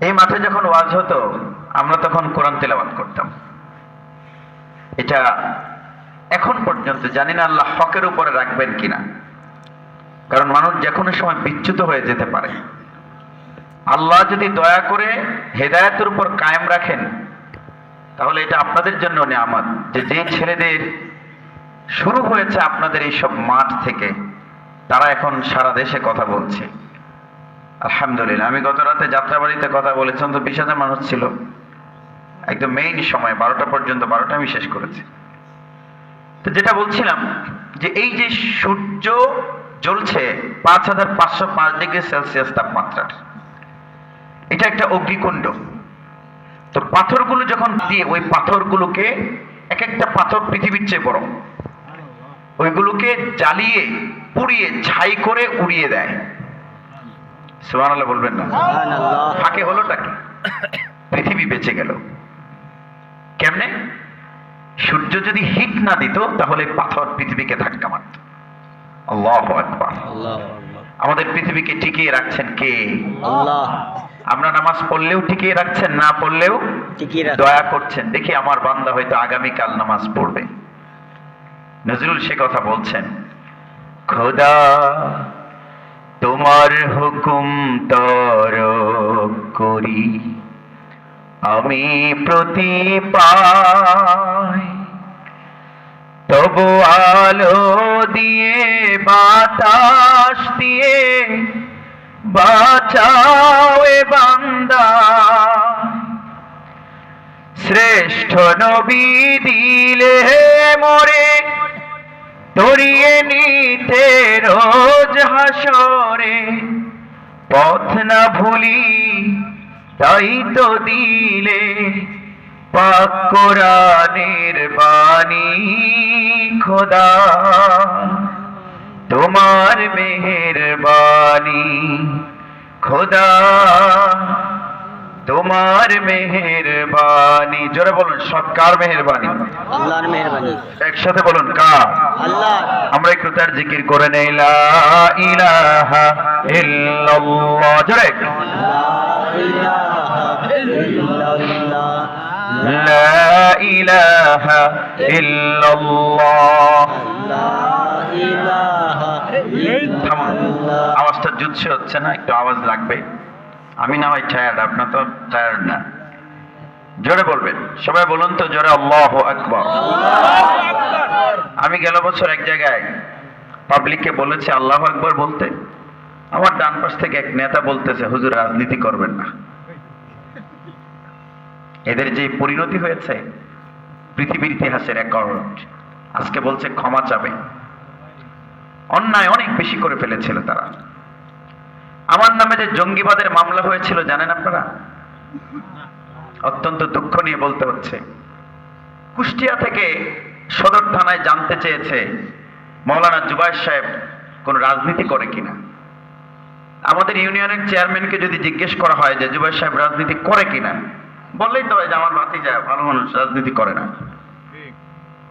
এই মাঠে যখন ওয়াজ হতো আমরা তখন কোরআন তেলাওয়াত করতাম। এটা এখন পর্যন্ত জানি না আল্লাহ হকের উপরে রাখবেন কিনা, কারণ মানুষ যে কোনো সময় বিচ্যুত হয়ে যেতে পারে। আল্লাহ যদি দয়া করে হেদায়েতের উপর কায়েম রাখেন তাহলে এটা আপনাদের জন্য নিয়ামত, যে ছেলেদের শুরু হয়েছে আপনাদের এই সব মাঠ থেকে, তারা এখন সারা দেশে কথা বলছে। আলহামদুলিল্লাহ। আমি গত রাতে যাত্রাবাড়িতে কথা বলেছিলাম, তো 20,000 মানুষ ছিল। একদম মেইন সময় 12টা পর্যন্ত, 12টা আমি শেষ করেছি। তো যেটা বলছিলাম যে এই যে সূর্য জ্বলছে 5,505 ডিগ্রি সেলসিয়াস তাপমাত্রার, এটা একটা অগ্নিকুণ্ড। তো পাথরগুলো যখন দিয়ে ওই পাথরগুলোকে, এক একটা পাথর পৃথিবীর চেয়ে বড়, ওইগুলোকে জ্বালিয়ে পুড়িয়ে ছাই করে উড়িয়ে দেয়। সুবহানাল্লাহ বলবেন না? ফাঁকে হলোটা কি? পৃথিবী বেঁচে গেল কেমনে? সূর্য যদি হিট না দিত তাহলে পাথর পৃথিবীকে ধাক্কা মারত। আল্লাহু আকবার। আমাদের পৃথিবীকে টিকিয়ে রাখছেন কে? আল্লাহ। আমরা নামাজ পড়লেও টিকিয়ে রাখছেন, না পড়লেও দয়া করছেন। দেখি আমার বান্দা হয়তো আগামীকাল নামাজ পড়বে। নজরুল সে কথা বলছেন, খোদা তোমার হুকুম তরক করি আমি প্রতি পাই, তবু আলো দিয়ে বাতাস দিয়ে বাঁচাও এ বান্দা, শ্রেষ্ঠ নবী দিলে মরে ধরিয়ে নিতে রোজ হাসরে, পথ না ভুলি তাই তো দিলে পাক কোরআনের বাণী, খোদা তোমার মেহেরবানি, খোদা তোমার মেহেরবানি। জোরে বলুন, সব কার মেহেরবানি? আল্লাহর মেহেরবানি। একসাথে বলুন, কার? আল্লাহ। আমরা একটু তার জিকির করে নেই, লা ইলাহা ইল্লাল্লাহ। জোরে, লা ইলাহা ইল্লাল্লাহ। আওয়াজটা জুৎসে হচ্ছে না, একটু আওয়াজ লাগবে। আমি না হয় টায়ার্ড, আপনার তো টায়ার্ড না। জোরে বলবেন, সবাই বলুন তো জোরে, আল্লাহু আকবার। আমি গেল বছর এক জায়গায় পাবলিককে বলেছি আল্লাহু আকবার বলতে। আমার ডান পাশ থেকে এক নেতা বলতেছে, হুজুর রাজনীতি করবেন না। এদের যে পরিণতি হয়েছে পৃথিবীর ইতিহাসের রেকর্ড। আজকে বলছে ক্ষমা চাবে। অন্যায় অনেক বেশি করে ফেলেছিল তারা। আমার নামে যে জঙ্গিবাদের মামলা হয়েছিল জানেন আপনারা? অত্যন্ত দুঃখ নিয়ে বলতে হচ্ছে, কুষ্টিয়া থেকে সদর থানায় জানতে চেয়েছে মাওলানা জুবায়ের সাহেব কোন রাজনীতি করে কিনা। আমাদের ইউনিয়নের চেয়ারম্যানকে যদি জিজ্ঞেস করা হয় যে জুবায়ের সাহেব রাজনীতি করে কিনা, বললেই তো হয় যে আমার ভাতিজা ভালো মানুষ, রাজনীতি করে না।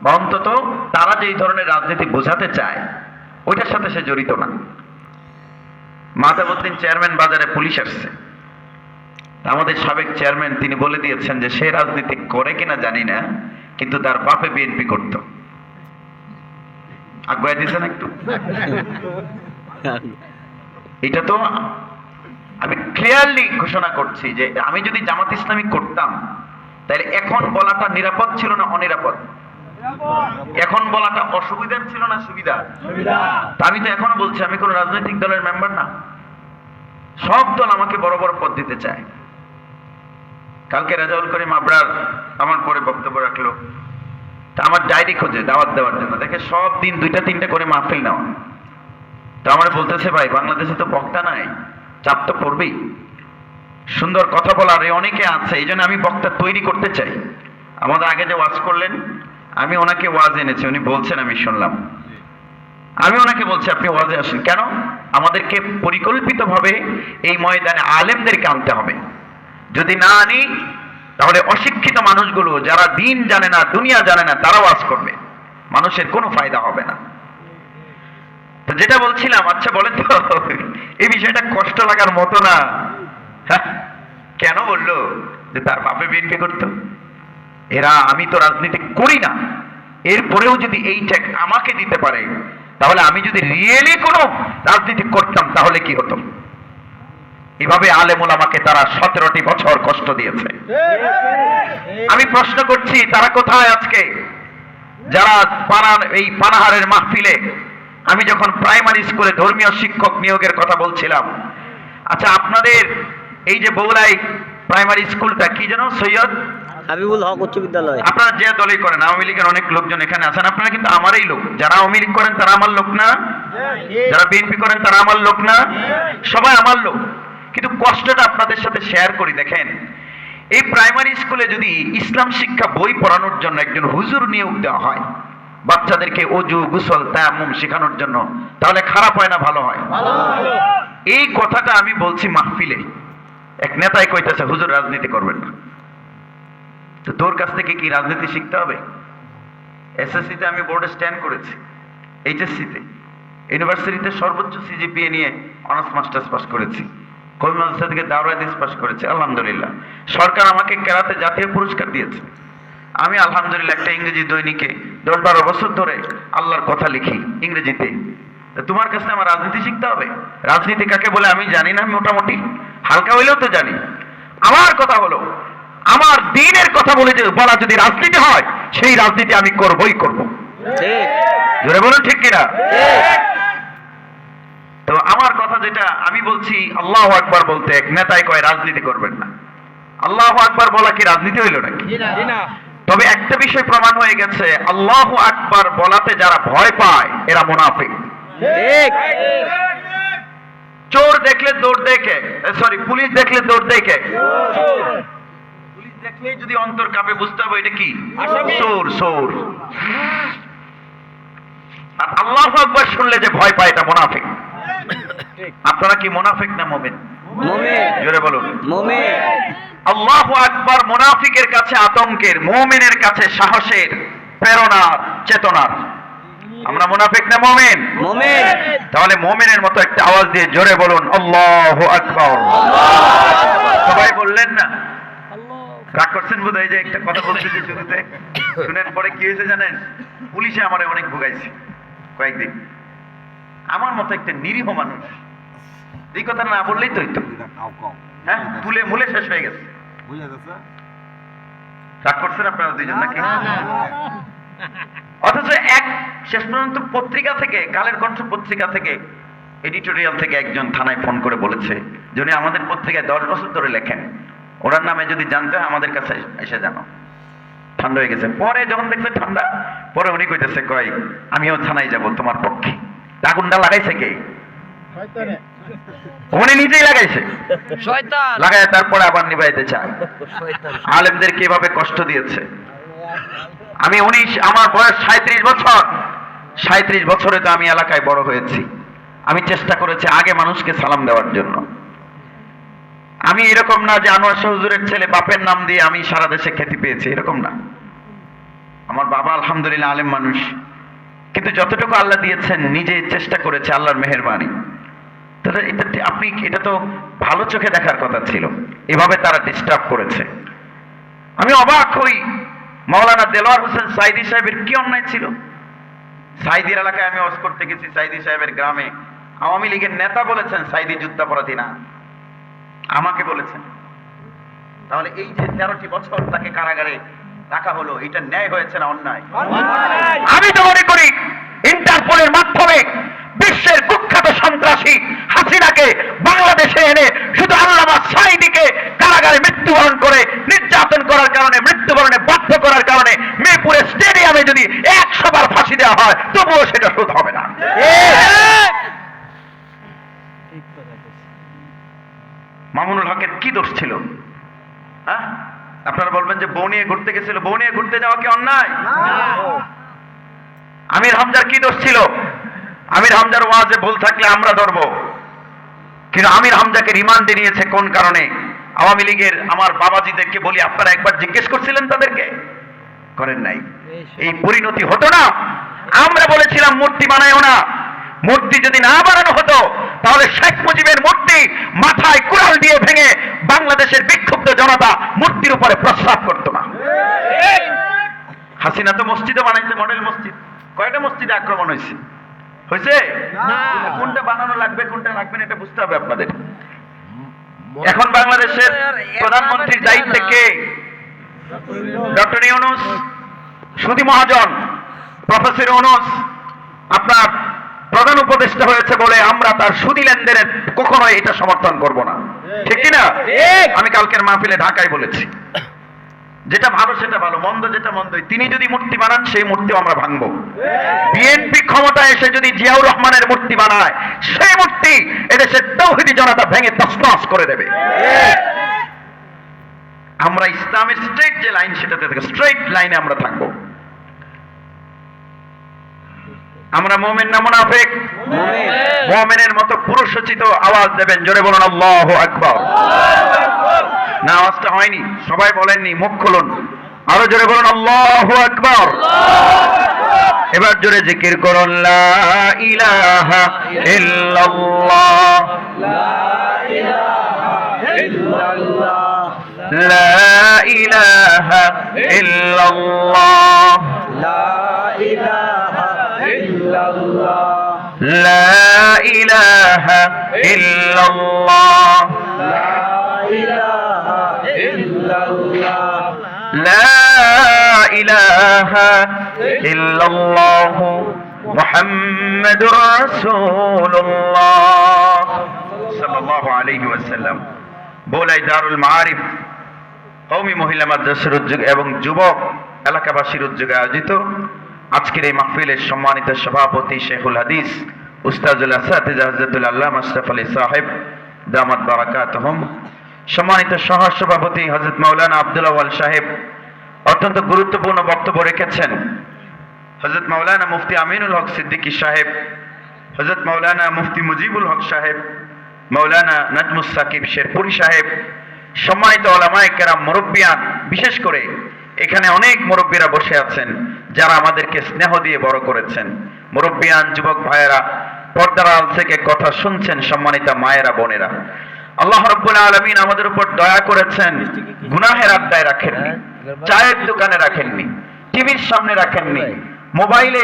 বা অন্তত তারা যে এই ধরনের রাজনীতি বোঝাতে চায় ওইটার সাথে সে জড়িত না। মাতাবুদ্দিন চেয়ারম্যান বাজারে পুলিশ আসছে, আমাদের সাবেক চেয়ারম্যান তিনি বলে দিয়েছেন যে সে রাজনীতি করে কিনা জানি না, কিন্তু তার বাপে বিএনপি করত। আগুয়া দিয়েছেন একটু। এটা তো আমি ক্লিয়ারলি ঘোষণা করছি যে আমি যদি জামাত ইসলামী করতাম তাহলে এখন বলাটা নিরাপদ ছিল না অনিরাপদ? এখন বলাটা অসুবিধার ছিল না সুবিধা? আমি তো এখনো বলছি আমি কোন রাজনৈতিক দলের মেম্বার না। সব দল আমাকে বড় বড় পদ দিতে চায়। কালকে রেজাউল করিম আবরার আমার পরে বক্তব্য রাখলো, তা আমার ডায়েরি খোঁজে দাওয়াত দেওয়ার জন্য, দেখে সব দিন 2টা-3টা করে মাহফিল নেওয়া। তো আমার বলতেছে, ভাই বাংলাদেশে তো বক্তা নাই, চাপ তো পড়বেই, সুন্দর কথা বলার অনেকে আছে, এই জন্য আমি বক্তা তৈরি করতে চাই। আমাদের আগে যে ওয়াজ করলেন আমি ওনাকে ওয়াজ এনেছি, উনি বলছেন আমি শুনলাম, আমি ওনাকে বলছি আপনি ওয়াজে আসেন। কেন? আমাদেরকে পরিকল্পিতভাবে এই ময়দানে আলেমদেরকে আনতে হবে। যদি না আনি তাহলে অশিক্ষিত মানুষগুলো যারা দিন জানে না দুনিয়া জানে না তারা ওয়াজ করবে, মানুষের কোনো ফায়দা হবে না। তো যেটা বলছিলাম, আচ্ছা বলেন তো এই বিষয়টা কষ্ট লাগার মতো না। হ্যাঁ, কেন বললো যে তার বাপে বিএনপি করতো? এরা, আমি তো রাজনীতি করি না, এরপরেও যদি এই ট্যাগ আমাকে দিতে পারে, তাহলে আমি যদি রিয়েলি কোনো রাজনীতি করতাম তাহলে কি হতো? এভাবে আলেম ওলামাকে তারা 17টি বছর কষ্ট দিয়েছে। আমি প্রশ্ন করছি, তারা কোথায় আজকে? যারা এই পানাহারের মাহফিলে আমি যখন প্রাইমারি স্কুলে ধর্মীয় শিক্ষক নিয়োগের কথা বলছিলাম, আচ্ছা আপনাদের এই যে বগুড়ায় প্রাইমারি স্কুলটা কি যেন, সৈয়দ হাবিবুল হক উচ্চ বিদ্যালয়, আপনারা যে দলই করেন, আওয়ামী লীগের অনেক লোকজন এখানে আছেন, আপনারা কিন্তু আমারই লোক। যারা আওয়ামী লীগ করেন তারা আমার লোক না? যারা বিএনপি করেন তারা আমার লোক না? সবাই আমার লোক। কিন্তু কষ্টটা আপনাদের সাথে শেয়ার করি। দেখেন, এই প্রাইমারি স্কুলে যদি ইসলাম শিক্ষা বই পড়ানোর জন্য একজন হুজুর নিয়োগ দেওয়া হয়, বাচ্চাদেরকে অজু গোসল তায়াম্মুম শেখানোর জন্য, তাহলে খারাপ হয় না ভালো হয়? এই কথাটা আমি বলছি মাহফিলে। এক নেতাই কইতেছে হুজুর রাজনীতি করবেন না। তো তোর কাছ থেকে কি রাজনীতি শিখতে হবে? এসএসসিতে আমি বোর্ডে স্ট্যান্ড করেছি, এইচএসসিতে, ইউনিভার্সিটিতে সর্বোচ্চ সিজিপিএ নিয়ে অনার্স মাস্টার্স পাস করেছি, কবি মাদ্রাসা থেকে দাওরাত হাদিস পাস করেছি, আলহামদুলিল্লাহ। সরকার আমাকে কেরাতে জাতীয় পুরস্কার দিয়েছে। আমি আলহামদুলিল্লাহ একটা ইংরেজি দৈনিকে 10-12 বছর ধরে আল্লাহর কথা লিখি ইংরেজিতে। তোমার কাছে আমার রাজনীতি শিখতে হবে? রাজনীতি কাকে বলে আমি জানি না, মোটামুটি হালকা হইলেও তো জানি। আমার কথা হলো, আমার দ্বীনের কথা বলে বলা যদি রাজনীতি হয়, সেই রাজনীতি আমি করবই করব। জোরে বলুন ঠিক কিনা? তো আমার কথা যেটা আমি বলছি, আল্লাহু আকবার বলতে এক নেতাই কয় রাজনীতি করবেন না। আল্লাহু আকবার বলা কি রাজনীতি হইল নাকি? তবে একটা বিষয় প্রমাণ হয়ে গেছে, আল্লাহু আকবার বলাতে যারা ভয় পায় এরা মুনাফিক। চোর দেখলে দৌড় দেখে, সরি, পুলিশ দেখলে দৌড় দেখে, পুলিশ দেখলেই যদি অন্তর কাঁপে বুঝতে হবে এটা কি? চোর। চোর। আর আল্লাহু আকবার শুনলে যে ভয় পায় এটা মুনাফিক। আপনারা কি মুনাফিক না মুমিন? মুমিন। জোরে বলুন। মুমিন। আল্লাহু আকবার মুনাফিকের কাছে আতঙ্কের, মুমিনের কাছে সাহসের, প্রেরণার, চেতনার। আমরা মুনাফিক না মুমিন? মুমিন। তাহলে মুমিনের মতো একটা আওয়াজ দিয়ে জোরে বলুন আল্লাহু আকবার। সবাই বললেন না? রাগ করছেন বোধহয়, যে একটা কথা বলতে যে শুরুতে শুনেন, পরে কি হয়েছে জানেন? পুলিশে আমারে অনেক ভুগাইছে কয়েকদিন। আমার মতো একটা নিরীহ মানুষ এই কথা না বললেই তো হইতো। হ্যাঁ, তুলে মুলে শেষ হয়ে গেছে। রাগ করছেন আপনারা দুইজন নাকি? অথচ এক শেষ পর্যন্ত পত্রিকা থেকে, কালের কণ্ঠ পত্রিকা থেকে, এডিটোরিয়াল থেকে একজন থানায় ফোন করে বলেছে যে উনি আমাদের পত্রিকায় 10 বছর ধরে লেখেন, ওনার নামে যদি জানতে হয় আমাদের কাছে এসে জানো। ঠান্ডা হয়ে গেছে। পরে যখন দেখছে ঠান্ডা, পরে উনি কইতেছে কয় আমিও থানায় যাব তোমার পক্ষে। আগুনটা লাগাইছে কে? উনি নিজেই লাগাইছে। শয়তান লাগায় তারপরে আবার নিভাইতে চায়। আলেমদেরকে এভাবে কষ্ট দিয়েছে। আমি আমার বয়স 37 বছর। 37 বছরে তো আমি এলাকায় বড় হয়েছি। আমি চেষ্টা করেছি আগে মানুষকে সালাম দেওয়ার জন্য। আমি এরকম না যে আনোয়ার শাহ হুজুরের ছেলে, বাপের নাম দিয়ে আমি সারা দেশে খ্যাতি পেয়েছি, এরকম না। আমার বাবা আলহামদুলিল্লাহ আলেম মানুষ, কিন্তু যতটুকু আল্লাহ দিয়েছেন নিজে চেষ্টা করেছে, আল্লাহর মেহেরবানি। আপনি এটা তো ভালো চোখে দেখার কথা ছিল, এভাবে তারা ডিস্টার্ব করেছে। আমি অবাক হই, মাওলানা দেলোয়ার হোসেন সাইদি সাহেবের কি অন্যায় ছিল? সাইদির এলাকায় আমি ওয়াজ করতে গেছি, সাইদি সাহেবের গ্রামে আওয়ামী লীগের নেতা বলেছেন সাইদি যুদ্ধাপরাধী না, আমাকে বলেছেন। তাহলে এই যে 13টি বছর তাকে কারাগারে রাখা হলো, এটা ন্যায় হয়েছে না অন্যায়? আমি তো মনে করি ইন্টারপোলের মাধ্যমে বিশ্বের কুখ্যাত সন্ত্রাসী হাসিনাকে বাংলাদেশে এনে শুধু আল্লামা সাঈদীকে কারাগারে মৃত্যুবরণ করে নির্যাতন করার কারণে, মৃত্যুবরণে বাধ্য করার কারণে মিরপুরে স্টেডিয়ামে যদি 100 বার ফাঁসি দেওয়া হয় তবুও সেটা শোধ হবে না। মামুনুল হকের কি দোষ ছিল? হ্যাঁ, আপনারা বলবেন যে বউ নিয়ে ঘুরতে গেছিল, বউ নিয়ে ঘুরতে যাওয়া কি অন্যায়? আমির হামজার কি দোষ ছিল? আমির হামজার ওয়াজে ভুল থাকলে আমরা ধরবো, কিন্তু আমির হামজাকে রিমান্ডে নিয়েছে কোন কারণে? আওয়ামী লীগের আমার বাবাজিদেরকে বলি, আপনারা একবার জিজ্ঞেস করছিলেন তাদেরকে? করেন নাই। এই পরিণতি হতো না। আমরা বলেছিলাম মূর্তি বানায়ও না, মূর্তি যদি না বানানো হতো তাহলে শেখ মুজিবের মূর্তি মাথায় কুড়াল দিয়ে ভেঙে বাংলাদেশের বিক্ষুব্ধ জনতা মূর্তির উপরে প্রস্রাব করতো না। হাসিনা তো মসজিদে বানাইছে, মডেল মসজিদ। কয়টা মসজিদে আক্রমণ হয়েছে? হয়েছে? কোনটা বানানো লাগবে কোনটা লাগবে না এটা বুঝতে হবে আপনাদের। এখন বাংলাদেশের প্রধানমন্ত্রীর দায়িত্বে কে? ডক্টর ইউনূস, সুধী মহাজন, প্রফেসর ইউনূস আপনার প্রধান উপদেষ্টা হয়েছে বলে আমরা তার সুদী লেনদেনের কখনোই এটা সমর্থন করব না, ঠিক কিনা? আমি কালকের মাহফিলে ঢাকায় বলেছি, যেটা ভালো সেটা ভালো, মন্দ যেটা মন্দ। তিনি যদি মূর্তি বানান সেই মূর্তিও আমরা ভাঙবো। বিএনপি ক্ষমতায় এসে যদি জিয়াউর রহমানের মূর্তি বানায় সেই মূর্তি এদেশের তৌহিদি জনতা ভেঙে তছনছ করে দেবে। আমরা ইসলামের স্ট্রেট যে লাইন সেটাতে থেকে স্ট্রেট লাইনে আমরা থাকবো। আমরা মুমিন না মুনাফিক? মুমিনের মতো পুরুষোচিত আওয়াজ দেবেন, জোরে বলুন আল্লাহু আকবার। না আওয়াজটা হয়নি, সবাই বলেননি, মুখ খুলুন, আরো জোরে বলুন আল্লাহু আকবার। এবার জোরে জিকির করুন লা ইলাহা ইল্লাল্লাহ, লা ইলাহা ইল্লাল্লাহ, লা ইলাহা ইল্লাল্লাহ, লা ইলাহা ইল্লাল্লাহ, লা ইলাহা ইল্লাল্লাহ, মুহাম্মাদুর রাসূলুল্লাহ সাল্লাল্লাহু আলাইহি ওয়াসাল্লাম। বোলাই দারুল মাআরিফ কওমি মহিলা মাদ্রাসার উদ্যোগে এবং যুবক এলাকাবাসীর উদ্যোগে আয়োজিত আজকের এই মাহফিলের সম্মানিত সভাপতি শেখুল হাদিস উস্তাজুল আসাতিজা হযরতুল আল্লামা আশরাফ আলী সাহেব দামাত বারাকাতুহুম, সম্মানিত সহ সভাপতি হযরত মাওলানা আব্দুল আউয়াল সাহেব অত্যন্ত গুরুত্বপূর্ণ বক্তব্য রেখেছেন, হযরত মাওলানা মুফতি আমিনুল হক সিদ্দিকী সাহেব, হযরত মাওলানা মুফতি মুজিবুল হক সাহেব, মাওলানা নাজমুস সাকিব শেরপুরি সাহেব, সম্মানিত উলামায়ে কেরাম, মুরব্বিয়ান, বিশেষ করে এখানে অনেক মুরব্বীরা বসে আছেন যারা আমাদেরকে স্নেহ দিয়ে বড় করেছেন, মুরব্বিয়ান, যুবক ভাইয়েরা, পর্দার আড়াল থেকে কথা শুনছেন, সম্মানিত মায়েরা, বোনেরা, আল্লাহ রাব্বুল আলামিন আমাদের উপর দয়া করেছেন, গুনাহের আড্ডায় রাখেননি, চায়ের দোকানে রাখেননি, টিভির সামনে রাখেননি, মোবাইলে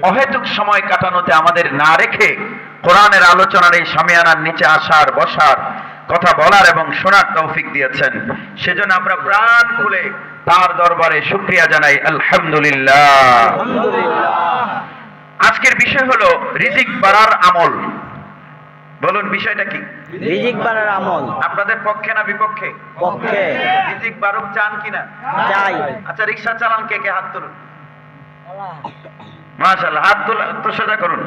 অহেতুক সময় কাটানোতে আমাদের না রেখে কোরআনের আলোচনার এই শামিয়ানার নিচে আসার, বসার, কথা বলার এবং শোনার তৌফিক দিয়েছেন। সেজন্য আমরা প্রাণ খুলে তার দরবারে শুকরিয়া জানাই, আলহামদুলিল্লাহ। আজকের বিষয় হলো রিজিক বাড়ার আমল। বলুন বিষয়টা কি? রিজিক বাড়ার আমল। আপনাদের পক্ষে না বিপক্ষে? পক্ষে। রিজিক বাড়ুক চান কিনা? চাই। আচ্ছা, রিকশা চালান কে কে? হাত তুলুন। মাশাআল্লাহ, হাত তোলা তো সোজা করুন।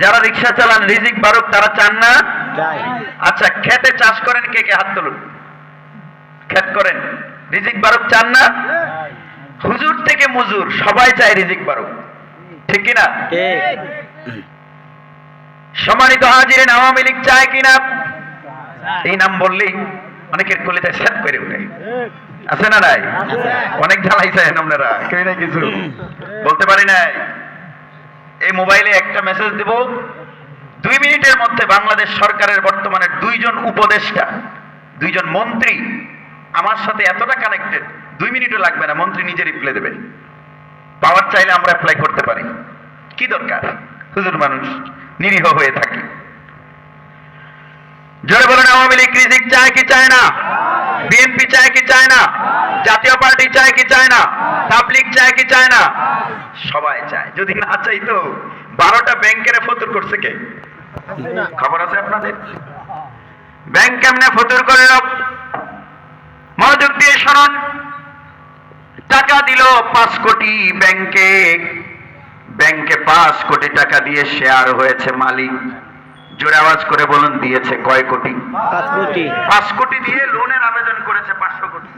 যারা রিকশা চালান রিজিক বাড়ুক তারা চান না? চাই। আচ্ছা, খেতে চাষ করেন কে কে? হাত তুলুন। খেত করেন, রিজিক বাড়ুক চান না? হুজুর থেকে মুজুর সবাই চায় রিজিক বাড়ুক, ঠিক কিনা? ঠিক। সম্মানিত হাজিরিন, আওয়ামী লীগ চায় কিনা? এই নাম বললেই অনেকের কলিতে সেট করে উঠে, আছে না নাই? অনেক জ্বালাইছেন আপনারা, কেউ না কিছু বলতে পারি নাই। এই মোবাইলে একটা মেসেজ দেব, 2 মিনিটের মধ্যে বাংলাদেশ সরকারের বর্তমানে 2 জন উপদেষ্টা, 2 জন মন্ত্রী আমার সাথে এতটা কানেক্টেড, 2 মিনিটও লাগবে না, মন্ত্রী নিজে রিপ্লাই দেবে। পাওয়ার চাইলে আমরা অ্যাপ্লাই করতে পারি, কি দরকার? হুজুর মানুষ, নিরীহ হয়ে থাকি। জোরে বলেন, আওয়ামী লীগ রিজিক চায় কি চায় না? বিএনপি চায় কি চায় না? জাতীয় পার্টি চায় কি চায় না? তাবলিগ চায় কি চায় না? সবাই চায়। যদি না চাইতো 12টা ব্যাংকের ফতুর করছে কে? খবর আছে আপনাদের? ব্যাংক কেমনে ফতুর করল? মনোযোগ দিয়ে শুনুন। টাকা দিল 5 কোটি ব্যাংকে, ব্যাংকে 5 কোটি টাকা দিয়ে শেয়ার হয়েছে মালিক। জোরে আওয়াজ করে বলুন, দিয়েছে কয় কোটি? 5 কোটি। 5 কোটি দিয়ে লোনের আবেদন করেছে 500 কোটি।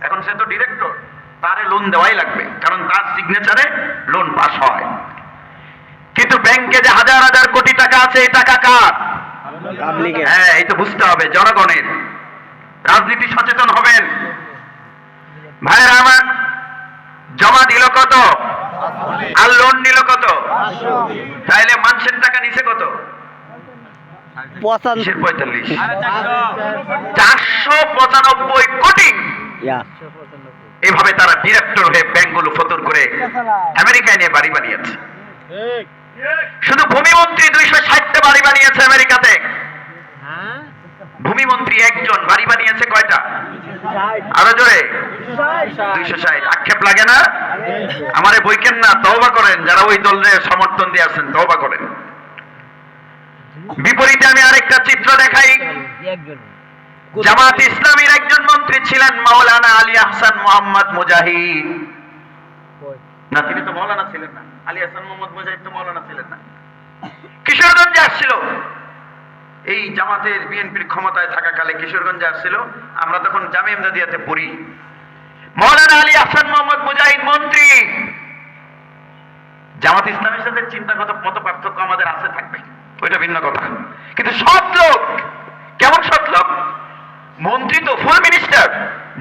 এখন সে তো ডিরেক্টর, তারে লোন দেওয়াই লাগবে, কারণ তার সিগনেচারে লোন পাস হয়। কিন্তু ব্যাংকে যে হাজার হাজার কোটি টাকা আছে, এই টাকা কার? পাবলিকের। হ্যাঁ, এই তো বুঝতে হবে, জনগণের। রাজনীতি সচেতন হবেন ভাইয়েরা আমার। জমা দিল কত? আর লোন নিল কত? তাইলে মানুষের টাকা নিছে কত? 45 495 কোটি। এভাবে তারা ডিরেক্টর হয়ে ব্যাংকগুলো ফতুর করে আমেরিকায় নিয়ে বাড়ি বানিয়েছে। শুধু ভূমিমন্ত্রী 260টা বাড়ি বানিয়েছে আমেরিকাতে। ভূমিমন্ত্রী একজন বাড়ি বানিয়েছে কয়টা? আরো জোরে। 260। আক্ষেপ লাগে না? আমারে বইকেন না, তওবা করেন। যারা ওই দলের সমর্থন দিয়ে আছেন তওবা করেন। বিপরীতে আমি আরেকটা চিত্র দেখাই। জামাত ইসলামীর একজন মন্ত্রী ছিলেন মাওলানা আলী আহসান মোহাম্মদ মুজাহিদ। না, তিনি তো মাওলানা ছিলেন না। আলী আহসান মোহাম্মদ মুজাহিদ তো মাওলানা ছিলেন না। কিশোরগঞ্জে আসছিল, এই জামাতের বিএনপির ক্ষমতায় থাকাকালে কিশোরগঞ্জে আসছিল। আমরা তখন জামিয়া ইমদাদিয়াতে পড়ি। মাওলানা আলী আহসান মোহাম্মদ মুজাহিদ মন্ত্রী। জামাত ইসলামের সাথে চিন্তাগত মত পার্থক্য আমাদের আছে, থাকবে, ওইটা ভিন্ন কথা। কিন্তু সৎ লোক। কেমন সৎ লোক? মন্ত্রী তো ফুল মিনিস্টার।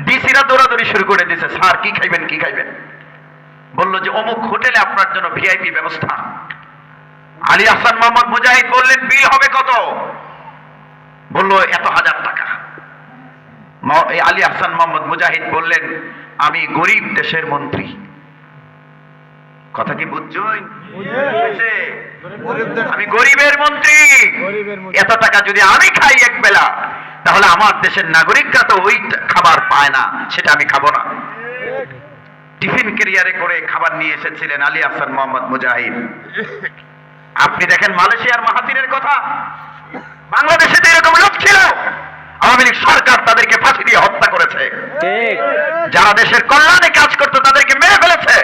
ডিসিরা দৌড়াদৌড়ি শুরু করে দিয়েছে, স্যার কি খাইবেন কি খাইবেন। বললো যে অমুক হোটেলে আপনার জন্য ভিআইপি ব্যবস্থা। আলী আহসান মোহাম্মদ মুজাহিদ বললেন বিল হবে কত? বললো এত হাজার টাকা। আলী আহসান মোহাম্মদ মুজাহিদ বললেন আমি গরিব দেশের মন্ত্রী। কথা কি বুঝছই? আমি গরিবের মন্ত্রী। এত টাকা যদি আমি খাই এক বেলা, তাহলে আমার দেশের নাগরিকরা তো ওই খাবার পায় না, সেটা আমি খাবো না। টিফিন ক্যারিয়ারে করে খাবার নিয়ে এসেছিলেন আলী আহসান মোহাম্মদ মুজাহিদ। আপনি দেখেন মালয়েশিয়ার মাহাতিরের কথা। বাংলাদেশে তো এরকম লোক ছিল। আওয়ামী লীগ সরকার তাদেরকে ফাঁসি দিয়ে হত্যা করেছে। যারা দেশের কল্যাণে কাজ করতো তাদেরকে মেরে ফেলেছে।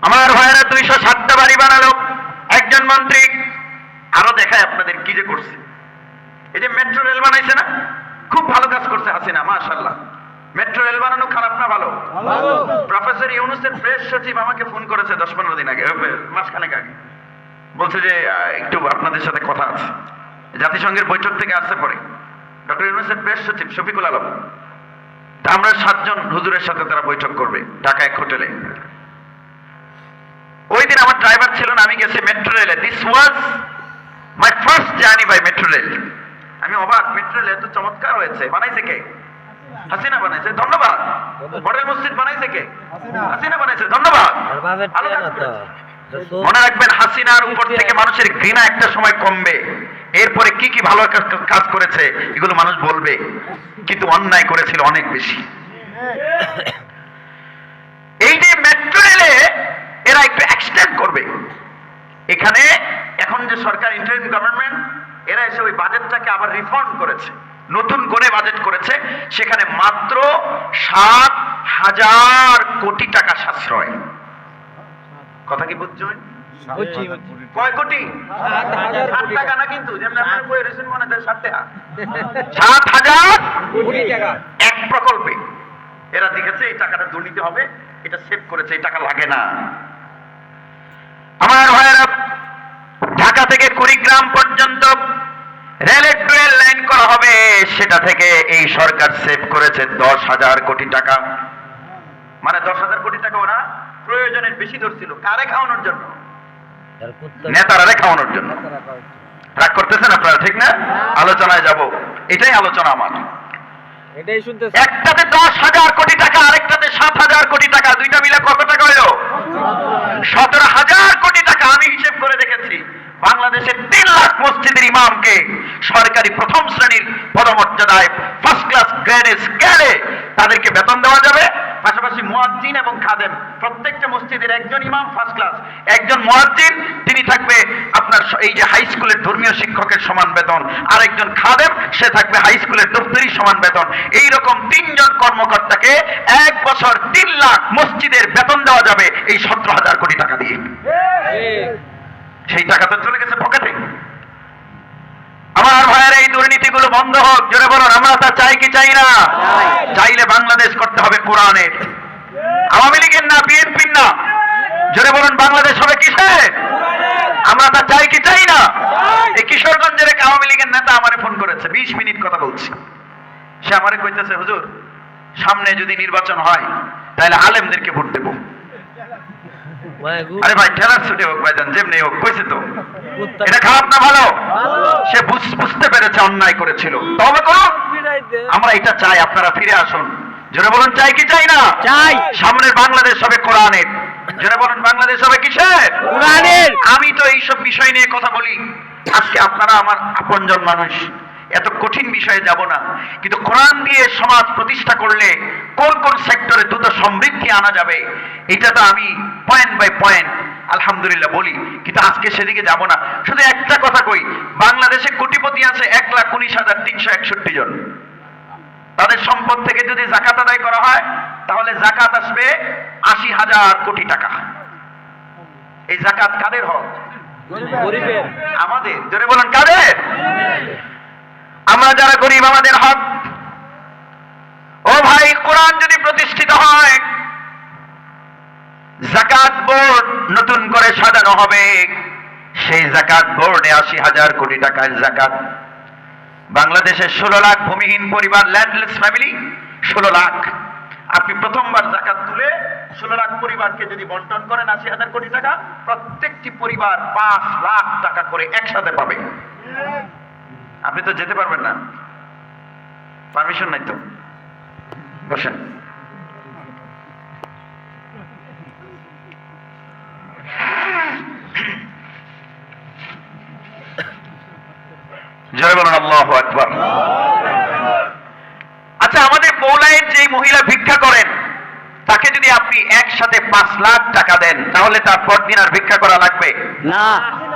আমার ভাইয়েরা 260টা বাড়ি বানালো একজন মন্ত্রী। আরো দেখায় আপনাদের কি যে করছে। এই যে মেট্রো রেল বানাইছে না, খুব ভালো কাজ করছে হাসিনা, মাশাআল্লাহ। মেট্রো রেল বানানো খারাপ না ভালো? প্রফেসর ইউনূসের প্রেস সচিব আমাকে ফোন করেছে 10-15 দিন আগে, মাসখানেক আগে। বলছে যে একটু আপনাদের সাথে কথা আছে। জাতিসংঘের বৈঠক থেকে আসছে পরে ডক্টর ইউনূসের প্রেস সচিব শফিকুল আলম। তা আমরা 7 জন হুজুরের সাথে তারা বৈঠক করবে ঢাকা এক হোটেলে। ওই দিন আমার ড্রাইভার ছিল না, আমি গেছি মেট্রো রেলে। This was my first journey by metro rail. আমি অবাক, মেট্রো রেল এত চমৎকার হয়েছে। বানাইছে কে? হাসিনা বানাইছে, ধন্যবাদ। মডেল মসজিদ বানাইছে কে? হাসিনা বানাইছে, ধন্যবাদ। ভালো কাজ করেছে। মনে রাখবেন, হাসিনার উপর থেকে মানুষের ঘৃণা একটা সময় কমবে। এরপরে কি কি ভালো কাজ করেছে এগুলো মানুষ বলবে, কিন্তু অন্যায় করেছিল অনেক বেশি। এই যে মেট্রো রেলে এরা একটু এক্সটেন্ড করবে। এখানে এখন যে সরকার ইন্টারিম গভর্নমেন্ট, এরা এসে ওই বাজেটটাকে আবার রিফর্ম করেছে, নতুন করে বাজেট করেছে। সেখানে মাত্র 7,000 কোটি টাকা সাশ্রয়। কথা কি বুঝছেন? কয় কোটি? 7 টাকা না, কিন্তু যেমন আপনার বই রেশন মনে হয় 7 টাকা। 7,000 কোটি টাকা এক প্রকল্পে। এরা দেখেছে এই টাকাটা দুর্নীতি হবে, এটা সেভ করেছে, এই টাকা লাগে না। আমার ভাইয়েরা, ঢাকা থেকে কুড়িগ্রাম পর্যন্ত রেলের ট্রেন লাইন করা হবে, সেটা থেকে এই সরকার সেভ করেছে 10,000 কোটি টাকা। মানে 10,000 কোটি টাকা ওরা প্রয়োজনের বেশি ধরছিল। কারে খাওয়ানোর জন্য? নেতারা খাওয়ানোর জন্য। রাগ করতেছেন আপনারা, ঠিক না? আলোচনায় যাব, এটাই আলোচনা আমার। একটাতে 10,000 কোটি টাকা, আরেকটাতে 7,000 কোটি টাকা। দুইটা মিলে কত টাকা হলো? 17,000 কোটি টাকা। আমি হিসেব করে দেখেছি, বাংলাদেশের 3 লাখ মসজিদের ইমামকে সরকারি প্রথম শ্রেণীর পদমর্যাদায় ফার্স্ট ক্লাস গ্রেডে স্কেলে তাদেরকে বেতন দেওয়া যাবে। পাশাপাশি মুয়াজ্জিন এবং খাদেম, প্রত্যেকটা মসজিদের একজন ইমাম ফার্স্ট ক্লাস, একজন মুয়াজ্জিন তিনি থাকবে আপনার এই যে হাই স্কুলের ধর্মীয় শিক্ষকের সমান বেতন, আর একজন খাদেম সে থাকবে হাই স্কুলের দপ্তরি সমান বেতন। এই রকম 3 জন কর্মকর্তাকে 1 বছর 3 লাখ মসজিদের বেতন দেওয়া যাবে এই 17,000 কোটি টাকা দিয়ে। সেই টাকা তো চলে গেছে পকেটে। আমার ভাইয়ের এই দুর্নীতিগুলো বন্ধ হোক। জোরে বলুন, আমরা তা চাই কি চাই না? চাইলে বাংলাদেশ করতে হবে কোরআনের, আওয়ামী লীগের না, বিএনপির না। জোরে বলুন, বাংলাদেশ হবে কিসের? আমরা তা চাই কি চাই না? এই কিশোরগঞ্জের এক আওয়ামী লীগের নেতা আমারে ফোন করেছে, 20 মিনিট কথা বলছি। সে আমারে কইতেছে, হুজুর সামনে যদি নির্বাচন হয় তাহলে আলেমদেরকে ভোট দেবো। আরে ভাই ঠেলার ছুটে হোক ভাইজান, যেমনি হোক, কইছে তো এটা খারাপ না ভালো? সে বুঝতে পেরেছে অন্যায় করেছিল, তবে করুন। আমরা এটা চাই, আপনারা ফিরে আসুন। জোরে বলুন, চাই কি চাই না? চাই। সামনের বাংলাদেশ হবে কোরআনের। জোরে বলুন, বাংলাদেশ হবে কিসের? কোরআনের। আমি তো এইসব বিষয় নিয়ে কথা বলি। আজকে আপনারা আমার আপনজন মানুষ, এত কঠিন বিষয়ে যাব না, কিন্তু কোরআন দিয়ে সমাজ প্রতিষ্ঠা করলে কোন কোন সেক্টরে দ্রুত সমৃদ্ধি আনা যাবে, এটা তো আমি পয়েন্ট বাই পয়েন্ট আলহামদুলিল্লাহ বলি, কিন্তু আজকে সেদিকে যাব না। শুধু একটা কথা কই, বাংলাদেশে কোটিপতি আছে 1,19,361 জন। তাদের সম্পদ থেকে যদি যাকাত আদায় করা হয়, তাহলে যাকাত আসবে 80,000 কোটি টাকা। এই যাকাত কাদের হক? গরিবের। আমাদের। জোরে বলুন, কাদের? আমরা যারা গরিব, আমাদের হক। ও ভাই, কোরআন যদি প্রতিষ্ঠিত হয়, যাকাত বোর্ড নতুন করে সাজানো হবে। সেই যাকাত বোর্ডে 80,000 কোটি টাকার যাকাত। বাংলাদেশের 16 লাখ ভূমিহীন পরিবার, ল্যান্ডলেস ফ্যামিলি 16 লাখ। আপনি প্রথমবার যাকাত তুলে 16 লাখ পরিবারকে যদি বন্টন করেন 80,000 কোটি টাকা, প্রত্যেকটি পরিবার 5 লাখ টাকা করে একসাথে পাবে। আপনি তো যেতে পারবেন না, পারমিশন নাই তো। বসেন। জয় বলুন আল্লাহু আকবার। আচ্ছা, আমাদের পৌলাইয়ের যে মহিলা ভিক্ষা করেন, তাকে যদি আপনি একসাথে 5 লাখ টাকা দেন, তাহলে তার পরদিন আর ভিক্ষা করা লাগবে না।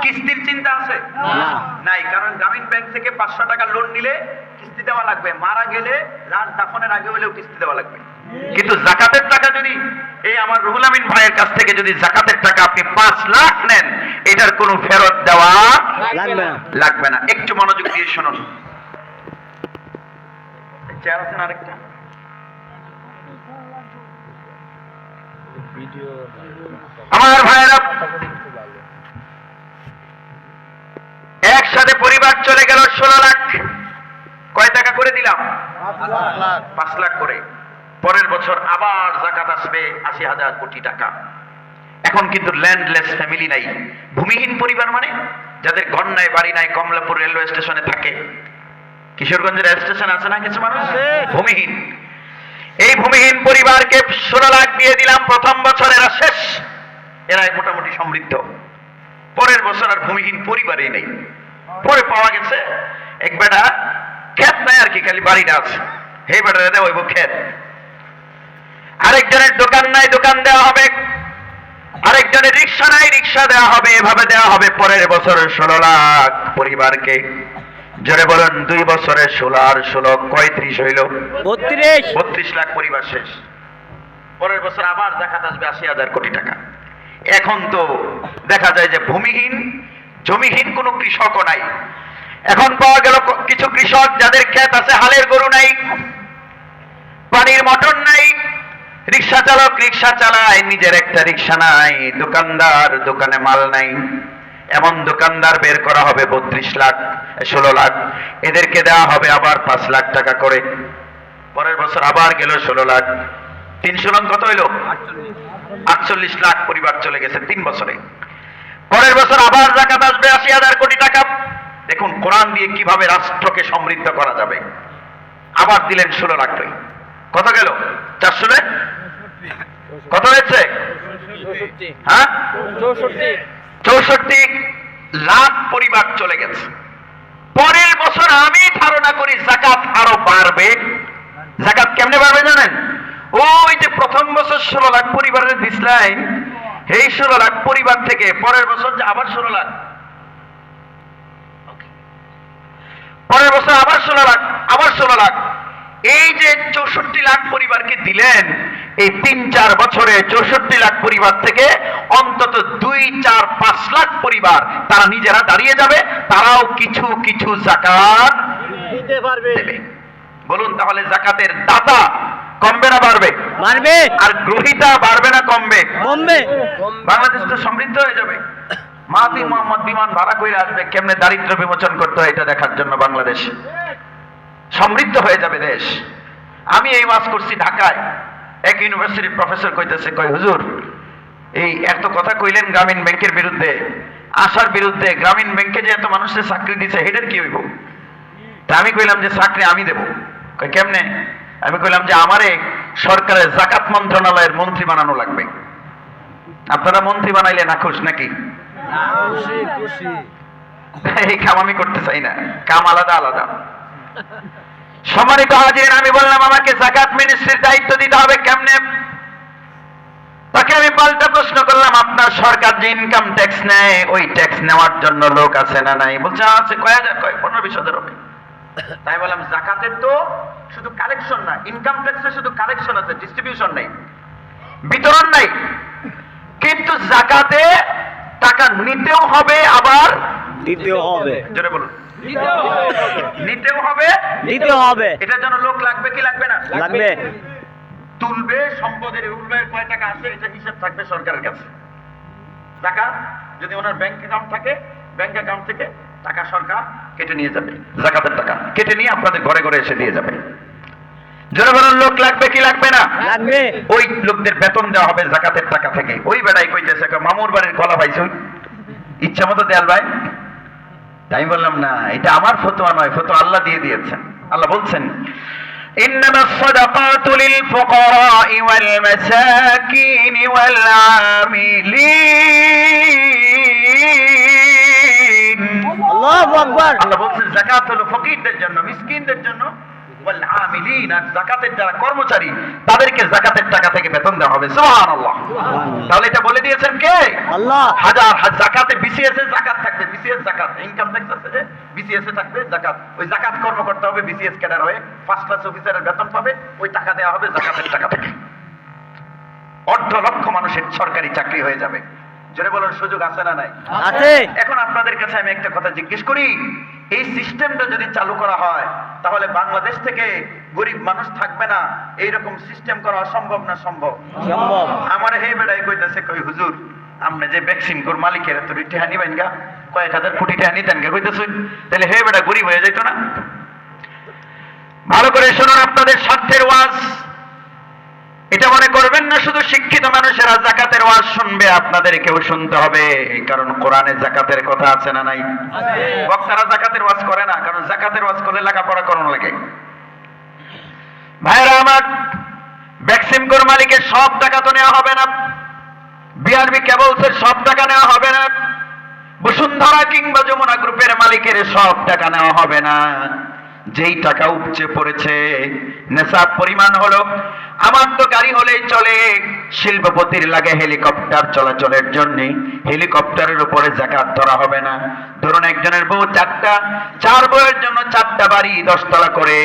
কিস্তির চিন্তা আছে? না। নাই, কারণ গ্রামীণ ব্যাংক থেকে 500 টাকা লোন নিলে কিস্তি দেওয়া লাগবে, মারা গেলে লাশ দাফনের আগে হলেও কিস্তি দেওয়া লাগবে। কিন্তু যাকাতের টাকা যদি, এই আমার রুহুল আমিন ভাইয়ের কাছ থেকে যদি যাকাতের টাকা আপনি 5 লাখ নেন, এটার কোনো ফেরত দেওয়া লাগবে না। একটু মনোযোগ দিয়ে শুনুন। চেয়ার আছেন আরেকটা? আমার ভাইয়েরা, একসাথে পরিবার চলে গেল 16 লাখ। কয় টাকা করে দিলাম? 5 লাখ করে। পরের বছর আবার যাকাত আসবে 80,000 কোটি টাকা। এখন কিন্তু ল্যান্ডলেস ফ্যামিলি নাই, ভূমিহীন পরিবার, মানে যাদের ঘর নাই, বাড়ি নাই, কমলাপুর রেলওয়ে স্টেশনে থাকে, কিশোরগঞ্জের রেল স্টেশন আছে না কিছু মানুষ, ভূমিহীন। এই ভূমিহীন পরিবারকে 16 লাখ দিয়ে দিলাম, প্রথম বছর এরা শেষ, এরাই মোটামুটি সমৃদ্ধ। পরের বছর আর ভূমিহীন পরিবারই নেই। পরে পাওয়া গেছে এক বেটা, ক্ষেত নাই আর কি, খালি বাড়িটা আছে, হে বেটা দেওয়া হইব ক্ষেত। আরেকজনের দোকান নাই, দোকান দেওয়া হবে। আরেকজনের রিক্সা নাই, রিক্সা দেওয়া হবে। এভাবে দেওয়া হবে পরের বছর 16 লাখ পরিবারকে। জোরে বলুন, 2 বছরে 16 আর 16 কয় 30 হইল? 32 লাখ পরিবার শেষ। পরের বছর আবার যাকাত আসবে 80,000 কোটি টাকা। এখন তো দেখা যায় যে ভূমিহীন, জমিহীন কোনো কৃষকও নাই। এখন পাওয়া গেল কিছু কৃষক যাদের ক্ষেত আছে, হালের গরু নাই, পানির মোটর নাই, রিক্সা চালক রিক্সা চালায়, নিজের একটা রিক্সা নাই, দোকানদার দোকানে মাল নাই। এমন দোকানদার বের করা হবে 16 লাখ। এদেরকে দেওয়া হবে আবার 5 লাখ টাকা করে। পরের বছর আবার গেল 16 লাখ। 300 লাখ কত হইল? 48 লাখ পরিবার চলে গেছে 3 বছরে। পরের বছর আবার যাকাত আসবে 80,000 কোটি টাকা। দেখুন কোরআন দিয়ে কিভাবে রাষ্ট্রকে সমৃদ্ধ করা যাবে। আবার দিলেন 16 লাখ। কত গেল? 400 কত হয়েছে? হ্যাঁ, 64 লাখ পরিবার চলে গেছে। পরের বছর আমি ধারণা করি যাকাত আরো বাড়বে। যাকাত কেমনে বাড়বে জানেন? ওই যে প্রথম বছর 16 লাখ পরিবারের দিসলাই, এই 16 লাখ পরিবার থেকে পরের বছর যে আবার 16 লাখ, পরের বছর আবার 16 লাখ, আবার 16 লাখ। এই যে 64 লাখ পরিবারকে দিলেন, এই 3-4 বছরে 64 লাখ পরিবার থেকে অন্তত 2-4-5 লাখ পরিবার তারা নিজেরা দাঁড়িয়ে যাবে, তারাও কিছু কিছু যাকাত দিতে পারবে। বলুন তাহলে যাকাতের দাতা কমবে না বাড়বে? বাড়বে। আর গ্রহীতা বাড়বে না কমবে? কমবে। বাংলাদেশ তো সমৃদ্ধ হয়ে যাবে। মাহাতি মোহাম্মদ বিমান ভাড়া করে আসবে, কেমনে দারিদ্র বিমোচন করতে হয় এটা দেখার জন্য। বাংলাদেশ সমৃদ্ধ হয়ে যাবে দেশ। আমি এই ওয়াজ করছি ঢাকায়, এক ইউনিভার্সিটির প্রফেসর কইতেছে, কয় হুজুর এই এত কথা কইলেন গ্রামীণ ব্যাংকের বিরুদ্ধে, আশার বিরুদ্ধে, গ্রামীণ ব্যাংকে যে এত মানুষের চাকরি দিছে হেটার কি হইব? তা আমি কইলাম যে চাকরি আমি দেব। কই কেমনে? আমি কইলাম যে আমারে সরকারের জাকাত মন্ত্রণালয়ের মন্ত্রী বানানো লাগবে। আপনারা মন্ত্রী বানাইলে না খুশ নাকি? এই কাম আমি করতে চাই না, কাম আলাদা আলাদা। সম্মানিত হাজিরিন, আমি বললাম আমাকে জাকাত মিনিস্ট্রির দায়িত্ব দিতে হবে। কেমনে? তাকে আমি পাল্টা প্রশ্ন করলাম, আপনার সরকার যে ইনকাম ট্যাক্স নেয় ওই ট্যাক্স নেওয়ার জন্য লোক আছে না নাই? বলছে আছে। কয় হাজার? কয় 15-20 হবে। তাই বললাম জাকাতের তো শুধু কালেকশন না, ইনকাম ট্যাক্সের শুধু কালেকশন আছে, ডিস্ট্রিবিউশন নাই, বিতরণ নাই। কিন্তু জাকাতে টাকা নিতেও হবে আবার দিতেও হবে। জোরে বলুন। নিতেও হবে, দিতেও হবে। এটার জন্য লোক লাগবে কি লাগবে না? লাগবে। তুলবে, সম্পদের উর্বরের কয় টাকা আছে এটা হিসাব থাকবে সরকারের কাছে। টাকা যদি ওনার ব্যাংক অ্যাকাউন্ট থাকে, ব্যাংক অ্যাকাউন্ট থেকে টাকা সরকার কেটে নিয়ে যাবে, জাকাতের টাকা কেটে নিয়ে আপনাদের ঘরে ঘরে এসে দিয়ে যাবে। জনগণের লোক লাগবে কি লাগবে না? লাগবে। ওই লোকদের বেতন দেওয়া হবে জাকাতের টাকা থেকে। ওই বেড়াই কইতেছে মামুর বাড়ির কলা পাইছ ইচ্ছা মতো দেয়াল ভাই। আমি বললাম না, এটা আমার ফতোয়া নয়, ফতোয়া আল্লাহ দিয়ে দিয়েছেন। আল্লাহ বলছেন إنما الصدقات للفقراء والمساكين والعاملين। আল্লাহু আকবার। আল্লাহ বলছেন যাকাত হলো ফকিরদের জন্য, মিসকিনদের জন্য, ওয়াল আমিলিন, আর যাকাতের যারা কর্মচারী তাদেরকে যাকাতের টাকা থেকে বেতন দেওয়া হবে। সুবহানাল্লাহ। তাহলে এটা বলে দিয়েছেন কে? আল্লাহ। হাজার জাকাতে বিসিএস এর জাকাত থাকবে, বিসিএস জাকাত, ইনকাম ট্যাক্স আছে যে বিসিএস এ থাকবে জাকাত। ওই জাকাত কর্ম করতে হবে, বিসিএস ক্যাডার হয়ে ফার্স্ট ক্লাস অফিসারের বেতন পাবে, ওই টাকা দেওয়া হবে জাকাতের টাকা থেকে। অর্ধ লক্ষ মানুষের সরকারি চাকরি হয়ে যাবে। জোরে বলুন, সুযোগ আছে না নাই? আছে। এখন আপনাদের কাছে আমি একটা কথা জিজ্ঞেস করি, এই সিস্টেমটা যদি চালু করা হয় তাহলে বাংলাদেশ থেকে গরিব মানুষ থাকবে না? এইরকম সিস্টেম করা অসম্ভব না সম্ভব? সম্ভব। আমার হে বেড়াই কইতেছে, কই হুজুর আপনি যে ভ্যাকসিন কোর মালিকের তো রিটেহা নিবেন গা, কয়েক হাজার কোটি টাকা নিতেন গা কইতেছেন, তাহলে হে বেড়া গরিব হয়ে যাইতো না? ভালো করে শুনুন, আপনাদের স্বার্থের ওয়াজ। এটা মনে করবেন না শুধু শিক্ষিত মানুষেরা জাকাতের ওয়াজ শুনবে, আপনাদেরকেও শুনতে হবে। কারণ কোরআনে জাকাতের কথা আছে না নাই? বক্তারা জাকাতের ওয়াজ করে না, কারণ জাকাতের ওয়াজ করলে লেখাপড়া করানো লাগে। ভাইরা আমার, ভ্যাকসিন কোর মালিকের সব টাকা তো নেওয়া হবে না, বিআরবি কেবলসের সব টাকা নেওয়া হবে না, বসুন্ধরা কিংবা যমুনা গ্রুপের মালিকের সব টাকা নেওয়া হবে না। যেই টাকা উপচে পড়েছে নেশাব পরিমাণ হলো, আমার তো গাড়ি হলেই চলে, শিল্পপতির লাগে হেলিকপ্টার চলাচলের জন্য, হেলিকপ্টারের উপরে জাকাত ধরা হবে না। ধরুন একজনের বউ চার বউয়ের জন্য 4টা বাড়ি 10 তলা করে,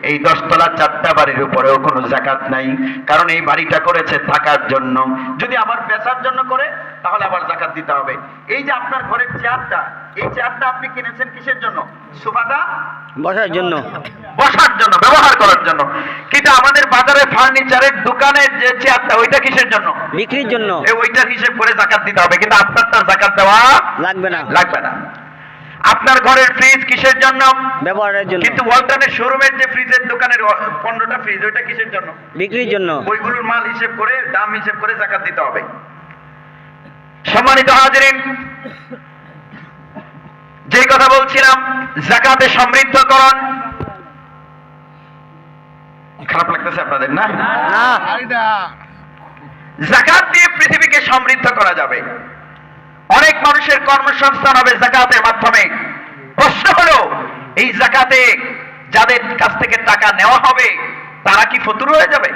এই 10 তলা 4টা বাড়ির উপরেও কোনো জাকাত নাই, কারণ এই বাড়িটা করেছে থাকার জন্য। যদি আবার বেচার জন্য করে তাহলে আবার জাকাত দিতে হবে। এই যে আপনার ঘরের চেয়ারটা, এই চেয়ারটা আপনি কিনেছেন কিসের জন্য? সোফাটা বসার জন্য। বসার জন্য, ব্যবহার করার জন্য। কিন্তু আমাদের বাজারে ফার্নিচারের দোকানের যে চেয়ারটা, ওইটা কিসের জন্য? বিক্রির জন্য। ওইটার হিসেব করে জাকাত দিতে হবে, কিন্তু আপনারটা জাকাত দেওয়া লাগবে না। লাগবে না। আপনার ঘরের ফ্রিজ কিসের জন্য? ব্যবহারের জন্য। কিন্তু ওয়ালটনের শোরুমের যে ফ্রিজের দোকানের 15টা ফ্রিজ, ওইটা কিসের জন্য? বিক্রির জন্য। ওইগুলোর মাল হিসেব করে, দাম হিসেব করে জাকাত দিতে হবে। সম্মানিত হাজিরিন, যে কথা বলছিলাম জাকাতে সমৃদ্ধকরণ। খারাপ লাগতেছে আপনাদের না? না। জাকাত দিয়ে পৃথিবীকে সমৃদ্ধ করা যাবে, অনেক মানুষের কর্মসংস্থান হবে জাকাতের মাধ্যমে। প্রশ্ন হলো, এই জাকাতে যাদের কাছ থেকে টাকা নেওয়া হবে তারা কি ফতুর হয়ে যাবে?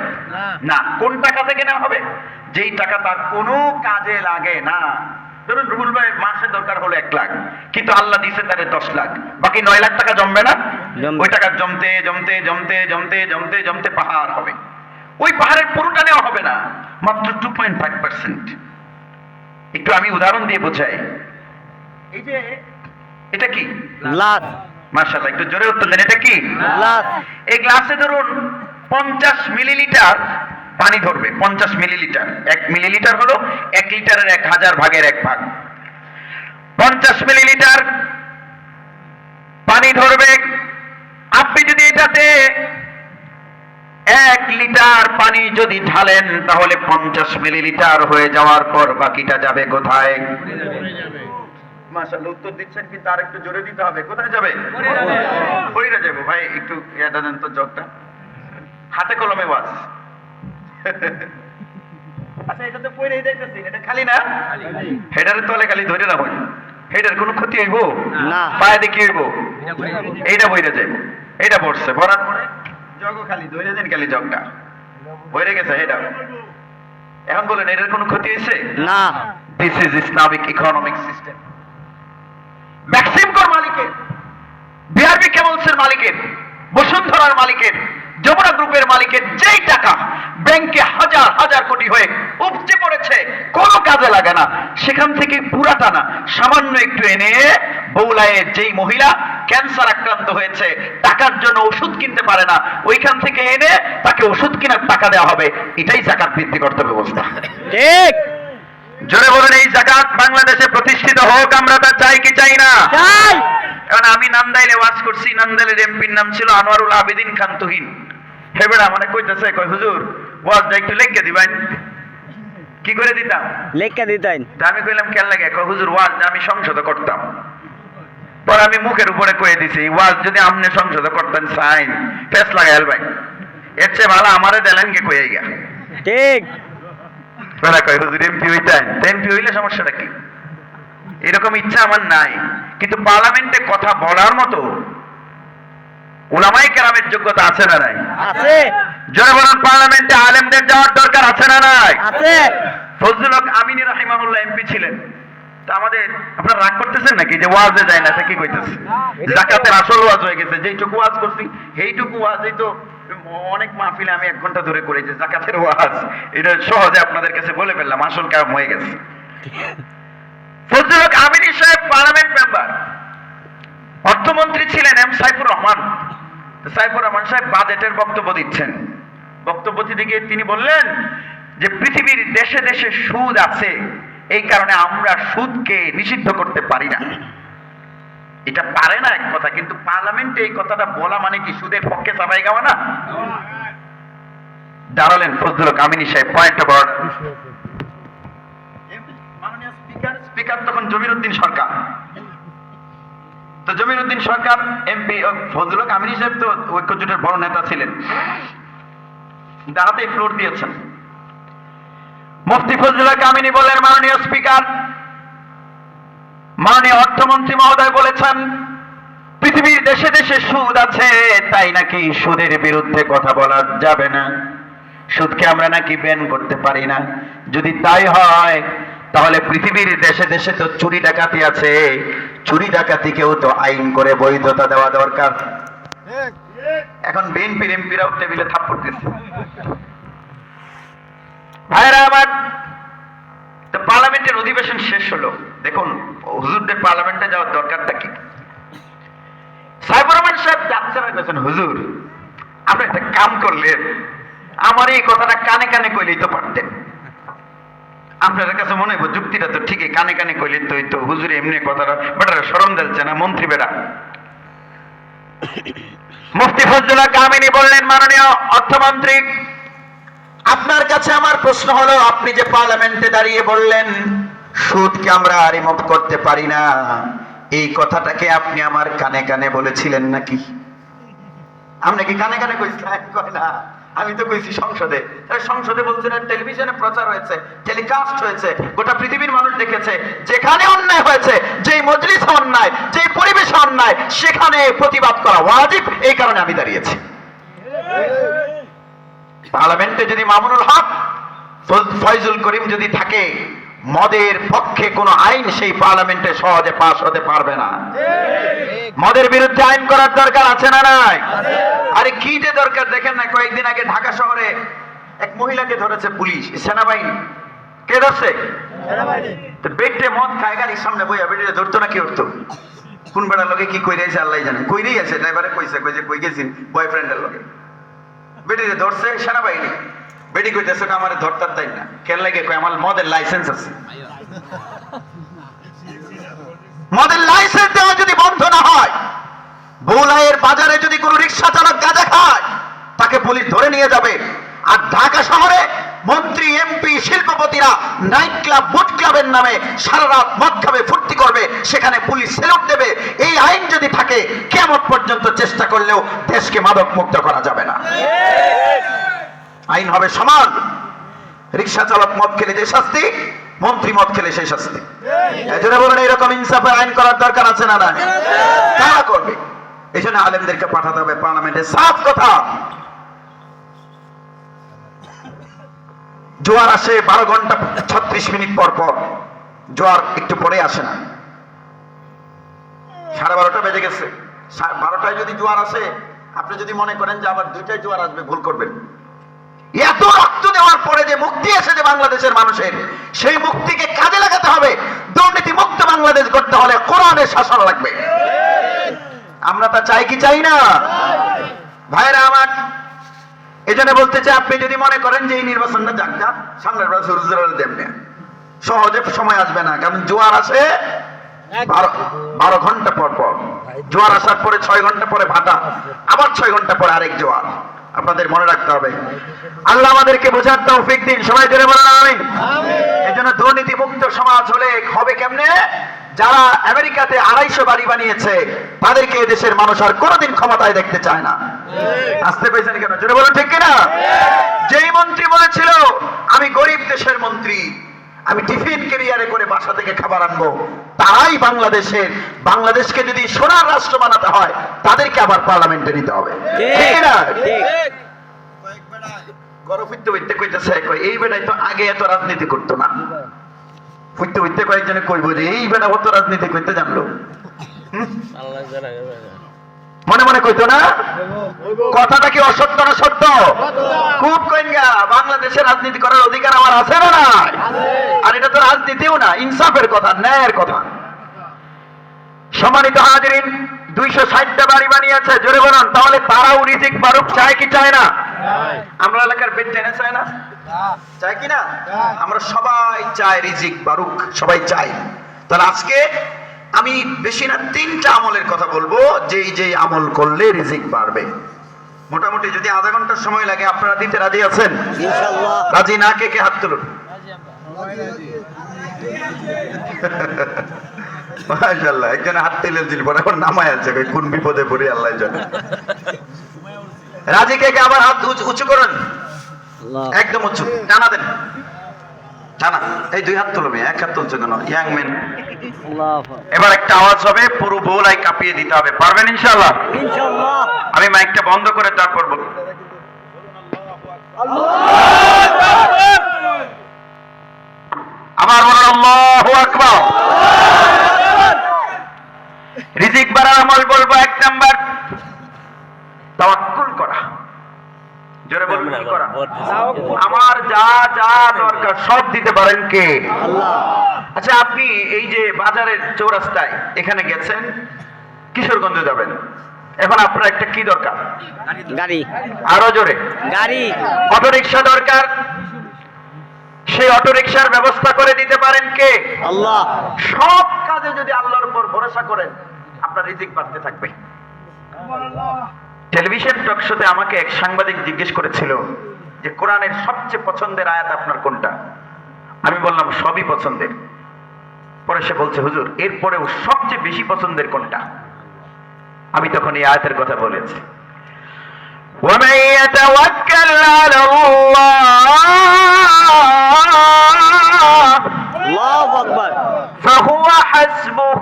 না। কোন টাকা থেকে নেওয়া হবে? যেই টাকা তার কোনো কাজে লাগে না। ধরুন রুবুল ভাই মাসে দরকার হলো 1 লাখ, কিন্তু আল্লাহ দিয়েছে তারে 10 লাখ, বাকি 9 লাখ টাকা জমবে না? ওই টাকা জমতে জমতে জমতে জমতে জমতে জমতে পাহাড় হবে। ওই পাহাড়ের পুরোটা নেওয়া হবে না, মাত্র 2.5%। একটু আমি উদাহরণ দিয়ে বোঝাই। এই যে এটা কি গ্লাস। মাশাআল্লাহ, একটু জোরে উত্তর দেন, এটা কি গ্লাস। এই গ্লাসে ধরুন 50 মিলিলিটার পানি ধরবে। 50 মিলিলিটার, 1 মিলিলিটার হলো 1 লিটারের 1000 ভাগের 1 ভাগ। 50 মিলিলিটার পানি ধরবে। আপনি যদি এটাতে 1 লিটার পানি যদি ঢালেন তাহলে 50 মিলিলিটার হয়ে যাওয়ার পর বাকিটা যাবে কোথায়? মাশাআল্লাহ, উত্তর দিচ্ছেন, কিন্তু আরেকটু জোরে দিতে হবে। কোথায় যাবে? পড়ে যাবে। ভাই একটু এটা দেন তো জগটা, হাতে কলমে ওয়াজ। আচ্ছা, এটা তো পড়েই যাইতেছি, এটা খালি না? হেডারের তলে খালি ধরে না ভাই, হেডার কোনো ক্ষতি হইব না। পায়ে দিয়ে কি হইব? এইটা বইরা যাইব, এইটা পড়ছে, ভরার পরে জগও খালি ধরে দেন, খালি জগটা বইরে গেছে হেডার। এখন বলেন এটার কোনো ক্ষতি হয়েছে? না। This is Islamic economic system. ম্যাক্সিমকোর মালিকের, বিআরবি কেবলসের মালিকের, বসুন্ধরার মালিকের, যমুনা গ্রুপের মালিকের যেই টাকা ব্যাংকে হাজার হাজার কোটি হয়ে উপচে পড়েছে, কোনো কাজে লাগে না, সেখান থেকে পুরাটা না, সামান্য একটু এনে বৌলায়ে যেই মহিলা ক্যান্সার আক্রান্ত হয়েছে, টাকার জন্য ওষুধ কিনতে পারে না, ওইখান থেকে এনে তাকে ওষুধ কেনার টাকা দেওয়া হবে। এটাই জাকাত ভিত্তিক অর্থ ব্যবস্থা। ঠিক। জোরে বলুন, এই জাকাত বাংলাদেশে প্রতিষ্ঠিত হোক, আমরা তা চাই কি চাই না? চাই। এখন আমি নান্দাইলে ওয়াজ করছি, নান্দাইলের এমপির নাম ছিল আনোয়ারুল আবেদিন খান তুহিন। হেবেড়া মানে কইতেছে, কয় হুজুর ওয়াজটা একটু লিখে দিবেন। কি করে দিতাম? লেখা দিতেন। তা আমি কইলাম কেন লাগে? কয় হুজুর ওয়াজ আমি সংসদে করতাম। পর আমি মুখের উপরে কয়ে দিছি, ওয়াজ যদি আপনি সংসদে করতেন সাইন ফেস লাগাইল ভাই, এর চেয়ে ভালো আমারে দিলেন কে কয়ে গিয়া। ঠিক। বেলা কয় হুজুর এমপি হইতেন, এমপি হইলে সমস্যাটা কি? এরকম ইচ্ছা আমার নাই, কিন্তু পার্লামেন্টে কথা বলার মতো উলামায়ে কেরামের যোগ্যতা আছে না নাই? আছে। জোরে বলুন, পার্লামেন্টে আলেমদের যাওয়ার দরকার আছে না নাই? আছে। ফজলুল হক আমিনী রাহিমাহুল্লাহ এমপি ছিলেন। তা আমাদের, আপনারা রাগ করতেছেন নাকি যে ওয়াজে যায় না? তা কি কইতেছে? যাকাতের আসল ওয়াজ হয়ে গেছে, যেইটুকু ওয়াজ করছি সেইটুকু ওয়াজই তো অনেক মাহফিলে আমি 1 ঘন্টা ধরে করেছি। যাকাতের ওয়াজ এটা সহজে আপনাদের কাছে বলে ফেললাম, আসল কাম হয়ে গেছে। ফজলুল হক আমিনী সাহেব পার্লামেন্ট মেম্বার, অর্থমন্ত্রী ছিলেন এম সাইফুর রহমান। সাইফুর রহমান সাহেব বাজেটের বক্তব্য দিচ্ছেন। বক্তব্য দিতে গিয়ে তিনি বললেন যে পৃথিবীর দেশে দেশে সুদ আছে, এই কারণে আমরা সুদকে নিষিদ্ধ করতে পারি না। এটা পারে না এক কথা, কিন্তু পার্লামেন্টে এই কথাটা বলা মানে কি সুদের পক্ষে সাবাই গাওয়া না? দাঁড়ালেন ফজলুল হক আমিনী সাহেব, পয়েন্ট অফ অর্ডার। মাননীয় স্পিকার তখন জমির উদ্দিন সরকার। তো জমির উদ্দিন সরকার এমপি, ফজলুল হক আমিনী সাহেব তো ঐক্যজোটের বড় নেতা ছিলেন, দাঁড়াতে ফ্লোর দিয়েছেন। মুফতি ফজলুল হক আমিনী বললেন, মাননীয় স্পিকার, মাননীয় অর্থমন্ত্রী মহোদয় বলেছেন পৃথিবীর দেশে দেশে সুদ আছে, তাই নাকি সুদের বিরুদ্ধে কথা বলা যাবে না, সুদকে আমরা নাকি ব্যান করতে পারি না। যদি তাই হয় তাহলে পৃথিবীর দেশে দেশে তো চুরি ডাকাতি আছে, চুরি ডাকাতিকেও তো আইন করে বৈধতা দেওয়া দরকার। এখন বিএনপির এমপিরাও টেবিলে থাপ্পড় দিচ্ছে। ভাইরা আমার, তো পার্লামেন্টের অধিবেশন শেষ হলো। দেখুন হুজুরদের পার্লামেন্টে যাওয়ার দরকারটা কি? সাইফুর রহমান সাহেব যাচ্ছেন আর বলছেন, হুজুর আপনি একটা কাম করলেন, আমার এই কথাটা কানে কানে কইলেই তো পারতেন। আপনাদের কাছে মনে হয় যুক্তিটা তো ঠিকই, কানে কানে কইলে তো তো হুজুর এমনি কথাটা বেটারা শরম দিচ্ছে না মন্ত্রী বেটা। মুফতি ফজলুল হক আমিনী বললেন, মাননীয় অর্থমন্ত্রী, আপনার কাছে আমার প্রশ্ন হলো, আপনি যে পার্লামেন্টে দাঁড়িয়ে বললেন সুদকে আমরা রিমুভ করতে পারি না, এই কথাটাকে আপনি আমার কানে কানে বলেছিলেন নাকি? আপনি কি কানে কানে কইছিলেন? কয় না, আমি তো কইছি সংসদে। সংসদে বলছেন, টেলিভিশনে প্রচার হয়েছে, টেলিকাস্ট হয়েছে, গোটা পৃথিবীর মানুষ দেখেছে। যেখানে অন্যায় হয়েছে, যেই মজলিসে অন্যায়, যেই পরিবেশে অন্যায়, সেখানে প্রতিবাদ করা ওয়াজিব, এই কারণে আমি দাঁড়িয়েছি। পার্লামেন্টে যদি মামুনুল হক, ফয়জুল করিম যদি থাকে, মদের পক্ষে কোনো আইন সেই পার্লামেন্টে সহজে পাস হতে পারবে না। মদের বিরুদ্ধে আইন করার দরকার আছে না নাই? আরে কি যে দরকার, দেখেন না কয়েকদিন আগে ঢাকা শহরে এক মহিলাকে ধরেছে পুলিশ, সেনাবাহিনী। কে ধরছে? তো বেটে মদ খায়, গাড়ির সামনে বইয়া বেটিরে ধরতো না, কি ধরতো? কোন বেড়ার লোকে কি কই রয়েছে আল্লাহ জানে, কইরেই আছে, ড্রাইভারে কইছে, কই যে কই গেছিন বয়ফ্রেন্ডের লোকে, বেটিরে ধরছে সেনাবাহিনী। বেটি কইতেছে আমার ধরতার তাই না, কেন লাগে? কই আমার মদের লাইসেন্স আছে। মদের লাইসেন্স দেওয়া যদি বন্ধ না হয়, বৌলাইয়ের বাজারে যদি কোনো রিক্সা চালক গাঁজা খায়, তাকে পুলিশ ধরে নিয়ে যাবে। আর ঢাকা শহরে মন্ত্রী, এমপি, শিল্পপতিরা নাইট ক্লাব, বুট ক্লাবের নামে সারা রাত মদ খাবে, ফুর্তি করবে, সেখানে পুলিশ সেলুট দেবে। এই আইন যদি থাকে, কিয়ামত পর্যন্ত চেষ্টা করলেও দেশকে মাদক মুক্ত করা যাবে না। আইন হবে সমান। রিক্সা চালক মদ খেলে যে শাস্তি, মন্ত্রী মদ খেলে সেই শাস্তি। এজন্য বলেন এরকম ইনসাফের আইন করার দরকার আছে না? না, কারা করবে? এই জন্য আলেমদেরকে পাঠাতে হবে পার্লামেন্টে। সাফ কথা, জোয়ার আসে 12 ঘন্টা 36 মিনিট পর পর, জোয়ার একটু পরে আসে না। 12:30 বেজে গেছে, 12টায় যদি জোয়ার আসে, আপনি যদি মনে করেন যে আবার 2টায় জোয়ার আসবে, ভুল করবেন। এত রক্ত দেওয়ার পরে যে মুক্তি এসেছে বাংলাদেশের মানুষের, সেই মুক্তিকে কাজে লাগাতে হবে। দুর্নীতি মুক্ত বাংলাদেশ করতে হলে কোরআনের শাসন লাগবে। আমরা তা চাই কি চাই না? ভাইরা আমার, এজন্য বলতে চাই, আপনি যদি মনে করেন যে এই নির্বাচনটা যাক যাক, সামনের বছর দেমনে সহজে সময় আসবে না, কারণ জোয়ার আসে 12 ঘন্টা পর পর। জোয়ার আসার পরে 6 ঘন্টা পরে ভাটা, আবার 6 ঘন্টা পরে আরেক জোয়ার। আপনাদের মনে রাখতে হবে। আল্লাহ আমাদেরকে বোঝার তৌফিক দিন। সবাই জোরে বলেন আমিন। এজন্য দুর্নীতি মুক্ত সমাজ হলে হবে কেমনে? যারা আমেরিকাতে 250 বাড়ি বানিয়েছে, তাদেরকে এদেশের মানুষ আর কোনোদিন ক্ষমতায় দেখতে চায় না। আসতে পেয়েছেন কেন? জোরে বলুন ঠিক কিনা? যেই মন্ত্রী বলেছিল আমি গরিব দেশের মন্ত্রী, আমি টিফিন ক্যারিয়ারে করে বাসা থেকে খাবার আনবো, তারাই বাংলাদেশকে যদি সোনার রাষ্ট্র বানাতে হয়, তাদেরকে আবার পার্লামেন্টে নিতে হবে। ঠিক না? গরফিতে হইতে কইতেছে, এই বেটাই তো আগে এত রাজনীতি করতো না। ফুটতে হইতে কয়েকজনে কইব যে এই বেটা হতো রাজনীতি করতে জানলো, মনে মনে কইতো না। কথাটা কি অসত্য না সত্য? খুব কইঙ্গা, বাংলাদেশে রাজনীতি করার অধিকার আমার আছে না নাই? আর এটা তো রাজনীতিও না, ইনসাফের কথা, ন্যায়ের কথা। সম্মানিত হাজিরিন, 260টা বাড়ি বানিয়েছে, জোরে বলুন। তাহলে তারাও রিজিক বারুক চায় কি চায় না? আমরা এলাকার বেঞ্চেনে চায় না? চাই কি না? আমরা সবাই চাই রিজিক বারুক, সবাই চাই। তাহলে আজকে আমি বেশি না 3টা আমলের কথা বলবো, যেই আমল করলে রিজিক বাড়বে। মোটামুটি যদি আধা ঘন্টার সময় লাগে, আপনারা দিতে রাজি আছেন? ইনশাআল্লাহ। রাজি না? কে হাত তুলুন। মাশাআল্লাহ, একজন হাত তুলে দিল, পরে এখন নামায় আছে, কোন বিপদে পড়ি আল্লাহ জানে। রাজি কে? আবার হাত উঁচু করুন, একদম উঁচু, টানা দেন, টানা। এই 2 হাত তুলবে, 1 হাত তুলছে কেন? Young man. এবার একটা আওয়াজ হবে, পুরো বোলাই কাঁপিয়ে দিতে হবে। পারবেন ইনশাআল্লাহ? ইনশাআল্লাহ। আমি মাইকটা বন্ধ করে তারপর বলবো। আবার বলুন আল্লাহু আকবার। রিজিক বাড়ার আমল বলবো, 1 নাম্বার তাওয়াক্কুল করা। জোরে বলুন, কি করা? আমার যা যা দরকার সব দিতে পারেন কে? আল্লাহ। আচ্ছা, আপনি এই যে বাজারের চৌরাস্তায় এখানে গেছেন, কিশোরগঞ্জে যাবেন, এখন আপনার একটা কি দরকার? গাড়ি। আরো জোরে। গাড়ি। অটোরিকশা দরকার, সেই অটোরিকশার ব্যবস্থা করে দিতে পারেন কে? আল্লাহ। সব কাজে যদি আল্লাহর উপর ভরসা করেন, আপনার রিজিক বাড়তে থাকবে। টেলিভিশন টক শোতে আমাকে এক সাংবাদিক জিজ্ঞেস করেছিল যে কোরআনের সবচেয়ে পছন্দের আয়াত আপনার কোনটা? আমি বললাম সবই পছন্দের। পরে সে বলছে, হুজুর এরপরেও সবচেয়ে বেশি পছন্দের কোনটা? আমি তখন এই আয়াতের কথা বলেছি, وَمَن يَتَوَكَّلْ عَلَى اللَّهِ আল্লাহু আকবার। فَهُوَ حَسْبُهُ।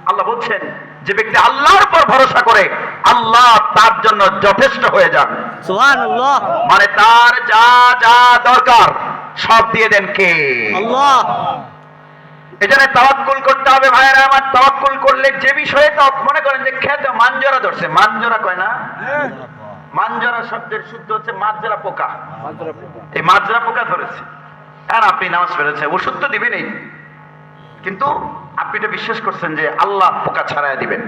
আল্লাহ বলছেন, যে ব্যক্তি আল্লাহর উপর ভরসা করে, আল্লাহ তার জন্য যথেষ্ট হয়ে যান। সুবহানাল্লাহ। মানে তার যা যা দরকার সব দিয়ে দেন কে? আল্লাহ। এজন্য তাওয়াক্কুল করতে হবে ভাইয়েরা আমার। তাওয়াক্কুল করলে যে বিষয়ে মনে করেন যে খেতে মানজরা ধরছে, মানজরা কয় না? মানজরা শব্দের শুদ্ধ হচ্ছে মাজরা পোকা। এই মাজরা পোকা ধরেছে, আর আপনি নামাজ পড়েছে, ওষুধ তো দিবেনই, কিন্তু আপনি এটা বিশ্বাস করছেন যে আল্লাহ পোকা ছাড়াই দিবেন,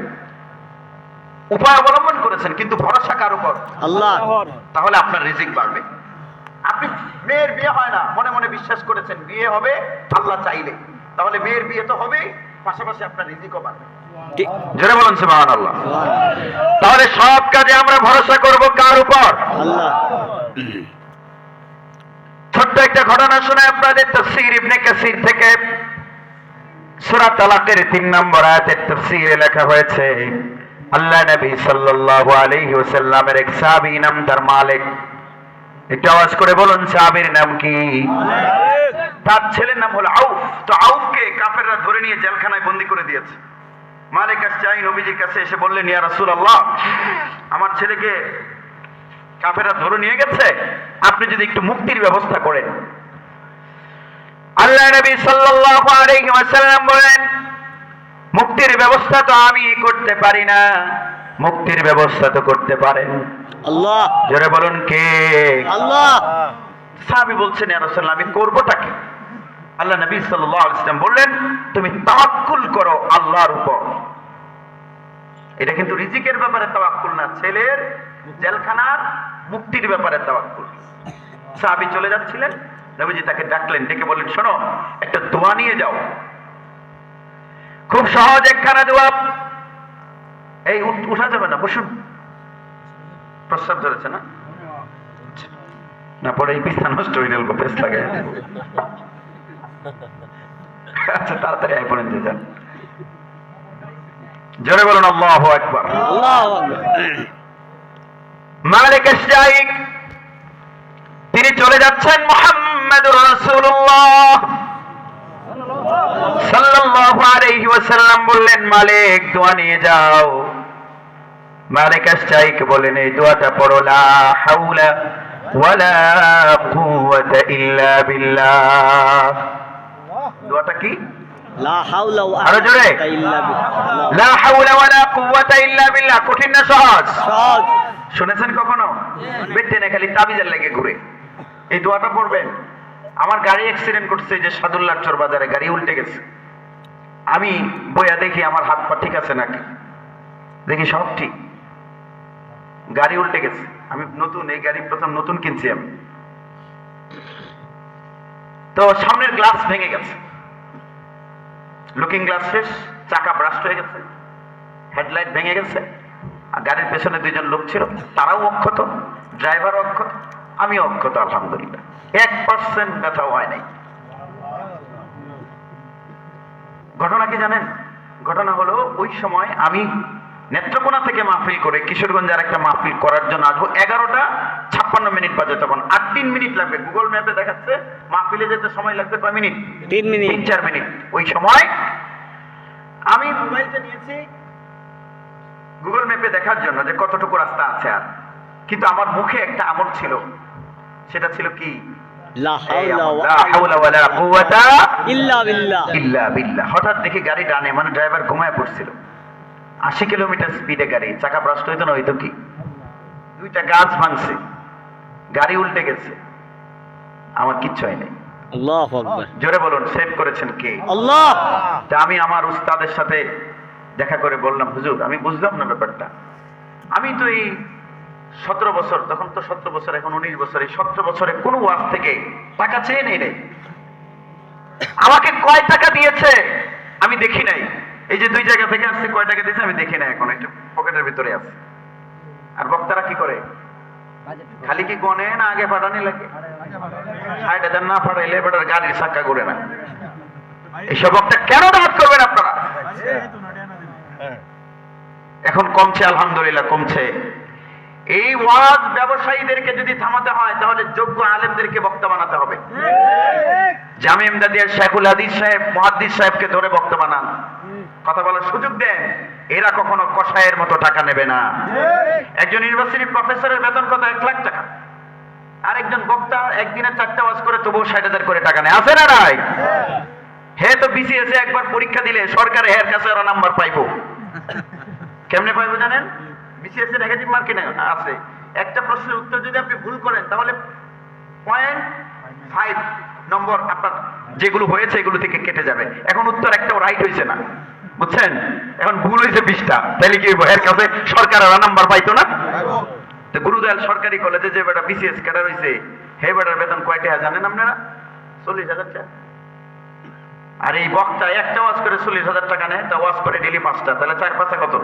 উপায় অবলম্বন করেছেন, কিন্তু ভরসা কার উপর? আল্লাহ। তাহলে আপনার রিজিক বাড়বে। আপনি মেয়ের বিয়ে হয় না, মনে মনে বিশ্বাস করেছেন বিয়ে হবে আল্লাহ চাইলে, তাহলে মেয়ের বিয়ে তো হবে, পাশাপাশি আপনার রিজিকও বাড়বে। ঠিক। জোরে বলুন সুবহানাল্লাহ। তাহলে সব কাজে আমরা ভরসা করব কার উপর? আল্লাহ। ছোট্ট একটা ঘটনা শুনে আপনাদের তাফসীর ইবনে কাসির থেকে সূরা তালাকের 3 নম্বর আয়াতের তাফসীরে লেখা হয়েছে, আল্লাহ নবী সাল্লাল্লাহু আলাইহি ওয়াসাল্লামের এক সাহাবী নাম তার মালিক। একটু আওয়াজ করে বলুন সাহাবীর নাম কি? তার ছেলের নাম হলো আউফ। তো আউফকে কাফেররা ধরে নিয়ে জেলখানায় বন্দী করে দিয়েছে। মালিক আসছে নবীজির কাছে এসে বললেন, ইয়া রাসূলুল্লাহ, আমার ছেলেকে কাফেররা ধরে নিয়ে গেছে, আপনি যদি একটু মুক্তির ব্যবস্থা করেন। আল্লাহ নবী সাল্লাল্লাহু আলাইহি ওয়াসাল্লাম বলেন, মুক্তির ব্যবস্থা তো আমি করতে পারি না, মুক্তির ব্যবস্থা তো করতে পারেন। আল্লাহ। জোরে বলুন কে? আল্লাহ। সাহাবী বলছেন, ইয়া রাসূলুল্লাহ, আমি করবটা কি? আল্লাহ নবী সাল্লাল্লাহু আলাইহি ওয়াসাল্লাম বললেন, তুমি তাওয়াক্কুল করো আল্লাহর উপর। এটা কিন্তু রিজিকের ব্যাপারে তাওয়াক্কুল না, ছেলের জেলখানার মুক্তির ব্যাপারে তাওয়াক্কুল। সাহাবী চলে যাচ্ছিলেন, নবীজি তাকে ডাকলেন, ডেকে বললেন, শোনো, একটা দোয়া নিয়ে যাও। খুব সহজ একখানা দোয়া। এই উঠা যাবে না, বসুন। প্রস্রাব ধরেছে না? না পরে এই পিস্তা নষ্ট হয়ে গেল, পেস্ট লাগে। আচ্ছা তাড়াতাড়ি আয় পড়েন যান। জোরে বলুন আল্লাহু আকবার। আল্লাহু আকবার। মালিক আশ-শাইখ তিনি চলে যাচ্ছেন, মুহাম্মাদুর রাসূলুল্লাহ সাল্লাল্লাহু আলাইহি ওয়াসাল্লাম বললেন, মালিক দোয়া নিয়ে যাও। মালিক আশ-শাইখ বলেন, এই দোয়াটা পড়ো, লা হাওলা ওয়ালা কুওয়াতা ইল্লা বিল্লাহ। দোয়াটা কি? লা হাওলা ওয়া আরো জোরে। কুওয়াতা ইল্লা বিল্লাহ। লা হাওলা ওয়ালা কুওয়াতা ইল্লা বিল্লাহ। কঠিন না সহজ? সহজ। শুনেছেন কখনো? বেটে না খালি তাবিজের লেগে ঘুরে। এই দোয়াটা পড়বেন। আমার গাড়ি অ্যাক্সিডেন্ট করছে, যে সাদুল্লাহ চর বাজারে গাড়ি উল্টে গেছে। আমি বইয়া দেখি আমার হাত পা ঠিক আছে নাকি, দেখি সব ঠিক, গাড়ি উল্টে গেছে। আমি নতুন, এই গাড়ি প্রথম নতুন কিনছি আমি। তো সামনের গ্লাস ভেঙে গেছে, লুকিং গ্লাস শেষ, চাকা ব্রাস্ট হয়ে গেছে, হেডলাইট ভেঙে গেছে। আর গাড়ির পেছনে দুইজন লোক ছিল, তারাও অক্ষত, ড্রাইভার অক্ষত, আমি অক্ষত। আলহামদুলিল্লাহ 1% ব্যথাও হয় নাই। ঘটনা কি জানেন? ঘটনা হলো, ওই সময় আমি নেত্রকোনা থেকে মাহফিল করে কিশোরগঞ্জের একটা মাহফিল করার জন্য আসবো। 11:56 বাজে, তখন 3 মিনিট লাগবে। গুগল ম্যাপে দেখাচ্ছে মাহফিলে যেতে সময় লাগবে কয় মিনিট? 3 মিনিট। 3-4 মিনিট। ওই সময় আমি মোবাইলটা নিয়েছি গুগল ম্যাপে দেখার জন্য যে কতটুকু রাস্তা আছে আর। কিন্তু আমার মুখে একটা আমল ছিল, সেটা ছিল কি? লা হাওলা লা হাওলা ওয়ালা কুওয়াতা ইল্লা বিল্লাহ। ইল্লা বিল্লাহ। হঠাৎ দেখি গাড়ি ডানে, মানে ড্রাইভার ঘুমায় পড়ছিল। 80 কিলোমিটার স্পিডে গাড়ি, চাকা ব্রাস্ট হইতো না হইতো কি? দুইটা গাছ ভাঙছে, গাড়ি উল্টে গেছে, আমার কিচ্ছু হয় নাই। আল্লাহু আকবার। জোরে বলুন, সেভ করেছেন কে? আল্লাহ। তা আমি আমার উস্তাদের সাথে দেখা করে বললাম, হুজুর আমি বুঝলাম না ব্যাপারটা। আমি তো এই 17 বছর, তখন তো 17 বছর, এখন 19 বছর, এই 17 বছরে কোনো ওয়াজ থেকে টাকা চেয়ে নেই নাই। আমাকে কয় টাকা দিয়েছে আমি দেখি নাই। এই যে 2 জায়গা থেকে আসছে, কয় টাকা দিয়েছে আমি দেখি নাই, এখন একটু পকেটের ভিতরে আছে। আর বক্তারা কি করে? খালি কি গনে না আগে পাঠানি লাগে? 60,000 না পাঠাইলে বেটার গাড়ির চাক্কা ঘুরে না। এইসব বক্তা কেন দাওয়াত করবেন আপনারা? এখন কমছে, আলহামদুলিল্লাহ কমছে। এই ওয়াজ ব্যবসায়ীদেরকে যদি থামাতে হয়, তাহলে যোগ্য আলেমদেরকে বক্তা বানাতে হবে। জামে ইমদাদিয়ার শেখুল হাদিস সাহেব, মুহাদ্দিস সাহেবকে ধরে বক্তা বানান, কথা বলার সুযোগ দেন। এরা কখনো কসাইয়ের মতো টাকা নেবে না। একজন ইউনিভার্সিটি প্রফেসরের বেতন কত? 1 লাখ টাকা। আর একজন বক্তা একদিনে 4টা ওয়াজ করে তবুও 60,000 করে টাকা নেয়, আছে না নাই? হে তো বিসিএস এ একবার পরীক্ষা দিলে সরকারে হের কাছে ওরা নাম্বার পাইবো। কেমনে পাইবো জানেন? বিসিএস এ নেগেটিভ মার্কিং আছে। একটা প্রশ্নের উত্তর যদি আপনি ভুল করেন, তাহলে 0.5 নম্বর আপনার যেগুলো হয়েছে এগুলো থেকে কেটে যাবে। এখন উত্তর একটাও রাইট হয়েছে না, বুঝছেন? এখন ভুল হয়েছে 20টা, তাহলে কি হের কাছে সরকার ওরা নাম্বার পাইতো না? তো গুরুদয়াল সরকারি কলেজে যে বেটা বিসিএস ক্যাডার হয়েছে, হে বেটার বেতন কয়টা জানেন আপনারা? 40,000 টাকা। আর এই বক্তা একটা ওয়াজ করে 40,000 টাকা নেয়, তা ওয়াজ করে ডেলি 5টা, তাহলে 4-5 কত?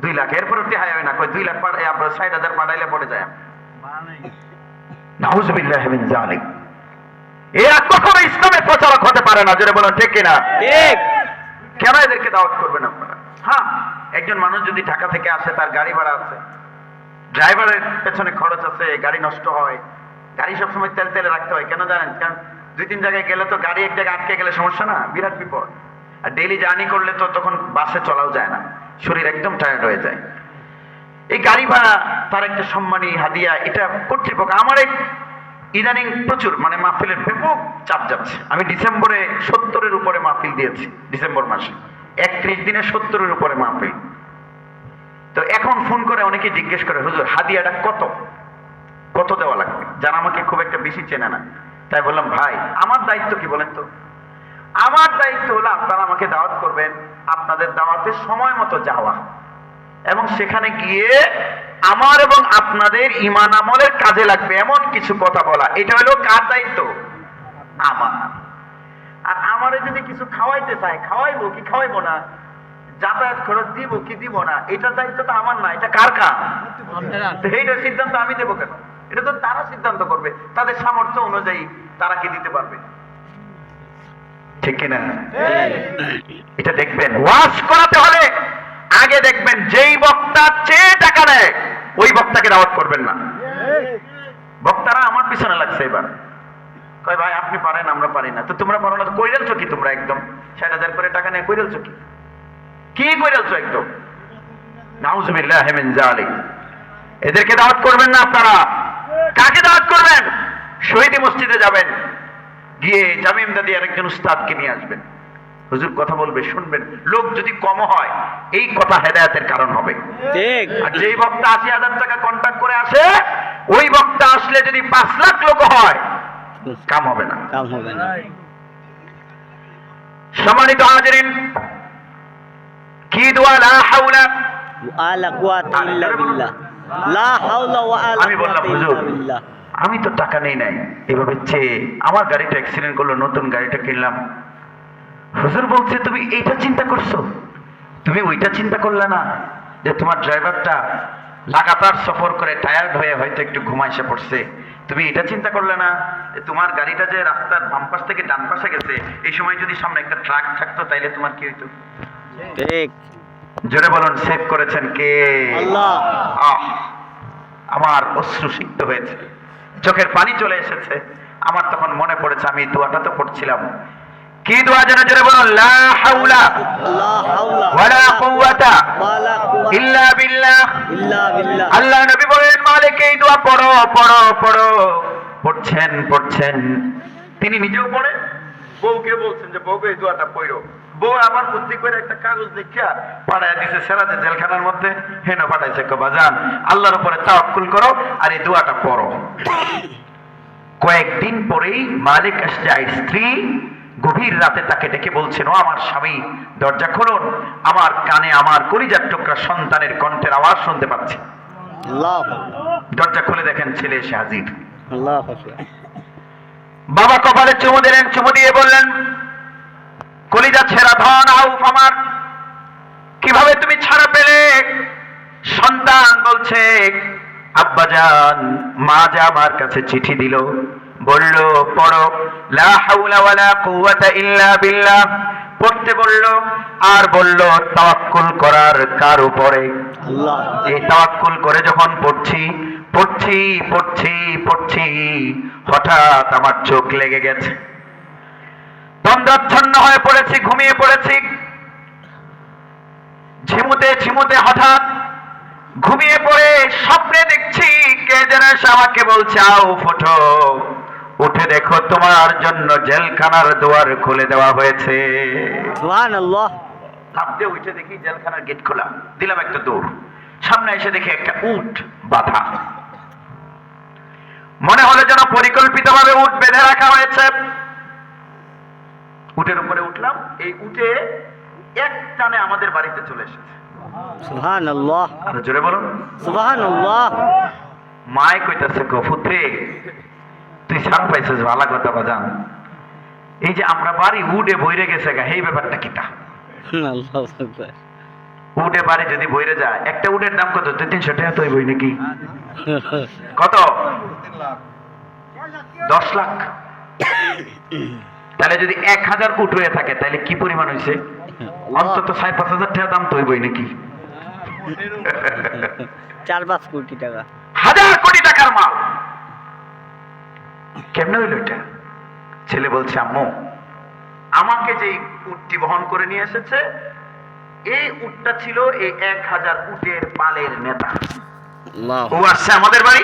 2 লাখ। এরপরে টিহাই হয় না, কই 2 লাখ 60,000 পাঠাইলে পড়ে যায়। নাউজুবিল্লাহি মিন যালিক। এরা কখনো ইসলামের প্রচারক হতে পারে না, জোরে বলুন ঠিক কিনা? ঠিক। কেন এদেরকে দাওয়াত করবেন আপনারা? হ্যাঁ, একজন মানুষ যদি ঢাকা থেকে আসে, তার গাড়ি ভাড়া আছে, ড্রাইভারের পেছনে খরচ আছে, গাড়ি নষ্ট হয়, গাড়ি সবসময় তেলে রাখতে হয়। কেন জানেন? কারণ 2-3 জায়গায় গেলে তো গাড়ি এক জায়গায় আটকে গেলে সমস্যা না, বিরাট বিপদ। আর ডেইলি জার্নি করলে তো তখন বাসে চলাও যায় না, শরীর একদম টায়ার্ড হয়ে যায়। এই গাড়ি ভাড়া তার একটা সম্মানী হাদিয়া, এটা কর্তৃপক্ষ। আমার এই ইদানিং প্রচুর মানে মাহফিলের ব্যাপক চাপ যাচ্ছে। আমি ডিসেম্বরে 70-এর উপরে মাহফিল দিয়েছি, ডিসেম্বর মাসে 31 দিনে 70-এর উপরে মাহফিল। তো এখন ফোন করে অনেকে জিজ্ঞেস করে, হুজুর হাদিয়াটা কত দেওয়া লাগবে? যারা আমাকে খুব একটা বেশি চেনে না, তাই বললাম, ভাই আমার দায়িত্ব কি বলেন তো? আমার দায়িত্ব হলো আপনারা আমাকে দাওয়াত করবেন, আপনাদের দাওয়াতে সময় মতো যাওয়া এবং সেখানে গিয়ে আমার এবং আপনাদের ঈমান আমলের কাজে লাগবে এমন কিছু কথা বলা। এটা হলো কার দায়িত্ব? আমার। আর আমারে যদি কিছু খাওয়াইতে চায়, খাওয়াইবো কি খাওয়াইবো না, যাতায়াত খরচ দিব কি দিব না, এটার দায়িত্ব তো আমার না, এটা কার কাজ? তো এইটার সিদ্ধান্ত আমি দেবো কেন? এটা তো তারা সিদ্ধান্ত করবে, তাদের সামর্থ্য অনুযায়ী তারা কি দিতে পারবে, ঠিক কিনা? এটা দেখবেন, ওয়াজ করাতে হলে আগে দেখবেন যেই বক্তা চেয়ে টাকা নেয় ওই বক্তাকে দাওয়াত করবেন না। বক্তারা আমার পিছনে লাগছে এবার, কয় ভাই আপনি পারেন, আমরা পারি না। তো তোমরা পারো না, তো কইরেলছো কি? তোমরা একদম 60,000 করে টাকা নিয়ে কইরেলছো কি? কি কইরেলছো একদম? নাউজুবিল্লাহি মিন যালিক। এদেরকে দাওয়াত করবেন না আপনারা। কাকে দাওয়াত করবেন? শহীদি মসজিদে যাবেন, গিয়ে জামে ইমদাদিয়ার একজন উস্তাদকে নিয়ে আসবেন, হুজুর কথা বলবে, শুনবেন। লোক যদি কম হয় এই কথা হেদায়েতের কারণ হবে। ঠিক। আর যেই বক্তা 80,000 টাকা কন্ট্রাক্ট করে আসে, ওই বক্তা আসলে যদি 5 লাখ লোক হয় কাম হবে না, কাম হবে না। সম্মানিত হাজিরিন, কি দোয়া? লা হাওলা ওয়ালা কুওয়াতা ইল্লা বিল্লাহ। লা হাওলা ওয়ালা আমি বললাম, কুওয়াতা হুজুর ইল্লা বিল্লাহ। আমি তো টাকা নেই নাই, এভাবে চেয়ে আমার গাড়িটা অ্যাক্সিডেন্ট করলো, নতুন গাড়িটা কিনলাম। হুজুর বলছে তুমি এইটা চিন্তা করছো, তুমি ওইটা চিন্তা করলে না যে তোমার ড্রাইভারটা লাগাতার সফর করে টায়ার্ড হয়ে হয়তো একটু ঘুমাইসে পড়ছে, তুমি এটা চিন্তা করলে না যে তোমার গাড়িটা যে রাস্তার বাম পাশ থেকে ডান পাশে গেছে, এই সময় যদি সামনে একটা ট্রাক থাকতো তাইলে তোমার কি হইতো? ঠিক। জোরে বলুন, সেভ করেছেন কে? আল্লাহ। আমার অশ্রু সিক্ত হয়েছে, চোখের পানি চলে এসেছে। আমার তখন মনে পড়েছে আমি দোয়াটা তো পড়ছিলাম, কি দোয়া যেন? জোরে বলুন, লা হাওলা লা হাওলা ওয়ালা কুওয়াতা ওয়ালা কুওয়াতা ইল্লা বিল্লাহ। ইল্লা বিল্লাহ। আল্লাহ নবী বলেন, মালিক এই দোয়া পড়ো পড়ো পড়ো। পড়ছেন, তিনি নিজেও পড়ে, বউকে বলছেন যে বউকে এই দোয়াটা পড়ো। বউ আবার বুদ্ধি করে একটা কাগজ দেখিয়া পাঠায় দিছে সেরাতে জেলখানার মধ্যে, হেন পাঠাইছে, বাজান আল্লাহর উপরে তাওয়াক্কুল করো আর এই দোয়াটা পড়ো। কয়েকদিন পরেই মালিক আসছে, স্ত্রী গভীর রাতে তাকে ডেকে বলছেন, ও আমার স্বামী দরজা খুলুন, আমার কানে আমার কলিজার টুকরা সন্তানের কণ্ঠের আওয়াজ শুনতে পাচ্ছি। আল্লাহ। দরজা খুলে দেখেন ছেলে এসে হাজির। আল্লাহু আকবার। বাবা কপালে চুমু দিলেন, চুমু দিয়ে বললেন, কলিজা ছেঁড়া ধন আউফ আমার, কিভাবে তুমি ছাড়া পেলে? সন্তান বলছে, আব্বাজান মা যা আমার কাছে চিঠি দিল, বলল পড়ো লা হাওলা ওয়ালা কুওয়াতা ইল্লা বিল্লাহ। পড়তে বলল আর বলল তাওয়াক্কুল করার কার উপরে? আল্লাহ। এই তাওয়াক্কুল করে যখন পড়ছি হঠাৎ আমার চোখ লেগে গেছে, তন্দ্রাচ্ছন্ন হয়ে পড়েছি, ঘুমিয়ে পড়েছি। ঝিমুতে হঠাৎ ঘুমিয়ে পড়ে স্বপ্নে দেখছি কে যেন এসে আমাকে বলছে, আও ফোটো, উঠে দেখো তোমার জন্য জেলখানার দুয়ার খুলে দেওয়া হয়েছে। সুবহানাল্লাহ। ভাবতে উঠে দেখি জেলখানার গেট খোলা, দিলাম একটা দৌড়, সামনে এসে দেখি একটা উট বাঁধা। মনে হলো যেন পরিকল্পিতভাবে উট বেঁধে রাখা হয়েছে। উটের উপরে উঠলাম, এই উটে এক টানে আমাদের বাড়িতে চলে এসেছে। সুবহানাল্লাহ। আরো জোরে বলুন। সুবহানাল্লাহ। মায় কইতাছে, গো পুত্রে তুই ছাড় পাইছিস, ভালো কথা বাজান, এই যে আমরা বাড়ি উডে বইরে গেছে গা, এই ব্যাপারটা কিটা? আল্লাহু আকবার। উডে বাড়ি যদি বইরে যায়, একটা উডের দাম কত? 300 টাকা তো বই নাকি? কত? 10 লাখ। তাহলে যদি 1000 উট হয়ে থাকে তাহলে কি পরিমাণ হয়েছে? অন্তত 5-5 হাজার টাকা দাম তো বই নাকি? 4-5 কোটি টাকা। হাজার কোটি টাকার মাল কেমনে হইল এটা? ছেলে বলছে, আম্মু আমাকে যে উটটি বহন করে নিয়ে এসেছে, এই উটটা ছিল এই 1000 উটের পালের নেতা। আল্লাহ, ও আসছে আমাদের বাড়ি,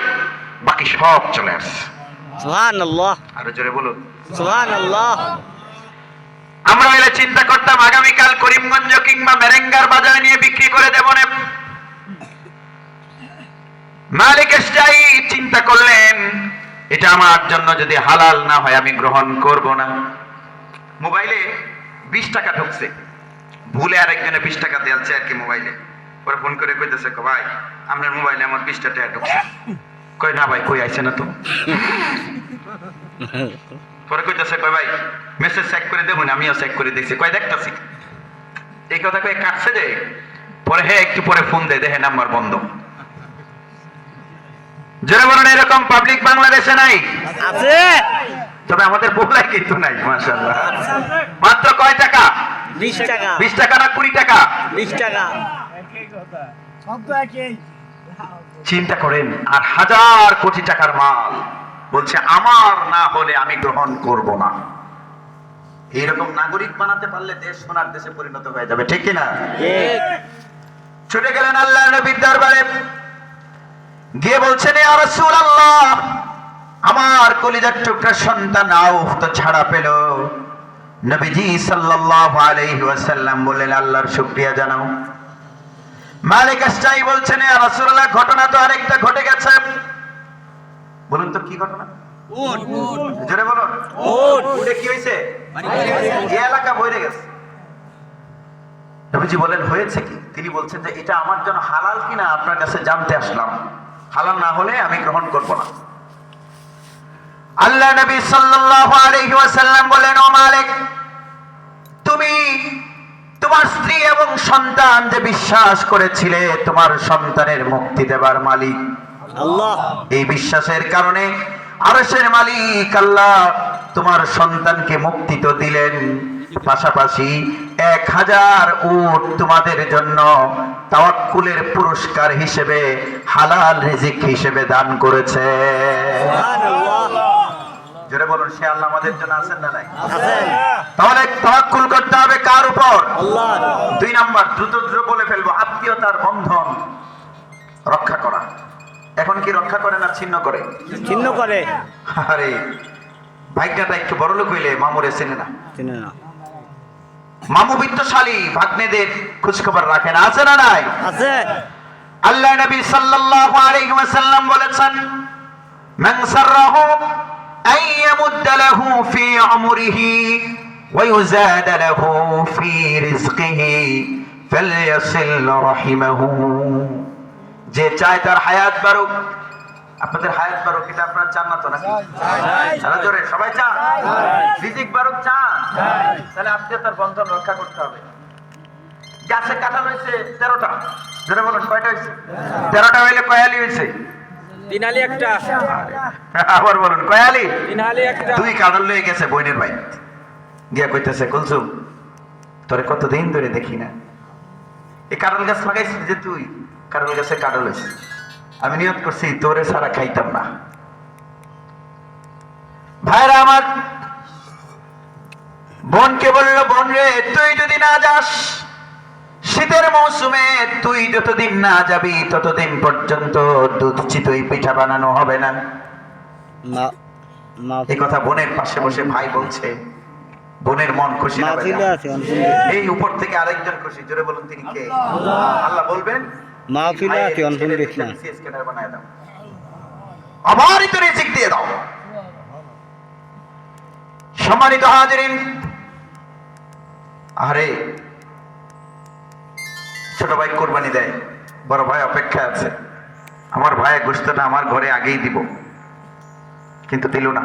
বাকি সব চলে আসছে। সুবহানাল্লাহ, আরো জোরে বলুন। সুবহানাল্লাহ। আমরা হইলে চিন্তা করতাম আগামীকাল করিমগঞ্জ কিংবা মেরেঙ্গার বাজারে নিয়ে বিক্রি করে দেব না। মালিক এসটাই চিন্তা করলেন, এটা আমার জন্য যদি হালাল না হয় আমি গ্রহণ করব না। মোবাইলে 20 টাকা ঢুকছে, ভুলে আরেকজনে 20 টাকা দিয়েছে আর কি মোবাইলে। পরে ফোন করে কইতেছে, ভাই আপনার মোবাইলে আমার 20 টাকা ঢুকছে। কই না ভাই, কই আইছে না তো। পরে কইতেছে, ভাই মেসেজ চেক করে দেবো না? আমিও চেক করে দেখছি। কয় দেখতাছি। এই কথা কয়ে কাটছে যে, পরে হে একটু পরে ফোন দেয়, দেখে নাম্বার বন্ধ। যারা বলেন এরকম পাবলিক বাংলাদেশে নাই? আছে, তবে আমাদের বলাই কিন্তু নাই, মাশাআল্লাহ। মাত্র কয় টাকা? 20 টাকা। 20 টাকা না 20 টাকা? 20 টাকা। চিন্তা করেন, আর 1000 কোটি টাকার মাল বলছে আমার না হলে আমি গ্রহণ করব না। এইরকম নাগরিক বানাতে পারলে দেশ সোনার দেশে পরিণত হয়ে যাবে, ঠিক কিনা? ঠিক। ছুটে গেলেন আল্লাহর নবীর দরবারে, গিয়ে বলছেন, ইয়া রাসূলুল্লাহ, আমার কলিজার টুকরা সন্তান আউফ তো ছাড়া পেল। নবীজি সাল্লাল্লাহু আলাইহি ওয়াসাল্লাম বললেন, আল্লাহর শুকরিয়া জানাও। মালিক আশটাই বলছেন, ইয়া রাসূলুল্লাহ, ঘটনা তো আরেকটা ঘটে গেছে। বলুন তো কি ঘটনা? উট, জোরে বলুন। উট। উটে কি হয়েছে? এই এলাকা ভরে গেছে। নবীজি বলেন, হয়েছে কি? তিনি বলছেন যে এটা আমার জন্য হালাল কিনা আপনার কাছে জানতে আসলাম, হালাল না হলে আমি গ্রহণ করব না। আল্লাহ নবী সাল্লাল্লাহু আলাইহি ওয়াসাল্লাম বলেন, ও মালিক, তুমি তোমার স্ত্রী এবং সন্তান যে বিশ্বাস করেছিলে তোমার সন্তানের মুক্তি দেবার মালিক আল্লাহ, এই বিশ্বাসের কারণে আরশের মালিক আল্লাহ তোমার সন্তানকে মুক্তি তো দিলেন, পাশাপাশি 1000 উট তোমাদের জন্য তাওয়াক্কুলের পুরস্কার হিসেবে হালাল রিজিক হিসেবে দান করেছে। সুবহানাল্লাহ। জোরে বলুন, সে আল্লাহ আমাদের জন্য আছেন না নাই? আছেন। তাহলে তাওয়াক্কুল করতে হবে কার উপর? আল্লাহ। 2 নাম্বার, দ্রুত বলে ফেলবো, আত্মীয়তার বন্ধন রক্ষা করা। এখন কি রক্ষা করে না ছিন্ন করে? চিহ্ন করে। আরে ভাইটাটা একটু বড় লোক হইলে মামুরে চেনে না। চিনে না। মামু বিত্তশালী, ভাগ্নেদের খোঁজখবর রাখে না, আছে না নাই? আছে। আল্লাহ নবী সাল্লাল্লাহু আলাইহি ওয়াসাল্লাম বলেছেন, মান সাররাহু আন ইয়ামুদ্দা লাহু ফি উমরিহি ওয়া ইউযাদা লাহু ফি রিজকিহি ফালইয়াসিল রাহিমাহু। যে চায় তার হায়াত বাড়ুক, আপনাদের হায়াত বাড়ুক, এটা আপনারা চান না তো নাকি? সারা জোরে সবাই চান, রিজিক বাড়ুক চান, তাহলে আত্মীয়তার বন্ধন রক্ষা করতে হবে। গাছে কাঁঠাল হয়েছে 13টা, যেটা বলুন কয়টা হয়েছে? 13টা হইলে কয়ালি হয়েছে? 3 আলি একটা, আবার বলুন, কয়ালি? 3 আলি একটা। 2 কাঁঠাল লয়ে গেছে বইনের ভাই, গিয়া কইতেছে, কুলসুম তোরে কতদিন ধরে দেখি না, এই কাঁঠাল গাছ লাগাইছিস যে তুই, কাঁঠাল গাছে কাঁঠাল হয়েছে, আমি নিয়ত করছি তোরে ছাড়া খাইতাম না। ভাইরা আমার, বোনকে বলল, বোন রে, তুই যদি না যাস, শীতের মৌসুমে তুই যতদিন না যাবি ততদিন পর্যন্ত দুধ চিতই পিঠা বানানো হবে না। এই কথা বোনের পাশে বসে ভাই বলছে, বোনের মন খুশি না? মাহফিলে আছে, এই উপর থেকে আরেকজন খুশি, জোরে বলুন তিনি কে? আল্লাহ বলবেন, মাহফিলে আছে, অনফুল দেখলাম। স্ক্যানার বানায় দাও, আমারই তো রিজিক দিয়ে দাও। সম্মানিত হাজিরিন, আরে ছোট ভাই কোরবানি দেয়, বড় ভাই অপেক্ষা আছে, আমার ভাই গোশতটা আমার ঘরে আগেই দিব, কিন্তু দিল না।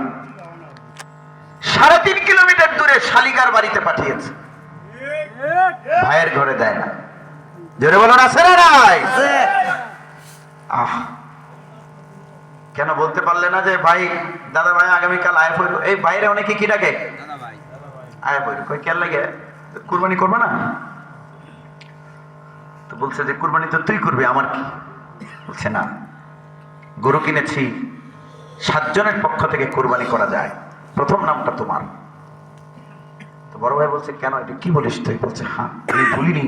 3.5 কিলোমিটার দূরে শালিকার বাড়িতে পাঠিয়েছে, ভাইয়ের ঘরে দেয় না। জোরে বলুন আছে না নাই? আছে। আহ, কেন বলতে পারলে না যে ভাই, দাদা ভাই আগামীকাল আয় পড়ল? এই বাইরে অনেকে কি ডাকে আয় পড়ল, কই কেন লাগে কুরবানি করবে না? তো বলছে যে কুরবানি তো তুই করবি, আমার কি? বলছে না, গরু কিনেছি 7 জনের পক্ষ থেকে কুরবানি করা যায়, প্রথম নামটা তোমার। তো বড় ভাই বলছে কেন, এটা কি বলিস তুই? বলছে হ্যাঁ, আমি ভুলিনি,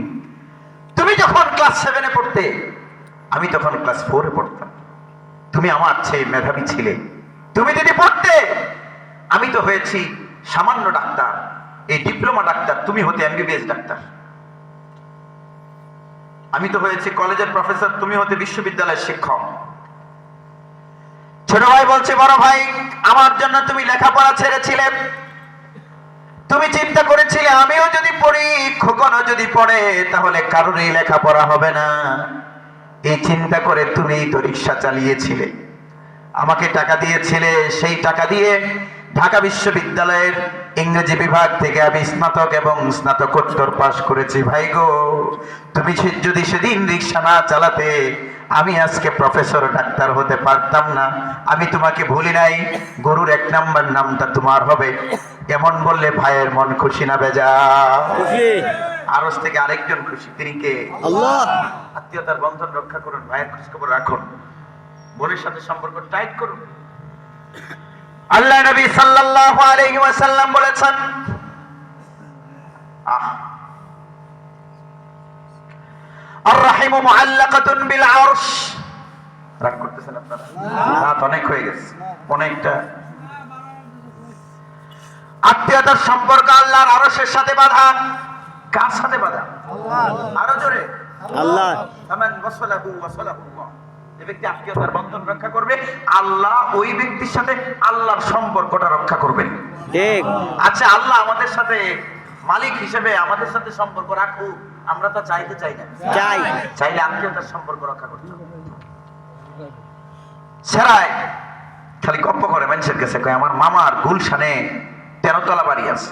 তুমি যখন ক্লাস 7-এ পড়তে, আমি তখন ক্লাস 4-এ পড়তাম, তুমি আমার চেয়ে মেধাবী ছিলে। তুমি যদি পড়তে, আমি তো হয়েছি সামান্য ডাক্তার, এই ডিপ্লোমা ডাক্তার, তুমি হতে এমবিবিএস ডাক্তার। আমি তো হয়েছি কলেজের প্রফেসর, তুমি হতে বিশ্ববিদ্যালয়ের শিক্ষক। ছোট ভাই বলছে বড় ভাই, আমার জন্য তুমি লেখাপড়া ছেড়েছিলে, তুমি চিন্তা করেছিলে আমিও যদি পড়ি, খোকনও যদি পড়ে, তাহলে কারোরই লেখাপড়া হবে না। এই চিন্তা করে তুমি তো রিক্সা চালিয়েছিলে, আমাকে টাকা দিয়েছিলে, সেই টাকা দিয়ে ঢাকা বিশ্ববিদ্যালয়ের ইংরেজি বিভাগ থেকে আমি স্নাতক এবং স্নাতকোত্তর পাশ করেছি। ভাই গো, তুমি যদি সেদিন রিক্সা না চালাতে, আমি আজকে প্রফেসর ডাক্তার হতে পারতাম না। আমি তোমাকে ভুলি নাই, গরুর 1 নাম্বার নামটা তোমার হবে। এমন বললে ভাইয়ের মন খুশি না বেজা? খুশি। আরস থেকে আরেকজন খুশি, তিনি কে? আল্লাহ। আত্মীয়তার বন্ধন রক্ষা করুন, ভাইয়ের খোঁজ খবর রাখুন, বোনের সাথে সম্পর্ক টাইট করুন। আল্লাহ নবী সাল্লাল্লাহু আলাইহি ওয়াসাল্লাম বলেছেন, আর-রাহিমু মুআল্লাকাতুন বিল আরশ। রাগ করতেছেন আপনারা? রাত অনেক হয়ে গেছে, অনেকটা। আত্মীয়তার সম্পর্ক আল্লাহর আরশের সাথে বাঁধা। কার সাথে বাঁধা? আরো জোরে। আল্লাহ। আমান ওয়াসালাহু ওয়াসালাহুল্লাহ। যে ব্যক্তি আত্মীয়তার বন্ধন রক্ষা করবে, আল্লাহ ওই ব্যক্তির সাথে আল্লাহর সম্পর্কটা রক্ষা করবেন। ঠিক। আচ্ছা, আল্লাহ আমাদের সাথে মালিক হিসেবে আমাদের সাথে সম্পর্ক রাখুক, আমরা তো চাইতে চাই না। চাই। চাইলে আত্মীয়তার সম্পর্ক রক্ষা করতে হবে। সেরাই খালি গপ্প করে মানুষের কাছে কয়, আমার মামার গুলশানে 13 তলা বাড়ি আছে।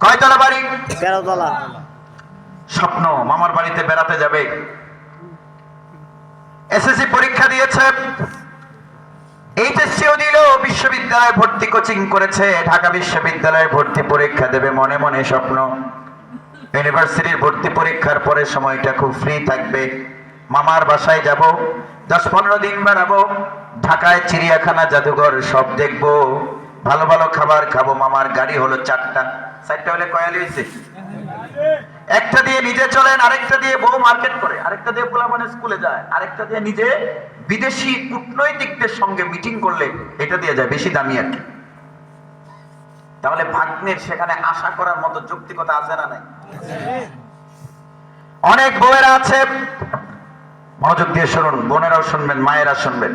কয় তলা বাড়ি? 13 তলা। স্বপ্ন মামার বাড়িতে বেড়াতে যাবে। এসএসসি পরীক্ষা দিয়েছে, এইচএসসিও দিল, বিশ্ববিদ্যালয়ে ভর্তি কোচিং করেছে, ঢাকা বিশ্ববিদ্যালয়ে ভর্তি পরীক্ষা দেবে। মনে মনে স্বপ্ন, ইউনিভার্সিটির ভর্তি পরীক্ষার পরে সময়টা খুব ফ্রি থাকবে, মামার বাসায় যাব, 10-15 দিন বেড়াবো, ঢাকায় চিড়িয়াখানা, জাদুঘর সব দেখবো, ভালো ভালো খাবার খাবো। মামার গাড়ি হলো 4টা হলে কয়ালি হয়েছে, একটা দিয়ে নিজে চলেন, আরেকটা দিয়ে বউ মার্কেট করে, আরেকটা দিয়ে পোলাপান স্কুলে যায়, আরেকটা দিয়ে নিজে বিদেশি কূটনৈতিকদের সঙ্গে মিটিং করলে এটা দিয়ে যায়, বেশি দামি আর কি। তাহলে ভাগ্নের সেখানে আশা করার মতো যৌক্তিকতা আছে না নাই? অনেক বউয়েরা আছে, মনোযোগ দিয়ে শুনুন, বোনেরাও শুনবেন, মায়েরা শুনবেন।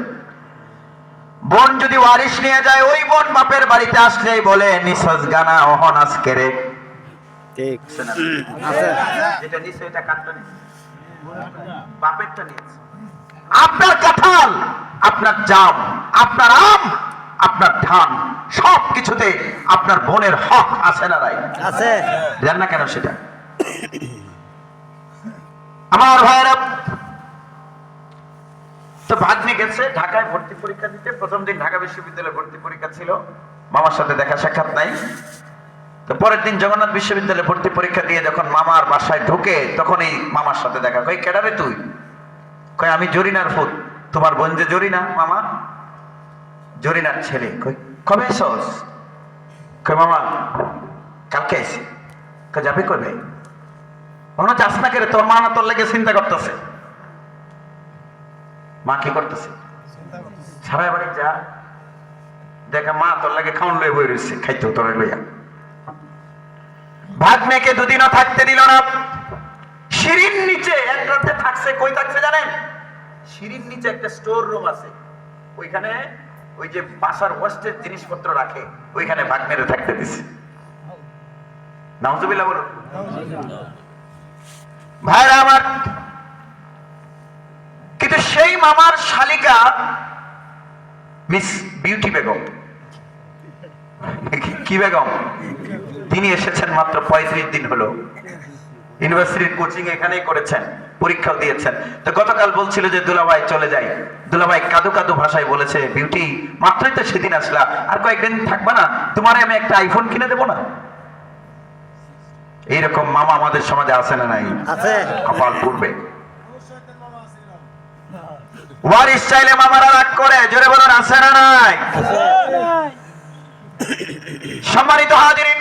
বোন যদি ওয়ারিশ নিয়ে যায়, ওই বোন বাপের বাড়িতে আসলেই বলে নিসজ গানা অহন আজকে রে। ঠিক আছে, যেটা নিছে এটা কাটটা নিছে, বাপেরটা নিয়েছে। আপনার কাঁঠাল, আপনার জাম, আপনার আম, আপনার ধান, সব কিছুতে আপনার বোনের হক আছে না নাই? আছে। জান না কেন সেটা? আমার ভাইয়েরা, তো ভাগ্নে গেছে ঢাকায় ভর্তি পরীক্ষা দিতে। প্রথম দিন ঢাকা বিশ্ববিদ্যালয়ে ভর্তি পরীক্ষা ছিল, মামার সাথে দেখা সাক্ষাৎ নাই। তো পরের দিন জগন্নাথ বিশ্ববিদ্যালয়ে ভর্তি পরীক্ষা দিয়ে যখন মামার বাসায় ঢুকে, তখন এই মামার সাথে দেখা। কই কেডারে তুই? কই আমি জরিনার ফুত। তোমার বোন যে জরিনা? মামা জরিনার ছেলে। কই কবে এসোস? কই মামা কালকে এসে। কই যাবে কবে? মনে চাস না করে, তোর মা না তোর লেগে চিন্তা করতেছে। মা কি করতেছে? সারা বাড়ি যা দেখা, মা তোর লাগে খাওয়ান লয়ে বই রয়েছে, খাইতে তোর লইয়া। ভাগ্নেকে দুদিনও থাকতে দিল না। সিঁড়ির নিচে এক রাতে থাকছে। কই থাকছে জানেন? সিঁড়ির নিচে একটা স্টোর রুম আছে, ওইখানে ওই যে বাসার ওয়েস্টের জিনিসপত্র রাখে, ওইখানে ভাগ্নেরে থাকতে দিছে। নাউজুবিল্লাহ বলুন। ভাইরা আমার, কিন্তু সেই মামার শালিকা মিস বিউটি বেগম কি বেগম? তিনি এসেছেন মাত্র 35 দিন হলো, ইউনিভার্সিটির কোচিং এখানেই করেছেন, পরীক্ষাও দিয়েছেন। তো গতকাল বলছিল যে দুলাভাই চলে যাই। দুলাভাই কাদু কাদু ভাষায় বলেছে, বিউটি মাত্রই তো সেদিন আসলা, আর কয়েকদিন থাকবা না? তোমারে আমি একটা আইফোন কিনে দেবো না? এইরকম মামা আমাদের সমাজে আছে না নাই? আছে। কপাল পূর্বে ওয়ারিস চাইলে মামারা রাগ করে, জোরে বলুন আছে না নাই? সম্মানিত হাজিরিন,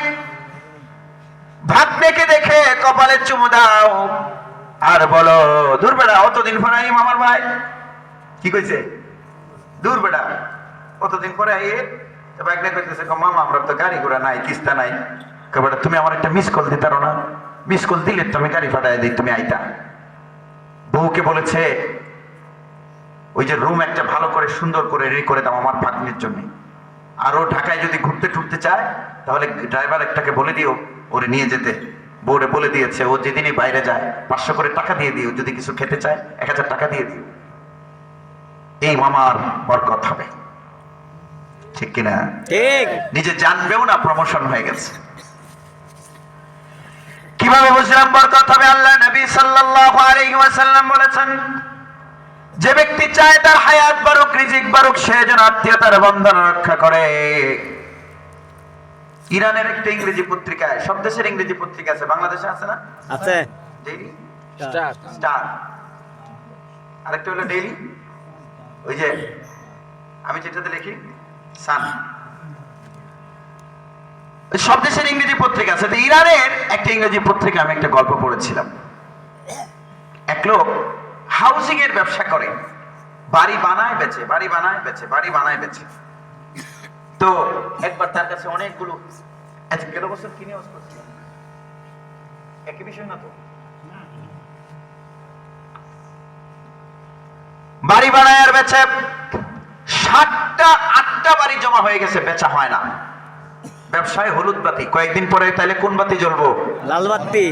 ভাগ্নেকে দেখে কপালে চুমু দাও আর বলো, দূর বেড়া, অতদিন পরে আই মামার ভাই। কি কইছে? দূর বেড়া, অতদিন পরে আই। ভাগ্নে কইতেছে, মামা আমরা তো গাড়ি ঘোড়া নাই, কিস্তা নাই। বেটা তুমি আমার একটা মিস কল দিতে পারো না? মিস কল দিলে তো আমি গাড়ি ফাটাই দিই, তুমি আইতা। বউকে বলেছে, ওই যে রুম একটা ভালো করে সুন্দর করে রেডি করে দাও আমার ভাগ্নের জন্য। আর ও ঢাকায় যদি ঘুরতে টুরতে চায় তাহলে ড্রাইভার একটাকে বলে দিও ওরে নিয়ে যেতে। বউরে বলে দিয়েছে, ও যেদিনই বাইরে যায় 500 করে টাকা দিয়ে দিও, যদি কিছু খেতে চায় 1000 টাকা দিয়ে দিও। এই মামার বরকত হবে, ঠিক কিনা? ঠিক। নিজে জানবেও না প্রমোশন হয়ে গেছে। কিভাবে বুঝলাম বরকত হবে? আল্লাহ নবী সাল্লাল্লাহু আলাইহি ওয়াসাল্লাম বলেছেন, যে ব্যক্তি চায় তার হায়াত বাড়ুক, রিজিক বাড়ুক, সে যেন আত্মীয়তার বন্ধন রক্ষা করে। ইরানের একটা ইংরেজি পত্রিকায়, সব দেশের ইংরেজি পত্রিকা আছে, বাংলাদেশে আছে না? আছে। ডেইলি স্টার স্টার, আরেকটা হলো ডেইলি, ওই যে আমি যেটাতে লিখি সান। সব দেশের ইংরেজি পত্রিকা আছে। তো ইরানের একটা ইংরেজি পত্রিকা আমি একটা গল্প পড়েছিলাম। এক লোক হাউজিং এর ব্যবসা করে, বাড়ি বানায় বেচে, বাড়ি বানায় বেচে, বাড়ি বানায় বেচে। তো একবার তার কাছে অনেকগুলো, আচ্ছা গেল বছর কিনে করছিল, একই বিষয় না তো? বাড়ি বানায় আর বেচে, 7টা 8টা বাড়ি জমা হয়ে গেছে, বেচা হয় না। ব্যবসায় হলুদ বাতি, কয়েকদিন পরে তাহলে কোন বাতি জ্বলবো? লাল বাতি।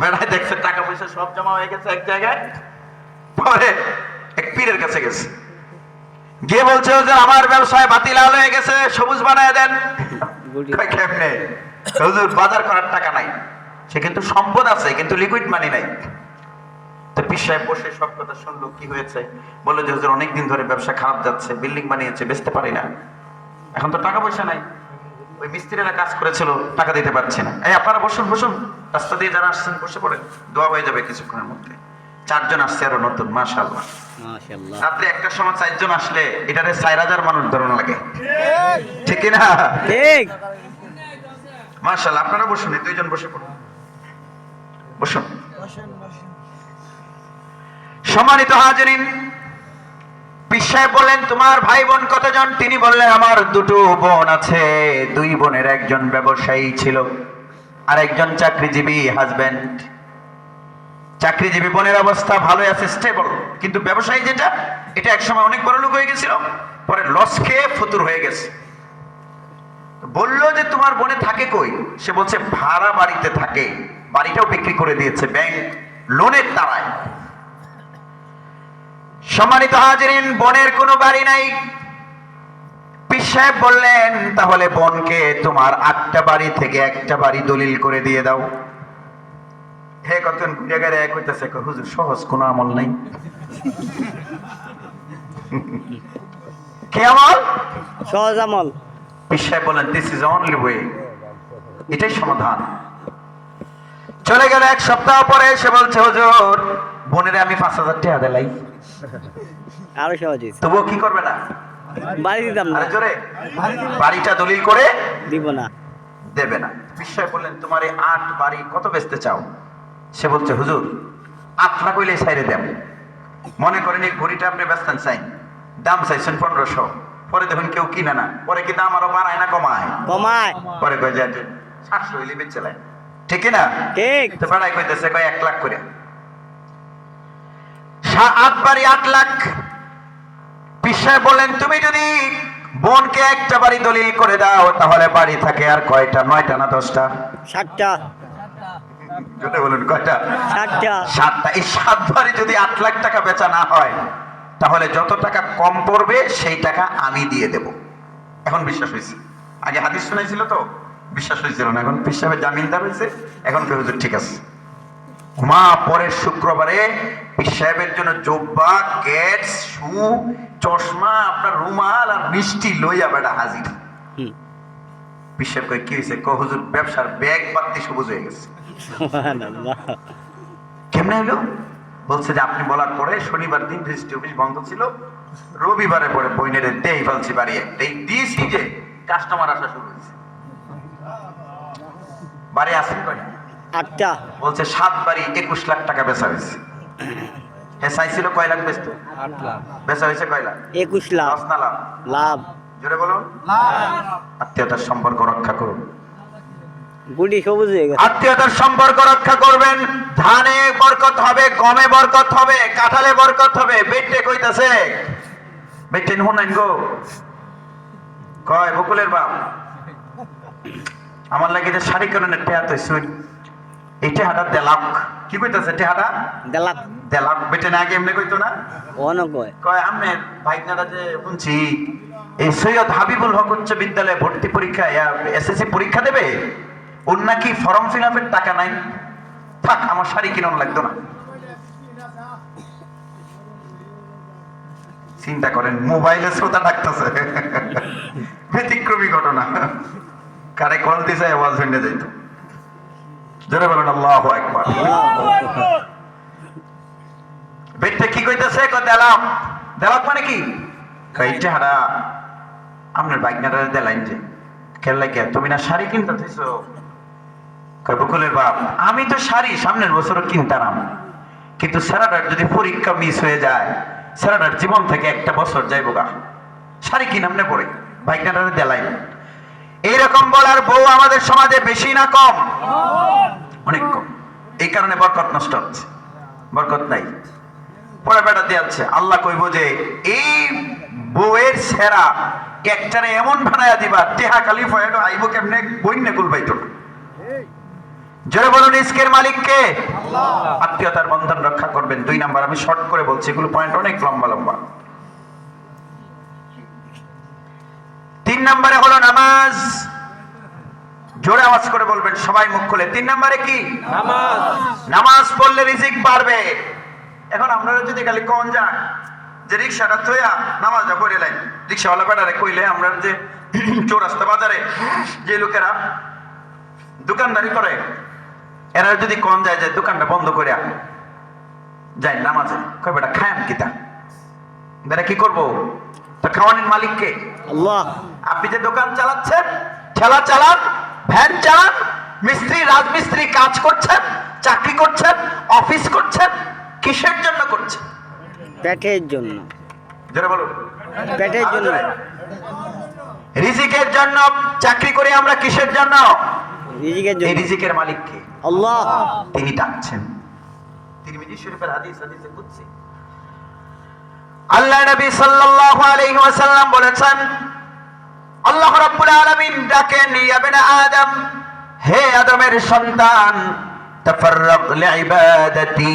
বেড়ায় দেখছে টাকা পয়সা সব জমা হয়ে গেছে এক জায়গায়। পরে এক পীরের কাছে গেছে, গিয়ে বলছে যে আমার ব্যবসায় বাতি লাল হয়ে গেছে, সবুজ বানায় দেন। কয় কেমনে? হুজুর বাজার করার টাকা নাই। সে কিন্তু সম্পদ আছে, কিন্তু লিকুইড মানি নাই। তো পীর সাহেব বসে সব কথা শুনলো, কি হয়েছে? বললো যে হুজুর অনেকদিন ধরে ব্যবসা খারাপ যাচ্ছে, বিল্ডিং বানিয়েছে, বেচতে পারি না, এখন তো টাকা পয়সা নাই। ওই মিস্ত্রিরা কাজ করেছিল, টাকা দিতে পারছে না। এই আপনারা বসুন বসুন, রাস্তা দিয়ে যারা আসছেন বসে পড়েন, দোয়া হয়ে যাবে কিছুক্ষণের মধ্যে। 4 জন আসছে আরো নতুন, মাশাআল্লাহ। মাশাআল্লাহ। রাত্রে 1টার সময় 4 জন আসলে এটারে 4000 মানুষ ধরন লাগে, ঠিক কি না? ঠিক। মাশাআল্লাহ। আপনারা বসুন, এই 2 জন বসে পড়ুন, বসুন। সম্মানিত হাজিরিন, পীর সাহেব বললেন তোমার ভাই বোন কতজন? তিনি বললেন আমার 2টো বোন আছে। 2 বোনের একজন ব্যবসায়ী ছিল আর একজন চাকরিজীবী হাজবেন্ড। চাকরিজীবী বোনের অবস্থা ভালোই আছে, স্টেবল, কিন্তু ব্যবসায়ী যেটা, এটা একসময় অনেক বড় লোক হয়ে গেছিল, পরে লস খেয়ে ফতুর হয়ে গেছে। বললো যে তোমার বোনে থাকে কই? সে বলছে ভাড়া বাড়িতে থাকে, বাড়িটাও বিক্রি করে দিয়েছে ব্যাংক লোনের তাড়ায়। সম্মানিত হাজিরিন, বোনের কোনো বাড়ি নাই। পীর সাহেব বললেন তাহলে বোনকে তোমার 8টা বাড়ি থেকে 1টা বাড়ি দলিল করে দিয়ে দাও। হে কতক্ষণ ঘুরে গেলে এক হইতেছে, হুজুর সহজ কোনো আমল নাই। কি আমল? সহজ আমল। পীর সাহেব বললেন দিস ইজ অনলি ওয়ে, এটাই সমাধান। চলে গেল 1 সপ্তাহ পরে সে বলছে হুজুর বোনের আমি 5000 টাকা দিলাই। আরো সহজ। তবুও কি করবে না? বাড়ি দিতাম না। আরে জোরে, বাড়িটা দলিল করে দিব না, দেবে না। পীর সাহেব বললেন তোমার এই 8 বাড়ি কত বেচতে চাও? সে বলছে হুজুর 8 লাখ হইলে ছাইরে দেব। মনে করেন এই ঘড়িটা আপনি বেচতেন চাই, দাম চাইছেন 1500, পরে দেখুন কেউ কিনে না, পরে কি দাম আরো বাড়ায় না কমায়? কমায়। পরে কয় যে 700 হইলে বেচে লাই, ঠিক না? ঠিক। তো বাড়াই কইতেছে কয় 1 লাখ করে। 8 বাড়ি 8 লাখ। পীর সাহেব বললেন তুমি যদি বোনকে 1টা বাড়ি দলিল করে দাও তাহলে বাড়ি থাকে আর কয়টা? 9টা না 10টা? 7টা। জোরে বলুন কয়টা? 7টা। 7টা। এই 7 বাড়ি যদি 8 লাখ টাকা বেচা না হয় তাহলে যত টাকা কম পড়বে সেই টাকা আমি দিয়ে দেব। এখন বিশ্বাস হয়েছে? আগে হাদিস শোনাইছিল তো বিশ্বাস হয়েছিল না, এখন পীর সাহেবের জামিনদার হয়েছে, এখন কেউ হুজুর ঠিক আছে। মা পরের শুক্রবারে পীর সাহেবের জন্য জোব্বা, ক্যাটস, শু, চশমা, আপনার রুমাল আর মিষ্টি লইয়া বেটা হাজির। হুম। পীর সাহেব কয় কি হয়েছে? কয় হুজুর ব্যবসার ব্যাগ বাত্তি সবুজ হয়ে গেছে। সুবহানাল্লাহ। কেমনে হলো? বলছে যে আপনি বলার পরে শনিবার দিন রেজিস্ট্রি অফিস বন্ধ ছিল, রবিবারে পরে বইনের দেই ফেলছি বাড়ি একটাই দিয়েছি যে কাস্টমার আসা শুরু হয়েছে। বাড়ি আসেন কয়টা? 8টা। বলছে 7 বাড়ি 21 লাখ টাকা বেচা হয়েছে। হ্যাঁ চাইছিল কয় লাখ বেচতে? 8 লাখ। বেচা হয়েছে কয় লাখ? 21 লাখ লস না লাভ? লাভ। জোরে বলুন। আত্মীয়তার সম্পর্ক রক্ষা করুন। গুটি সবুজ হয়ে গেছে। আত্মীয়তার সম্পর্ক রক্ষা করবেন। ধানে বরকত হবে, গমে বরকত হবে, কাঁঠালে বরকত হবে। বেটে কইতাছে, বেটে হুনাইন গো কয় বকুলের বাপ আমার লাগে যে শাড়ি কেন টেহাত হইছুন, এই টেহাটা দেলাক। কি কইতাছে টেহাটা? দেলাক। দেলাক। বেটে না আগে এমনি কইতো না? ওনো কয়। কয় আমের ভাইকনারা যে শুনছি এই সৈয়দ হাবিবুল হক উচ্চ বিদ্যালয়ে ভর্তি পরীক্ষা এসএসসি পরীক্ষা দেবে, ওর নাকি ফর্ম ফিল আপের টাকা নাই। থাক আমার শাড়ি কিনুন লাগতো না। চিন্তা করেন মোবাইলে শ্রোতা ডাকতেছে, ব্যতিক্রমী ঘটনা। কারে কল দিছে আওয়াজ ভেঙে যাইত। জোরে বলেন আল্লাহু আকবার। বেটে কি কইতাছে? কয় দেলাম। দেলাক মানে কি? কইতে হারা আপনার বাইকনারা দেলাইন যে কেন লাগে তুমি না শাড়ি কিনতে দিছো? কয় বকুলের বাপ আমি তো শাড়ি সামনের বছরও কিনতাম, কিন্তু স্যারাটার যদি পরীক্ষা মিস হয়ে যায় স্যারাটার জীবন থেকে একটা বছর যাইব গা, শাড়ি কিন আমনে পরে বাইকনারা দেলাইন। এইরকম বলার বউ আমাদের সমাজে বেশি না কম? অনেক কম। এই কারণে বরকত নষ্ট হচ্ছে, বরকত নাই। পরে বেটা দিয়াচ্ছে আল্লাহ কইব যে এই বউয়ের সেরা একটারে এমন বানায়া দিবা টেহা খালি ফয়েড আইব কেমনে বইন্নে কুল পাইতো না। জোরে বলুন রিস্কের মালিক কে? আল্লাহ। আত্মীয়তার বন্ধন রক্ষা করবেন। 2 নাম্বার, আমি শর্ট করে বলছি, এগুলো পয়েন্ট অনেক লম্বা লম্বা। 3 নম্বরে হলো নামাজ। জোরে আওয়াজ করে বলবেন, সবাই মুখ খুলে। 3 নম্বরে কি? নামাজ। নামাজ পড়লে রিজিক বাড়বে। এখন আপনারা যদি খালি কোন যান যে রিক্সাটা থইয়া নামাজটা পড়ে লাইন, রিক্সাওয়ালা বেটারে কইলে আমরা যে চৌরাস্তা বাজারে যে লোকেরা দোকানদারি করে এরা যদি কোন যায় যে দোকানটা বন্ধ করে যাই নামাজে, কয় বেটা খায়াম কিতা, বেটা কি করবো? তো খাওয়ানোর মালিক কে? আল্লাহ। আপনি যে দোকান চালাচ্ছেন, ঠেলা চালান, ভ্যান চালান, মিস্ত্রি রাজমিস্ত্রি কাজ করছেন, চাকরি করছেন, অফিস করছেন, কিসের জন্য করছেন? পেটের জন্য। জোরে বলুন। পেটের জন্য। রিজিকের জন্য চাকরি করি আমরা, কিসের জন্য? রিজিকের এই জন্য। রিজিকের মালিক কে? আল্লাহ। তিনি ডাকছেন। তিরমিজি শরীফের হাদিস, হাদিসে কুদসি। আল্লাহ নবী সাল্লাল্লাহু আলাইহি ওয়াসাল্লাম বলেছেন, আল্লাহ রাব্বুল আলামিন ডাকেন, ইয়া ইবনে আদম, হে আদমের সন্তান, তাফাররাগ লিইবাদাতি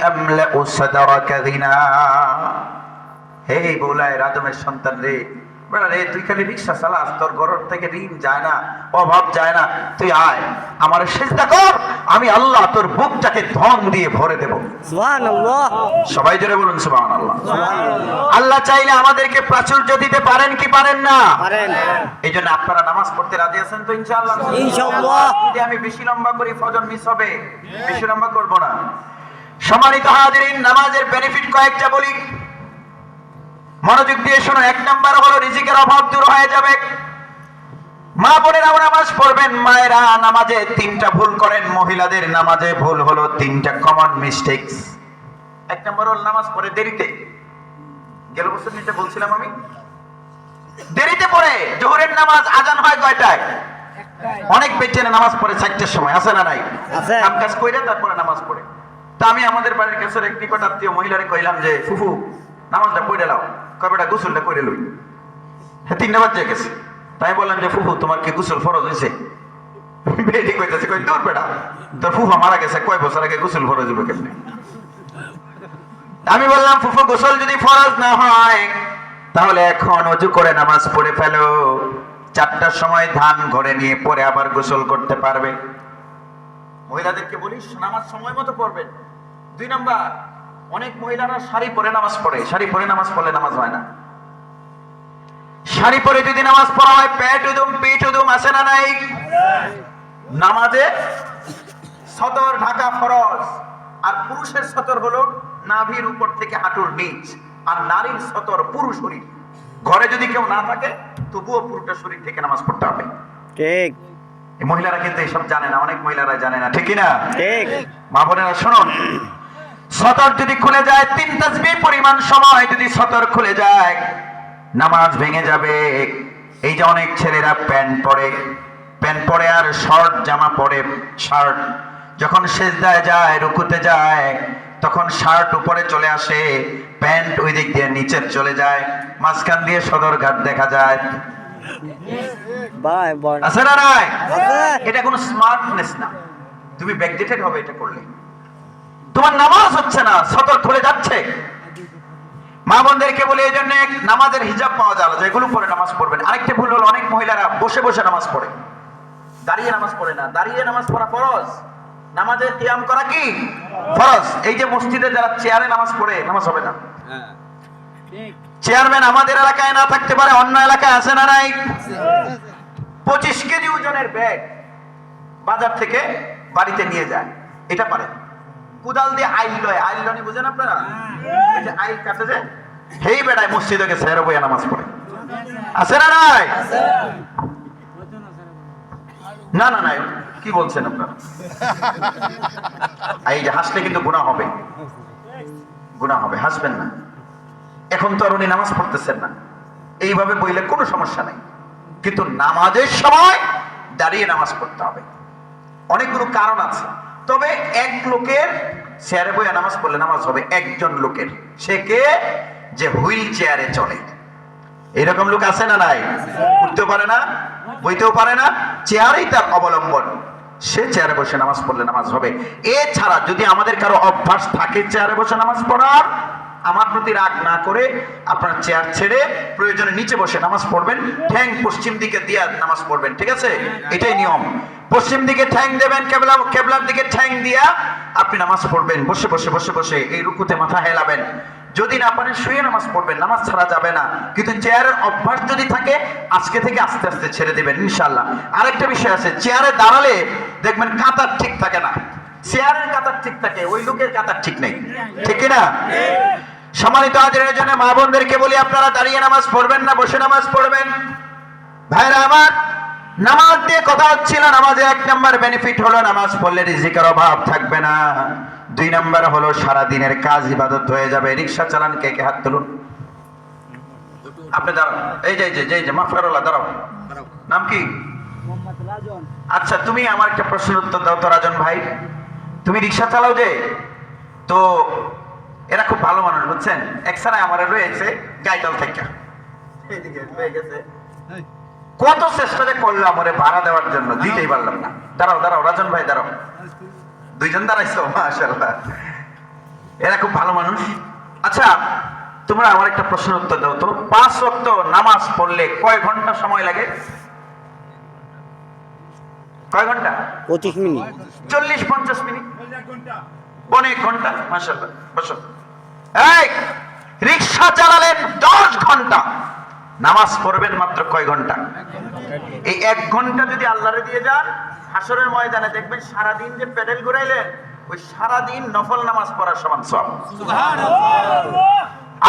আমলাউ সাদরাকা গিনা। হে বলায় আদমের সন্তান রে, বড় রে তুই খালি রিকশা চালাস, তোর ঘর থেকে ঋণ যায় না, অভাব যায় না, তুই আয় আমার সিজদা কর, আমি আল্লাহ তোর বুকটাকে ধন দিয়ে ভরে দেব। সুবহানাল্লাহ। সবাই জোরে বলুন সুবহানাল্লাহ। সুবহানাল্লাহ। আল্লাহ চাইলে আমাদেরকে প্রাচুর্য দিতে পারেন কি পারেন না? পারেন। এই জন্য আপনারা নামাজ পড়তে রাজি আছেন তো ইনশাআল্লাহ? ইনশাআল্লাহ। যদি আমি বেশি লম্বা করি ফজর মিস হবে, বেশি লম্বা করব না। সম্মানিত হাজিরিন, নামাজের বেনিফিট কয়েকটা বলি, মনোযোগ দিয়ে শোনো। 1 নাম্বার হলো রিজিকের অভাব দূর হয়ে যাবে। মা বোনেরা নামাজ পড়বেন, মায়েরা নামাজে 3টা ভুল করেন, মহিলাদের নামাজে ভুল হলো 3টা কমন মিস্টেকস। 1 নাম্বার হলো নামাজ পড়ে দেরিতে। গেল বছর নিতে বলছিলাম আমি, দেরিতে পড়ে। জোহরের নামাজ আজান হয় কয়টায়? অনেক বেচেনে নামাজ পড়ে 4টার সময়, আছে না নাই? আছে। কাম কাজ কইরা তারপরে নামাজ পড়ে। তা আমি আমাদের বাড়ির কাছের এক নিকট আত্মীয় মহিলারে কইলাম যে ফুফু নামাজটা পড়ে লাও, কয় বেটা গোসলটা করে লই। হ্যাঁ 3টা বাজে গেছে। তাই বললাম যে ফুফু তোমার কি গোসল ফরজ হয়েছে? বেটি কইতাছে, কই দূর বেটা, তোর ফুফা মারা গেছে কয় বছর আগে, গোসল ফরজ হইব কেমনে? আমি বললাম ফুফু গোসল যদি ফরজ না হয় তাহলে এখন ওযু করে নামাজ পড়ে ফেলো। 4টার সময় ধান ঘরে নিয়ে পরে আবার গোসল করতে পারবে। মহিলাদেরকে বলিস নামাজ সময় মতো পড়বেন। 2 নাম্বার, অনেক মহিলারা শাড়ি পরে নামাজ পড়ে, শাড়ি পরে নামাজ পড়লে নামাজ হয় না। শাড়ি পরে যদি নামাজ পড়া হয় পেট উদুম পিঠ উদুম আছে না নাই? নামাজে সতর ঢাকা ফরজ, আর পুরুষের সতর হলো নাভির উপর থেকে হাঁটুর নিচ, আর নারীর সতর পুরো শরীর। ঘরে যদি কেউ না থাকে তবুও পুরোটা শরীর থেকে নামাজ পড়তে হবে। ঠিক এই মহিলারা কিন্তু এসব জানে না, অনেক মহিলারা জানে না, ঠিক না? ঠিক। মা বোনেরা শুনুন, সতর যদি খুলে যায় 3 তাসবিহ পরিমাণ সময় যদি সতর খুলে যায় নামাজ ভেঙে যাবে। এই যে অনেক ছেলেরা প্যান্ট পরে আর শর্ট জামা পরে, শার্ট যখন সিজদায় যায় রুকুতে যায় তখন শার্ট উপরে চলে আসে, প্যান্ট ওই দিক দিয়ে নিচে চলে যায়, মাঝখান দিয়ে সদরঘাট দেখা যায়। ভাই বল আছে না নাই? আছে। এটা কোনো স্মার্টনেস না, তুমি ব্যাকডেটেড হবে এটা করলে। তোমার নামাজ হচ্ছে না, সতর খুলে যাচ্ছে। মা বোনদেরকে বলে এই জন্য নামাজের হিজাব পাওয়া যায়, যেগুলো পরে নামাজ পড়বেন। আরেকটা ভুল হলো অনেক মহিলারা বসে বসে নামাজ পড়ে, দাঁড়িয়ে নামাজ পড়ে না। দাঁড়িয়ে নামাজ পড়া ফরজ, নামাজে কিয়াম করা কি ফরজ। এই যে মসজিদে যারা চেয়ারে নামাজ পড়ে নামাজ হবে না। চেয়ারম্যান আমাদের এলাকায় না থাকতে পারে, অন্য এলাকায় আছে না নাই? 25 কেজি ওজনের ব্যাগ বাজার থেকে বাড়িতে নিয়ে যায়, এটা পারে। কুদাল দিয়ে আইল লয়, আইল লনি বুঝেন আপনারা? এই যে আইল কাটে যে, হেই বেড়ায় মসজিদে গেছে এর বইয়া নামাজ পড়ে, আছে না নাই? না না না, কি বলছেন আপনারা? এই যে হাসলে কিন্তু গুনাহ হবে, গুনাহ হবে, হাসবেন না। এখন তো আর উনি নামাজ পড়তেছেন না, এইভাবে বইলে কোনো সমস্যা নাই, কিন্তু নামাজের সময় দাঁড়িয়ে নামাজ পড়তে হবে। অনেকগুলো কারণ আছে, তবে এক লোকের চেয়ারে বইয়া নামাজ পড়লে নামাজ হবে। একজন লোকের, সে কে? যে হুইল চেয়ারে চলে। এরকম লোক আছে না নাই? উঠতেও পারে না, বইতেও পারে না, চেয়ারেই তার অবলম্বন, সে চেয়ারে বসে নামাজ পড়লে নামাজ হবে। এছাড়া যদি আমাদের কারো অভ্যাস থাকে চেয়ারে বসে নামাজ পড়ার, আমার প্রতি রাগ না করে আপনার চেয়ার ছেড়ে প্রয়োজনে নিচে বসে নামাজ পড়বেন, ঠ্যাং পশ্চিম দিকে দিয়ে নামাজ পড়বেন, ঠিক আছে? এটাই নিয়ম। পশ্চিম দিকে ঠ্যাং দেবেন, কেবলার দিকে ঠ্যাং দিয়া আপনি নামাজ পড়বেন, বসে বসে বসে বসে এই রুকুতে মাথা হেলাবেন। যদি না পারেন শুয়ে নামাজ পড়বেন, নামাজ ছাড়া যাবে না। কিন্তু চেয়ারের অভ্যাস যদি থাকে আজকে থেকে আস্তে আস্তে ছেড়ে দিবেন ইনশাআল্লাহ। আরেকটা বিষয় আছে, চেয়ারে দাঁড়ালে দেখবেন কাতার ঠিক থাকে না, চেয়ারের কাতার ঠিক থাকে, ওই লোকের কাতার ঠিক নেই, ঠিক না? সম্মানিত হাজিরের জন্য মা বোনদেরকে বলি, আপনারা দাঁড়িয়ে নামাজ পড়বেন না, বসে নামাজ পড়বেন। ভাইরা আমার, নামাজ দিয়ে কথা হচ্ছিল। নামাজের 1 নাম্বার বেনিফিট হলো নামাজ পড়লে রিজিকের অভাব থাকবে না। 2 নাম্বার হলো সারা দিনের কাজ ইবাদত হয়ে যাবে। রিকশা চালান কে কে হাত তুলুন। আপনি দাঁড়ান, এই যে মাফরারুল্লাহ দাঁড়াও, নাম কি? আচ্ছা, তুমি আমার একটা প্রশ্নের উত্তর দাও তো রাজন ভাই। তুমি রিকশা চালাও যে, তো এরা খুব ভালো মানুষ বুঝছেন, একসাথে আমার রয়েছে গাইডাল থেকে কত চেষ্টা যে করলাম ওরে ভাড়া দেওয়ার জন্য, দিতেই পারলাম না। দাঁড়াও রাজন ভাই দাঁড়াও, 2 জন দাঁড়াইছো, মাশাআল্লাহ, এরা খুব ভালো মানুষ। আচ্ছা, তোমরা আমার একটা প্রশ্নের উত্তর দাও তো, 5 ওয়াক্ত নামাজ পড়লে কয় ঘন্টা সময় লাগে? কয় ঘন্টা? 25 মিনিট, 40-50 মিনিট, অনেক ঘন্টা। মাশাআল্লাহ, বসো। এই রিকশা চালালেন 10 ঘন্টা, নামাজ পড়বেন মাত্র কয় ঘন্টা? এই 1 ঘন্টা যদি আল্লাহরে দিয়ে যান, হাসরের ময়দানে দেখবেন সারাদিন যে পেডেল ঘুরাইলেন, ওই সারাদিন নফল নামাজ পড়ার সমান সওয়াব।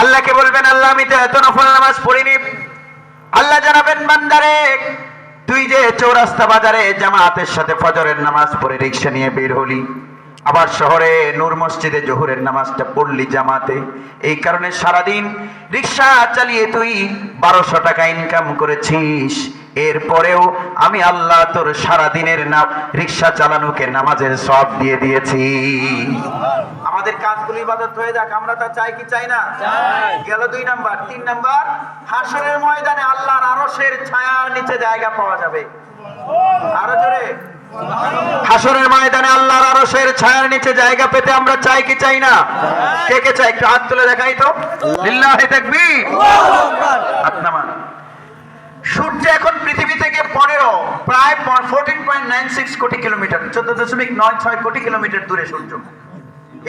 আল্লাহকে বলবেন, আল্লাহ আমি তো এত নফল নামাজ পড়িনি। আল্লাহ জানাবেন, বান্দারে তুই যে চৌরাস্তা বাজারে জামাতের সাথে ফজরের নামাজ পড়ে রিকশা নিয়ে বের হলি, আবার শহরে নূর মসজিদে জোহরের নামাজটা পড়লি জামাতে, এই কারণে সারাদিন রিকশা চালিয়ে তুই 1200 টাকা ইনকাম করেছিস, এরপরেও আমি আল্লাহ তোর সারাদিনের রিকশা চালানোকে নামাজের সওয়াব দিয়ে দিয়েছি। আমাদের কাজগুলো ইবাদত হয়ে যাক, আমরা তা চাই কি চাই না? গেল 2 নাম্বার। 3 নাম্বার, হাসরের ময়দানে আল্লাহর আরশের ছায়ার নিচে জায়গা পাওয়া যাবে। আরো জোরে, হাসরের ময়দানে আল্লাহর আরশের ছায়ার নিচে জায়গা পেতে আমরা চাই কি চাই না? কে কে চাই একটু হাত তুলে দেখাই তো। লিল্লাহি তাকবীর, হাত নামান। সূর্য এখন পৃথিবী থেকে প্রায় 14.96 কোটি কিলোমিটার, 14.96 কোটি কিলোমিটার দূরে সূর্য।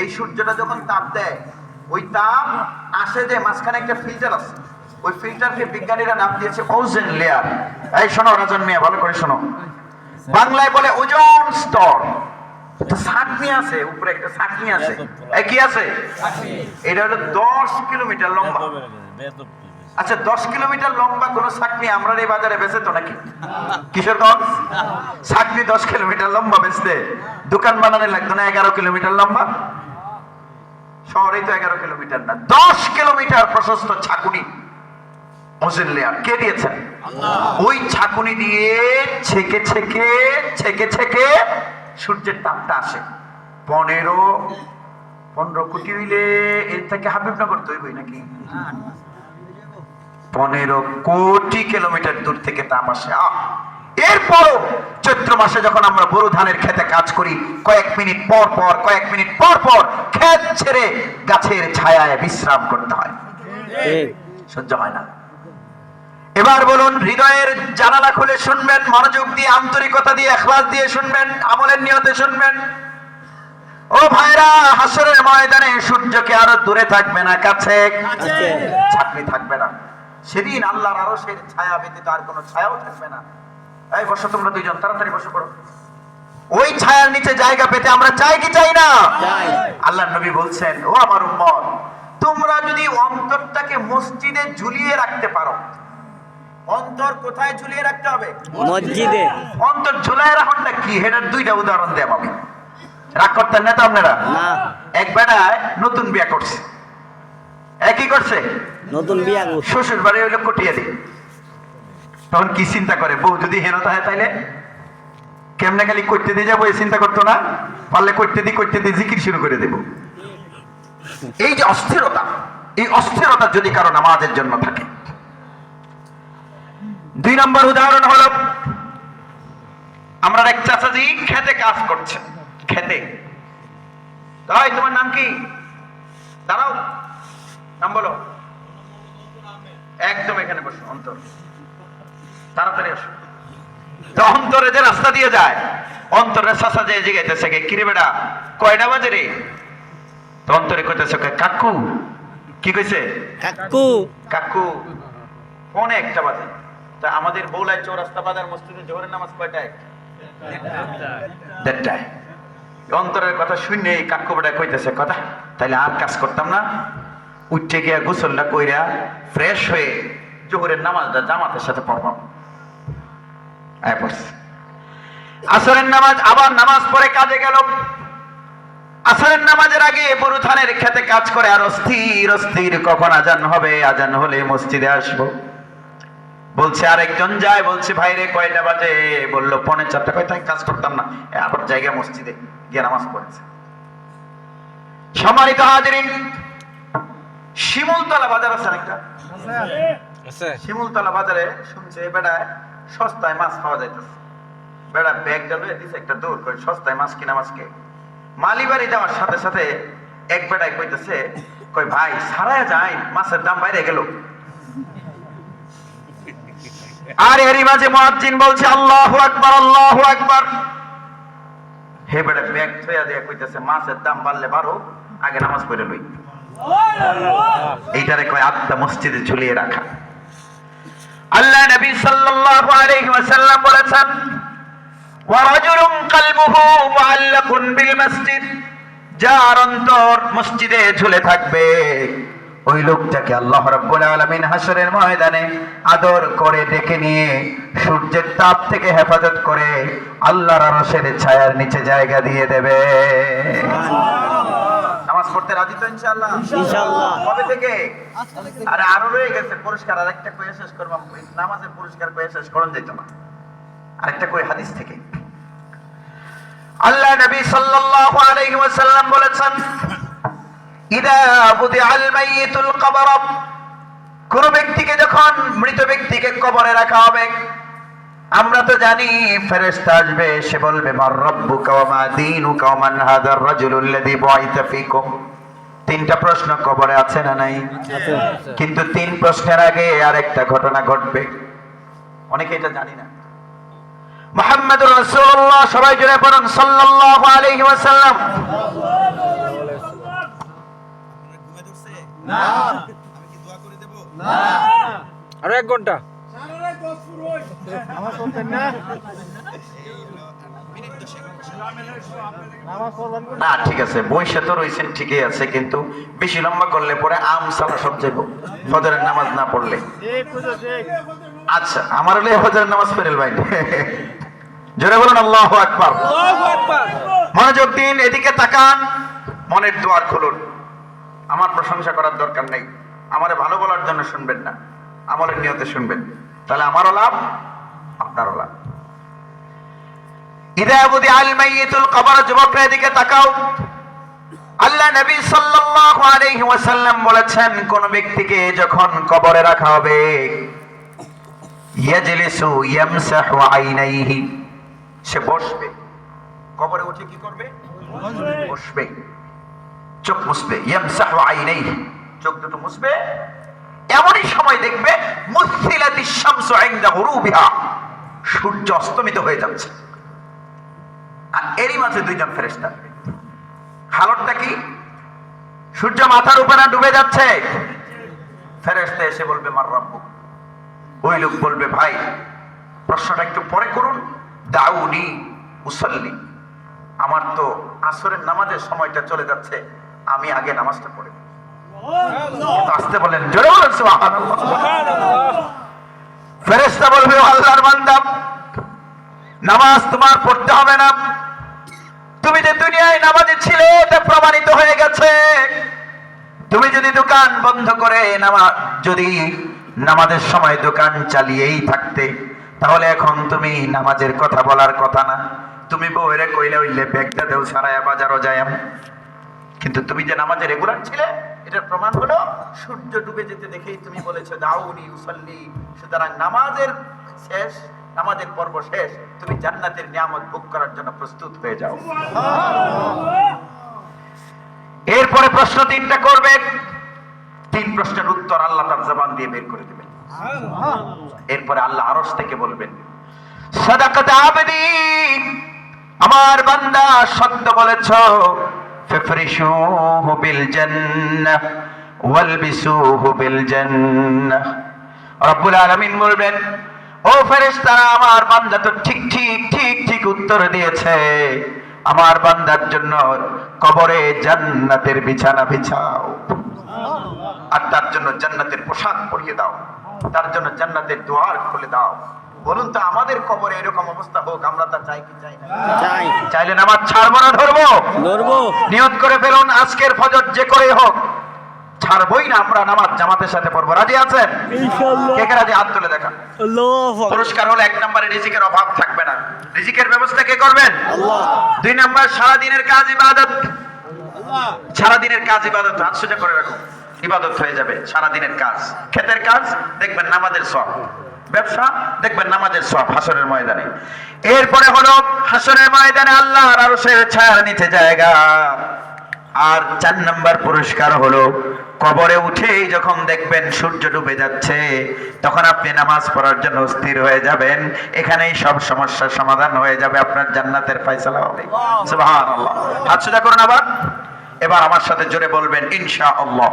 এই সূর্যটা যখন তাপ দেয়, ওই তাপ আসে যে মাঝখানে একটা ফিল্টার আছে, ওই ফিল্টারকে বিজ্ঞানীরা নাম দিয়েছে ওজোন লেয়ার। এই শোনো রাজন মিয়া, ভালো করে শোনো, বাংলায় বলে ওজোন স্তর। একটা ছাঁকনি আছে, উপরে একটা ছাঁকনি আছে, এই কি আছে? এটা হলো 10 কিলোমিটার লম্বা। আচ্ছা, 10 কিলোমিটার লম্বা কোন ছাঁকনি আমরা এই বাজারে বেচে তো নাকি? কিশোরগঞ্জ ছাঁকনি 10 কিলোমিটার লম্বা বেচতে দোকান বানানো লাগতো না? 11 কিলোমিটার লম্বা। শহরেই তো 11 কিলোমিটার না, 10 কিলোমিটার প্রশস্ত ছাঁকুনি ওজোন লেয়ার কে দিয়েছেন? ওই ছাঁকুনি দিয়ে ছেকে ছেকে ছেকে ছেকে সূর্যের তাপটা আসে। 15 কোটি হইলে এর থেকে হাবিবনগর তৈরি নাকি? 15 কোটি কিলোমিটার দূর থেকে তাপ আসে। এরপরও চৈত্র মাসে যখন আমরা বোরো ধানের খেতে কাজ করি, কয়েক মিনিট পর পর ক্ষেত ছেড়ে গাছের ছায়ায় বিশ্রাম করতে হয়, সহ্য হয় না। এবার বলুন, হৃদয়ের জানালা খুলে শুনবেন, মনোযোগ দিয়ে, আন্তরিকতা দিয়ে, ইখলাস দিয়ে শুনবেন, আমলের নিয়তে শুনবেন। ও ভাইরা, হাসরের ময়দানে সূর্যকে আরো দূরে থাকবে না, কাছে ছাকনি থাকবে না। সেদিন আল্লাহর আরশের ছায়া ব্যতীত আর কোনো ছায়াও থাকবে না। এই বসো তোমরা দুইজন, তাড়াতাড়ি বসে পড়ো। ওই ছায়ার নিচে জায়গা পেতে আমরা চাই কি চাই না? আল্লাহর নবী বলছেন, ও আমার উম্মত, তোমরা যদি অন্তরটাকে মসজিদে ঝুলিয়ে রাখতে পারো। অন্তর কোথায় ঝুলিয়ে রাখতে হবে? মসজিদে। অন্তর ঝুলায় রাখুনটা কি? এটার দুইটা উদাহরণ দেব আমি। রাগ করতেন না তো আপনারা? না। এক বেটায় নতুন বিয়ে করছে। একই করছে, নতুন বিয়া করছে। শ্বশুর বাড়ি হইলো কটিয়ে দিই। তখন কি চিন্তা করে, বউ যদি হেনতা হয় তাইলে কেমনে খালি করতে দিয়ে যাবো, এই চিন্তা করতো না। পারলে করতে দিয়ে জিকির শুরু করে দেব। এই যে অস্থিরতা, এই অস্থিরতা যদি কারো নামাজের জন্য থাকে। 2 নম্বর উদাহরণ হলো, আমরা এক চাচাজি খেতে কাজ করছে, খেতে। তাই তোমার নাম কি? দাঁড়াও, নাম বলো। একদম এখানে বসো, অন্তর, তাড়াতাড়ি আসো। তো অন্তরে যে রাস্তা দিয়ে যায়, অন্তরের চাচা যে জিগাইতেছে, কিরে বেটা কয়টা বাজে রে? তো অন্তরে কইতেছে, কাকু। কি কইছে? কাকু। কাকু 1:45 বাজে। তা আমাদের বৌলাই চৌরাস্তা বাজার মসজিদে জোহরের নামাজ কয়টায়? 1:30টায়। অন্তরের কথা শুনে কাকু বেটা কইতেছে, কথা তাইলে আর কাজ করতাম না, উঠে গিয়া গোসলটা কইরা ফ্রেশ হয়ে জোহরের নামাজটা জামাতের সাথে পড়বাম। আসরের নামাজ, আবার নামাজ পড়ে কাজে গেল। আসরের নামাজের আগে বোরো ধানের খেতে কাজ করে, আর অস্থির কখন আজান হবে, আজান হলে মসজিদে আসবো। বলছে আরেকজন যায়, বলছে ভাইরে কয়টা বাজে? বললো 3:45। কয়টায়? কাজ করতাম না, আবার জায়গা মসজিদে গিয়ে নামাজ পড়েছে। সম্মানিত হাজিরিন, শিমুলতলা বাজার আছে একটা, শিমুলতলা বাজারে শুনছে বেড়ায় সস্তায় মাছ পাওয়া যাইতেছে। বেড়া ব্যাগ ডালে দিছে একটা দৌড় করে, সস্তায় মাছ কিনা মাছকে। মালিবাড়ি যাওয়ার সাথে সাথে এক বেড়ায় কইতেছে, কই ভাই সারায় যায়, মাছের দাম বাইরে গেল। আর এরই মাঝে মুয়াজ্জিন বলছে, আল্লাহু আকবার, আল্লাহু আকবার। হে বেড়া ব্যাগ থইয়া দিয়া কইতেছে, মাছের দাম বাড়লে বাড়ো, আগে নামাজ পড়ে লই। এইটারে কয় আত্মা মসজিদে ঝুলিয়ে রাখা। আল্লাহ নবী সাল্লাল্লাহু আলাইহি ওয়াসাল্লাম বলেছেন, ওয়া রাজুলুন কলবুহু মুআল্লাকুন বিল মসজিদ, যার অন্তর মসজিদে ঝুলে থাকবে, ওই লোকটাকে আল্লাহ রাব্বুল আলামিন হাসরের ময়দানে আদর করে ডেকে নিয়ে সূর্যের তাপ থেকে হেফাজত করে আল্লাহর আরশের ছায়ার নিচে জায়গা দিয়ে দেবে। নামাজ পড়তে রাজি তো ইনশাআল্লাহ? ইনশাআল্লাহ। কবে থেকে? আরে আরো রয়ে গেছে পুরস্কার, আরেকটা কয়ে শেষ করব। নামাজের পুরস্কার কয়ে শেষ করুন যেত না, আরেকটা কই হাদিস থেকে। আল্লাহ নবী সাল্লাল্লাহু আলাইহি ওয়াসাল্লাম বলেছেন, ইদা বুদিআল মাইয়িতুল কবর, কোন ব্যক্তিকে যখন মৃত ব্যক্তিকে কবরে রাখা হবে, আমরা তো জানি ফেরেশতা আসবে, সে বলবে মার রাব্বুকা ওয়া মা দীনুকা ওয়া মান হাযার রাজুলুল্লাযী বুইসা ফীকুম। 3টা প্রশ্ন কবরে আছে না নাই? কিন্তু 3 প্রশ্নের আগে আরেকটা ঘটনা ঘটবে। অনেকে এটা জানি না। মুহাম্মাদুর রাসূলুল্লাহ, সবাই জোরে পড়ুন সাল্লাল্লাহু আলাইহি ওয়াসাল্লাম। আরো 1 ঘন্টা। না ঠিক আছে, বইসে তো রয়েছেন ঠিকই আছে, কিন্তু বেশি লম্বা করলে পরে আম সালা সব যাইব ফজরের নামাজ না পড়লে। আচ্ছা, আমার হলে ফজরের নামাজ ফেরেল ভাই। জোরে বলুন আল্লাহু আকবার। আল্লাহু আকবার। মনোযোগ দিন, এদিকে তাকান, মনের দুয়ার খুলুন। আমার প্রশংসা করার দরকার নেই, আমারে ভালো বলার জন্য শুনবেন না, আমলের নিয়তে শুনবেন, তাহলে আমারও লাভ, আপনারও লাভ। ইদা বুদিআল মাইয়িতুল কবর, যুবকরা এদিকে তাকাও। আল্লাহ নবী সাল্লাল্লাহু আলাইহি ওয়াসাল্লাম বলেছেন, কোন ব্যক্তিকে যখন কবরে রাখা হবে, ইয়াজলিসু ইয়ামসাহু আইনাইহি, সে বসবে, কবরে উঠে কি করবে? বসবে, চোখ মুছবে। ইয়ামসাহু আইনাইহি, চোখ দুটো মুছবে। এমনই সময় দেখবে মুসিলাতিশ শামসু ইনদা গুরুবিহা, সূর্য অস্তমিত হয়ে যাচ্ছে, আর এরই মাঝে দুইজন ফেরেশতা। হালতটা কি? সূর্য মাথার উপরে ডুবে যাচ্ছে, ফেরেশতা এসে বলবে মার রাব্বুক। ওই লোক বলবে, ভাই প্রশ্নটা একটু পরে করুন, দাউনি উসাল্লি, আমার তো আসরের নামাজের সময়টা চলে যাচ্ছে, আমি আগে নামাজটা পড়ে। আসতে বলেন, জোরে বলেন সুবহানাল্লাহ। ফেরেশতা বলবে, আল্লাহর বান্দা, নামাজ তোমার পড়তে হবে না, তুমি যে দুনিয়ায় নামাজে ছিলে এটা প্রমাণিত হয়ে গেছে। তুমি যদি দোকান বন্ধ করে যদি নামাজের সময় দোকান চালিয়েই থাকতে, তাহলে এখন তুমি নামাজের কথা বলার কথা না, তুমি বউরে কইলে হইলে ব্যাগটা দেও সারায়া বাজারও যায়াম। কিন্তু তুমি যে নামাজে রেগুলার ছিলে, এটার প্রমাণ হলো সূর্য ডুবে যেতে দেখেই তুমি বলেছো দাউনি উসাল্লি। সুতরাং নামাজের শেষ, নামাজের পর্ব শেষ, তুমি জান্নাতের নিয়ামত ভোগ করার জন্য প্রস্তুত হয়ে যাও। এরপরে প্রশ্ন তিনটা করবে, তিন প্রশ্নের উত্তর আল্লাহ তার জবান দিয়ে বের করে দেবেন। এরপরে আল্লাহ আরশ থেকে বলবেন, সাদাকাতা আবদি, আমার বান্দা সত্য বলেছো, ফাফরিশুহু বিল জান্নাহ ওয়ালবিসুহু বিল জান্নাহ। রব্বুল আলামিন বলবেন, ও ফেরেশতারা, আমার বান্দা তো ঠিক ঠিক ঠিক ঠিক উত্তর দিয়েছে, আমার বান্দার জন্য কবরে জান্নাতের বিছানা বিছাও, আর তার জন্য জান্নাতের পোশাক পরিয়ে দাও, তার জন্য জান্নাতের দুয়ার খুলে দাও। বলুন তো, আমাদের কবরে এরকম অবস্থা হোক, আমরা তা চাই কি চাই না? চাই। চাইলে নামাজ ছাড়বো না ধরবো? ধরবো। নিয়ত করে ফেলুন, আজকের ফজর যে করে হোক ছাড়বই না, আমরা নামাজ জামাতের সাথে পড়বো। রাজি আছেন? ইনশাআল্লাহ। কে কে রাজি? হাত তুলে দেখান। আল্লাহু আকবার। পুরস্কার হলো 1 নম্বরে রিজিকের অভাব থাকবে না, রিজিকের ব্যবস্থা কে করবেন? আল্লাহ। 2 নম্বর, সারা দিনের কাজ ইবাদত, সারা দিনের কাজ ইবাদত, হাত সোজা করে রাখো, ইবাদত হয়ে যাবে সারা দিনের কাজ। ক্ষেতের কাজ দেখবেন নামাজের সওয়াব, ব্যবসা দেখবেন নামাজের সওয়াব হাসরের ময়দানে। এরপরে হলো হাসরের ময়দানে আল্লাহর আরশের ছায়ার নিচে জায়গা। আর 4 নম্বর পুরস্কার হলো কবরে উঠেই যখন দেখবেন সূর্য ডুবে যাচ্ছে, তখন আপনি নামাজ পড়ার জন্য স্থির হয়ে যাবেন, এখানেই সব সমস্যার সমাধান হয়ে যাবে, আপনার জান্নাতের ফয়সালা হবে। সুবহানাল্লাহ। হাত সোজা করুন আবার, এবার আমার সাথে জোরে বলবেন ইনশাআল্লাহ।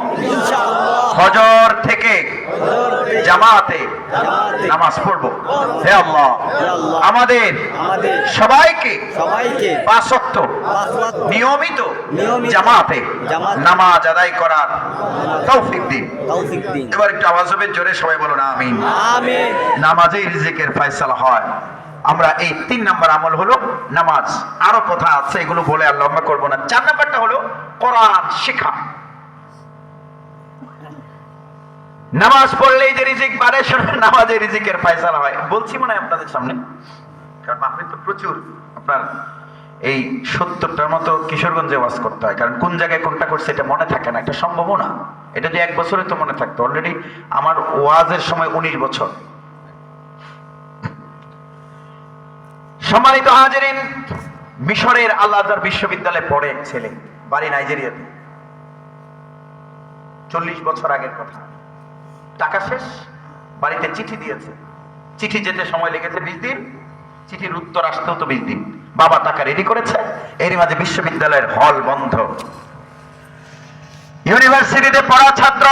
ফজর থেকে জামাতে নামাজ পড়বো। হে আল্লাহ, আমাদের সবাইকে 5 ওয়াক্ত নিয়মিত জামাতে নামাজ আদায় করার তৌফিক দিন। এবার একটু আওয়াজ হবে জোরে, সবাই বলুন আমিন। আমিন। নামাজেই রিজিকের ফয়সালা হয়। আমরা এই 3 নম্বর আমল হলো নামাজ। আরো কথা আছে, এগুলো বলে আর লম্বা করবো না। 4 নম্বরটা হলো কোরআন শেখা। নামাজ পড়লেই যে রিজিক বাড়ে, সেটা নামাজে রিজিকের ফয়সালা হয়। বলছি মনে হয় আপনাদের সামনে, কারণ আপনি তো প্রচুর, আপনার এই 70টার মতো কিশোরগঞ্জে ওয়াজ করতে হয়, কারণ কোন জায়গায় কোনটা করছে এটা মনে থাকে না, এটা সম্ভবও না। এটা যে 1 বছরে তো মনে থাকতো, অলরেডি আমার ওয়াজের সময় 19 বছর। সম্মানিত হাজিরিন, মিশরের আল আজহার বিশ্ববিদ্যালয়ে পড়ে এক ছেলে, বাড়ি নাইজেরিয়াতে। 40 বছর আগের কথা। টাকা শেষ, বাড়িতে চিঠি দিয়েছে, চিঠি যেতে সময় লেগেছে 20 দিন, চিঠির উত্তর আসতেও তো 20 দিন। বাবা টাকা রেডি করেছে, এরই মাঝে বিশ্ববিদ্যালয়ের হল বন্ধ, ইউনিভার্সিটিতে পড়া ছাত্র,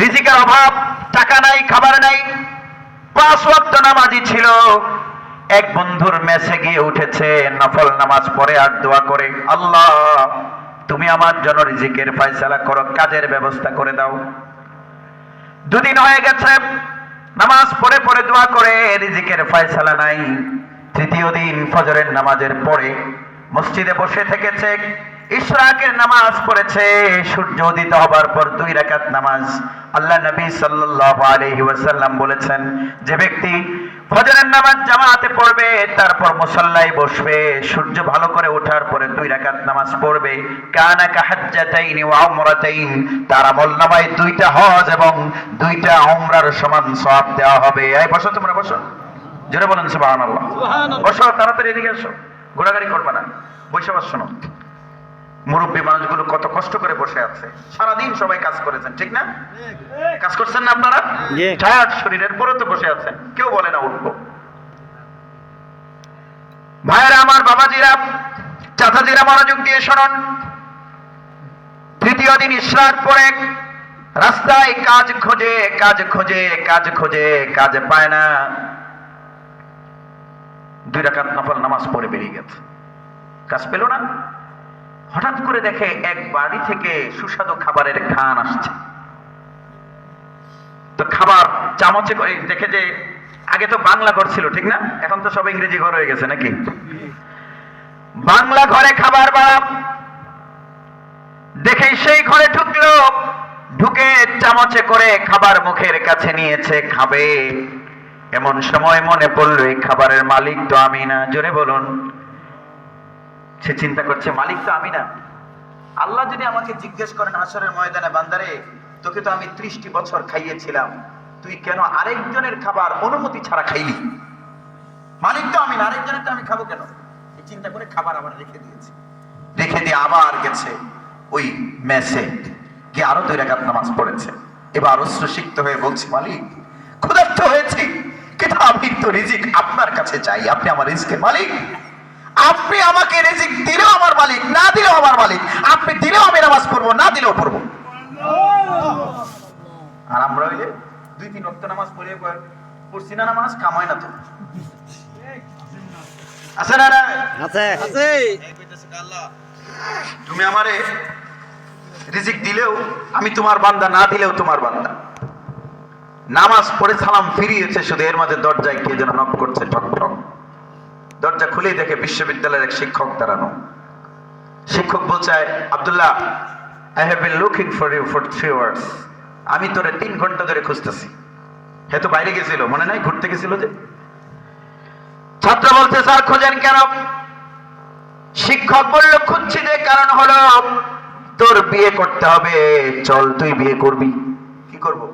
রিজিকের অভাব, টাকা নাই, খাবার নাই, 5 ওয়াক্ত নামাজি ছিল। এক বন্ধুর মেসে গিয়ে উঠেছে, নফল নামাজ পড়ে আর দোয়া করে, আল্লাহ তুমি আমার জন্য রিজিকের ফয়সালা করো, কাজের ব্যবস্থা করে দাও। 2 দিন হয়ে গেছে, নামাজ পড়ে পড়ে দোয়া করে, রিজিকের ফয়সালা নাই। 3য় দিন ফজরের নামাজের পরে মসজিদে বসে থেকেছে, ইশরাকের নামাজ পড়েছে, সূর্য উদিত হবার পর 2 রাকাত নামাজ। আল্লাহ নবী সাল্লাল্লাহু আলাইহি ওয়াসাল্লাম বলেছেন, যে ব্যক্তি ফজরের নামাজ জামাতে পড়বে, তারপর মুসাল্লায় বসবে, সূর্য ভালো করে ওঠার পরে 2 রাকাত নামাজ পড়বে, কানা কাহাজ্জাতাইন ওয়া উমরাতাইন, তার আমলনামায় 2টা হজ এবং 2টা উমরার সমান সওয়াব দেওয়া হবে। এই বসো, তোমরা বসো, জোরে বলেন সুবহানাল্লাহ। বসো, তাড়াতাড়ি এদিকে এসো, ঘোরাঘুরি করবে না, বসে বসো। শোনো, মুরব্বী মানুষগুলো কত কষ্ট করে বসে আছে, সারাদিন সবাই কাজ করেছেন, ঠিক না? কাজ করছেন না আপনারা? জি। টায়ার্ড শরীরের পরে তো বসে আছেন, কেউ বলে না উঠবো। ভাইয়েরা আমার, বাবাজিরা, চাচাজিরা, মনোযোগ দিয়ে শুনুন। 3য় দিন ইশরাক পরে রাস্তায় কাজ খোঁজে, কাজ খোঁজে, কাজ খোঁজে, কাজ পায় না। 2 রাকাত নফল নামাজ পড়ে বেরিয়ে গেছে, কাজ পেল না। হঠাৎ করে দেখে এক বাড়ি থেকে সুস্বাদু খাবারের ঘ্রাণ আসছে। তো খাবার চামচে করে দেখে, যে আগে তো বাংলা ঘর ছিল, ঠিক না? এখন তো সব ইংরেজি ঘর হয়ে গেছে নাকি? বাংলা ঘরে খাবার বাড়া দেখে সেই ঘরে ঢুকলো, ঢুকে চামচে করে খাবার মুখের কাছে নিয়েছে, খাবে। এমন সময় মনে পড়লো এই খাবারের মালিক তো আমি না। জোরে বলুন। সে চিন্তা করছে, মালিক তো আমি না। আল্লাহ যদি আমাকে জিজ্ঞেস করেন হাসরের ময়দানে, বান্দারে তোকে তো আমি 30টি বছর খাইয়েছিলাম, তুই কেন আরেকজনের খাবার অনুমতি ছাড়া খাইলি? মালিক তো আমি না, আরেকজনের তো আমি খাবো কেন? এই চিন্তা করে খাবার আবার রেখে দিয়েছে। রেখে দিয়ে আবার গেছে ওই মেসে গিয়ে আরো 2 রাকাত নামাজ পড়েছে। এবার অশ্রুসিক্ত হয়ে বলছে, মালিক ক্ষুধার্ত হয়েছি, কিন্তু আমি তো রিজিক আপনার কাছে চাই, আপনি আমার রিজিকের মালিক। আপনি আমাকে রিজিক দিলেও আমার মালিক, না দিলেও আমার মালিক। আপনি দিলেও আমি নামাজ পড়বো, না দিলেও পড়বো। আর আমরা ওই যে 2-3 ওয়াক্ত নামাজ পড়ে পড়ছি না, নামাজ কামাই না তো। আছে না? আছে। তুমি আমারে রিজিক দিলেও আমি তোমার বান্দা, না দিলেও তোমার বান্দা। নামাজ পড়ে সালাম ফিরিয়েছে, শুধু এর মাঝে দরজায় কে যেন নক করছে, ঠক ঠক। দরজা খুলেই দেখে বিশ্ববিদ্যালয়ের এক শিক্ষক দাঁড়ানো। শিক্ষক বলছে, Abdullah, I have been looking for you for 3 hours. আমি তোরে 3 ঘন্টা ধরে খুঁজতেছি। হে তো বাইরে গেছিল, মনে নাই? ঘুরতে গেছিল যে। ছাত্র বলছে, স্যার খোঁজেন কেন? শিক্ষক বলল, খুঁজছি যে কারণ হলো তোর বিয়ে করতে হবে, চল তুই বিয়ে করবি। কি করবো?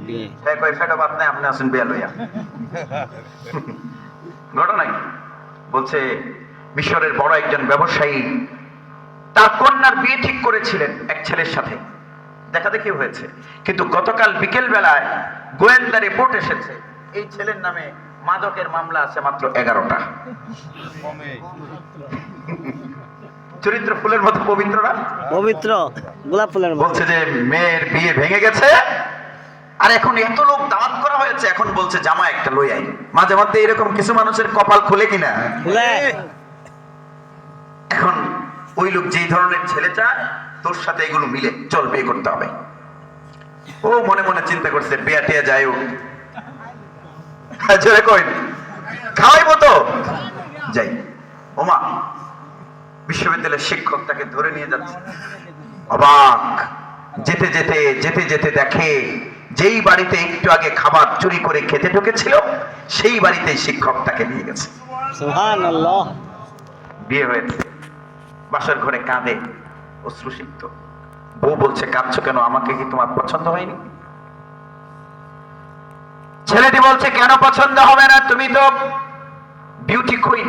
বিয়ে। হ্যাঁ, কই ফেটো বাপ নাই, আপনি আসেন বিয়ে লইয়া। ঘটনা কি? বলছে, মিশরের বড় একজন ব্যবসায়ী তার কন্যার বিয়ে ঠিক করেছিলেন এক ছেলের সাথে, দেখা দেখি হয়েছে, কিন্তু গতকাল বিকেল বেলায় গোয়েন্দা রিপোর্ট এসেছে এই ছেলের নামে মাদকের মামলা আছে মাত্র 11টা। চরিত্র ফুলের মতো পবিত্র না? পবিত্র গোলাপ ফুলের মতো। বলছে যে মেয়ের বিয়ে ভেঙে গেছে, আর এখন এত লোক দাওয়াত করা হয়েছে, এখন বলছে জামা একটা লই আই। মাঝে মধ্যে এরকম কিছু মানুষের কপাল খুলে কিনা। খুলে। এখন ওই লোক যেই ধরনের ছেলে চায়, তোর সাথে এগুলো মিলে, চল বিয়ে করতে হবে। ও মনে মনে চিন্তা করছে, বিয়া টিয়া যাই হোক, জোরে কই খাওয়াইবো তো, যাই। ওমা, বিশ্ববিদ্যালয়ের শিক্ষক তাকে ধরে নিয়ে যাচ্ছে। অবাক, যেতে যেতে যেতে যেতে দেখে যেই বাড়িতে একটু আগে খাবার চুরি করে খেতে ঢুকেছিল, সেই বাড়িতেই শিক্ষক তাকে নিয়ে গেছে। সুবহানাল্লাহ। বিয়ে হয়েছে, বাসার ঘরে কাঁদে, অশ্রুসিক্ত। বউ বলছে, কাঁদছো কেন? আমাকে কি তোমার পছন্দ হয়নি? ছেলেটি বলছে, কেন পছন্দ হবে না? তুমি তো বিউটি কুইন।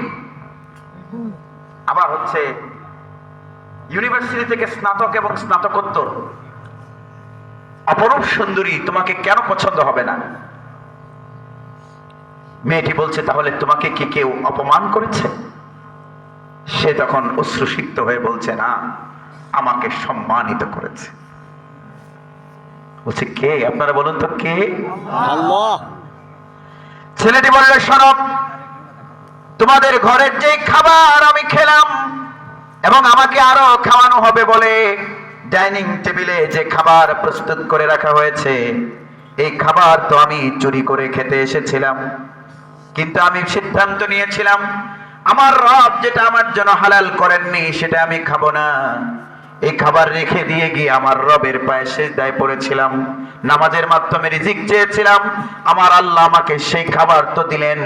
আবার হচ্ছে ইউনিভার্সিটি থেকে স্নাতক এবং স্নাতকোত্তর, অপরূপ সুন্দরী, তোমাকে কেন পছন্দ হবে না? মেয়েটি বলছে, তাহলে তোমাকে কি কেউ অপমান করেছে? সে তখন অশ্রুসিক্ত হয়ে বলছে, না, আমাকে সম্মানিত করেছে। বলছে, কে? আপনারা বলুন তো কে? আল্লাহ। ছেলেটি বলল, শোনো, তোমাদের ঘরের যে খাবার আমি খেলাম এবং আমাকে আরো খাওয়ানো হবে বলে ডাইনিং টেবিলে যে খাবার প্রস্তুত করে রাখা হয়েছে, এই খাবার তো আমি চুরি করে খেতে এসেছিলাম, কিন্তু আমি সিদ্ধান্ত নিয়েছিলাম আমার রব যেটা আমার জন্য হালাল করেননি সেটা আমি খাবো না। এই খাবার রেখে দিয়ে গিয়ে আমার রবের পায়ে সিজদায় পড়েছিলাম, নামাজের মাধ্যমে রিজিক চেয়েছিলাম। আমার আল্লাহ আমাকে সেই খাবার তো দিলেন,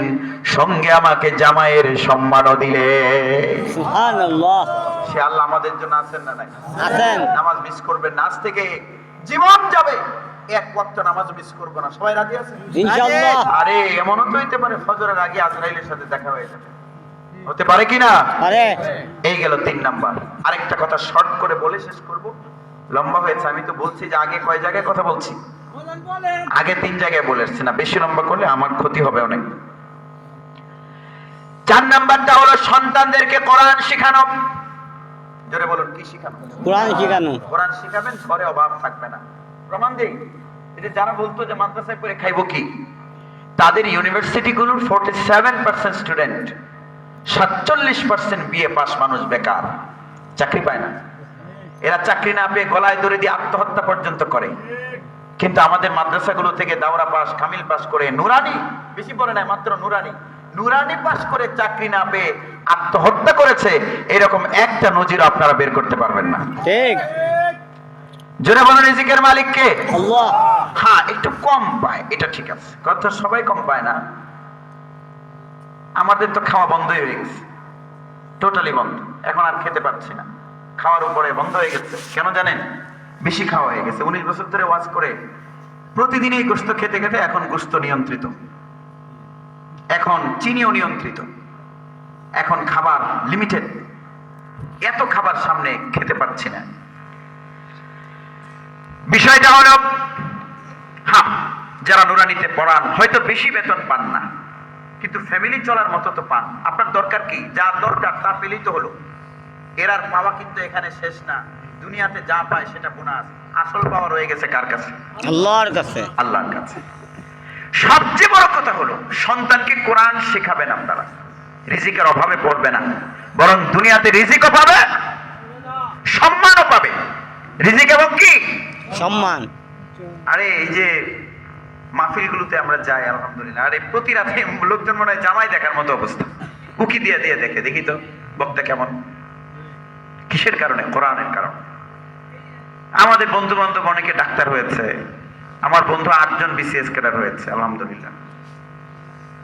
সঙ্গে আমাকে জামাইয়ের সম্মানও দিলেন। সুবহানাল্লাহ। সে আল্লাহ আমাদের জন্য আছেন না নাই? আছেন। নামাজ মিস করবেন না, আজ থেকে জীবন যাবে এক ওয়াক্ত নামাজ মিস করবো না। সবাই রাজি আছেন? ইনশাআল্লাহ। আরে এমনও তো হইতে পারে ফজরের আগে আজরাইলের সাথে দেখা হয়ে যাবে, হতে পারে কিনা? আরে এই গেল 3 নাম্বার। আরেকটা কথা শর্ট করে বলে শেষ করব, লম্বা হয়েছে। আমি তো বলছি যে আগে কয় জায়গায় কথা বলছি, আগে 3 জায়গায় বলে এসছি না, বেশি লম্বা করলে আমার ক্ষতি হবে অনেক। 4 নাম্বারটা হলো সন্তানদেরকে কোরআন শেখানো। জোরে বলুন, কি শেখানো? কোরআন শিখানো। কোরআন শিখাবেন, ঘরে অভাব থাকবে না। প্রমাণ দেই, এই যে যারা বলতো যে মাদ্রাসায় পড়ে খাইবো কি, তাদের ইউনিভার্সিটিগুলোর 47% স্টুডেন্ট, 47% বিএ পাস মানুষ বেকার, চাকরি পায় না। এরা চাকরি না পেয়ে গলায় দড়ি দিয়ে আত্মহত্যা পর্যন্ত করে। কিন্তু আমাদের মাদ্রাসাগুলো থেকে দাওরা পাস, কামিল পাস করে, নুরানি, বেশি পড়ে নাই, মাত্র নুরানি পাস করে চাকরি না পেয়ে আত্মহত্যা করেছে, এরকম একটা নজির আপনারা বের করতে পারবেন না। ঠিক। জোরে বলুন, রিজিকের মালিক কে? আল্লাহ। হ্যাঁ, একটু কম পায়, এটা ঠিক আছে, কথা সবাই কম পায় না। আমাদের তো খাওয়া বন্ধই হয়ে গেছে, টোটালি বন্ধ, এখন আর খেতে পারছি না, খাওয়ার উপরে বন্ধ হয়ে গেছে। কেন জানেন? বেশি খাওয়া হয়ে গেছে। 19 বছর ধরে ওয়াজ করে প্রতিদিন এই গোশত খেতে খেতে এখন গোশত নিয়ন্ত্রিত, এখন চিনিও নিয়ন্ত্রিত, এখন খাবার লিমিটেড, এত খাবার সামনে খেতে পারছি না। বিষয়টা হলো, হ্যাঁ, যারা নুরানিতে পড়ান হয়তো বেশি বেতন পান না, কিন্তু ফ্যামিলি চলার মতো তো পান। আপনার দরকার কি? যা দরকার তা পেলেই তো হলো। এরার পাওয়া কিন্তু এখানে শেষ না, দুনিয়াতে যা পায় সেটা বোনাস, আসল পাওয়া রয়ে গেছে কার কাছে? আল্লাহর কাছে। আল্লাহর কাছে। সবচেয়ে বড় কথা হলো, সন্তানকে কোরআন শেখাবেন আপনারা, রিজিকের অভাবে পড়বে না, বরং দুনিয়াতে রিজিকও পাবে, সম্মানও পাবে। রিজিক এবং কি? সম্মান। আরে এই যে মাহফিলগুলোতে আমরা যাই, আলহামদুলিল্লাহ, আরে প্রতি রাতে লোকজন মনে হয় জামাই দেখার মতো অবস্থা, উকি দিয়ে দিয়ে দেখে, দেখি তো বক্তা কেমন। কিসের কারণে? কোরআনের কারণে। আমাদের বন্ধু বান্ধব অনেকে ডাক্তার হয়েছে, আমার বন্ধু 8 জন বিসিএস ক্যাডার হয়েছে, আলহামদুলিল্লাহ।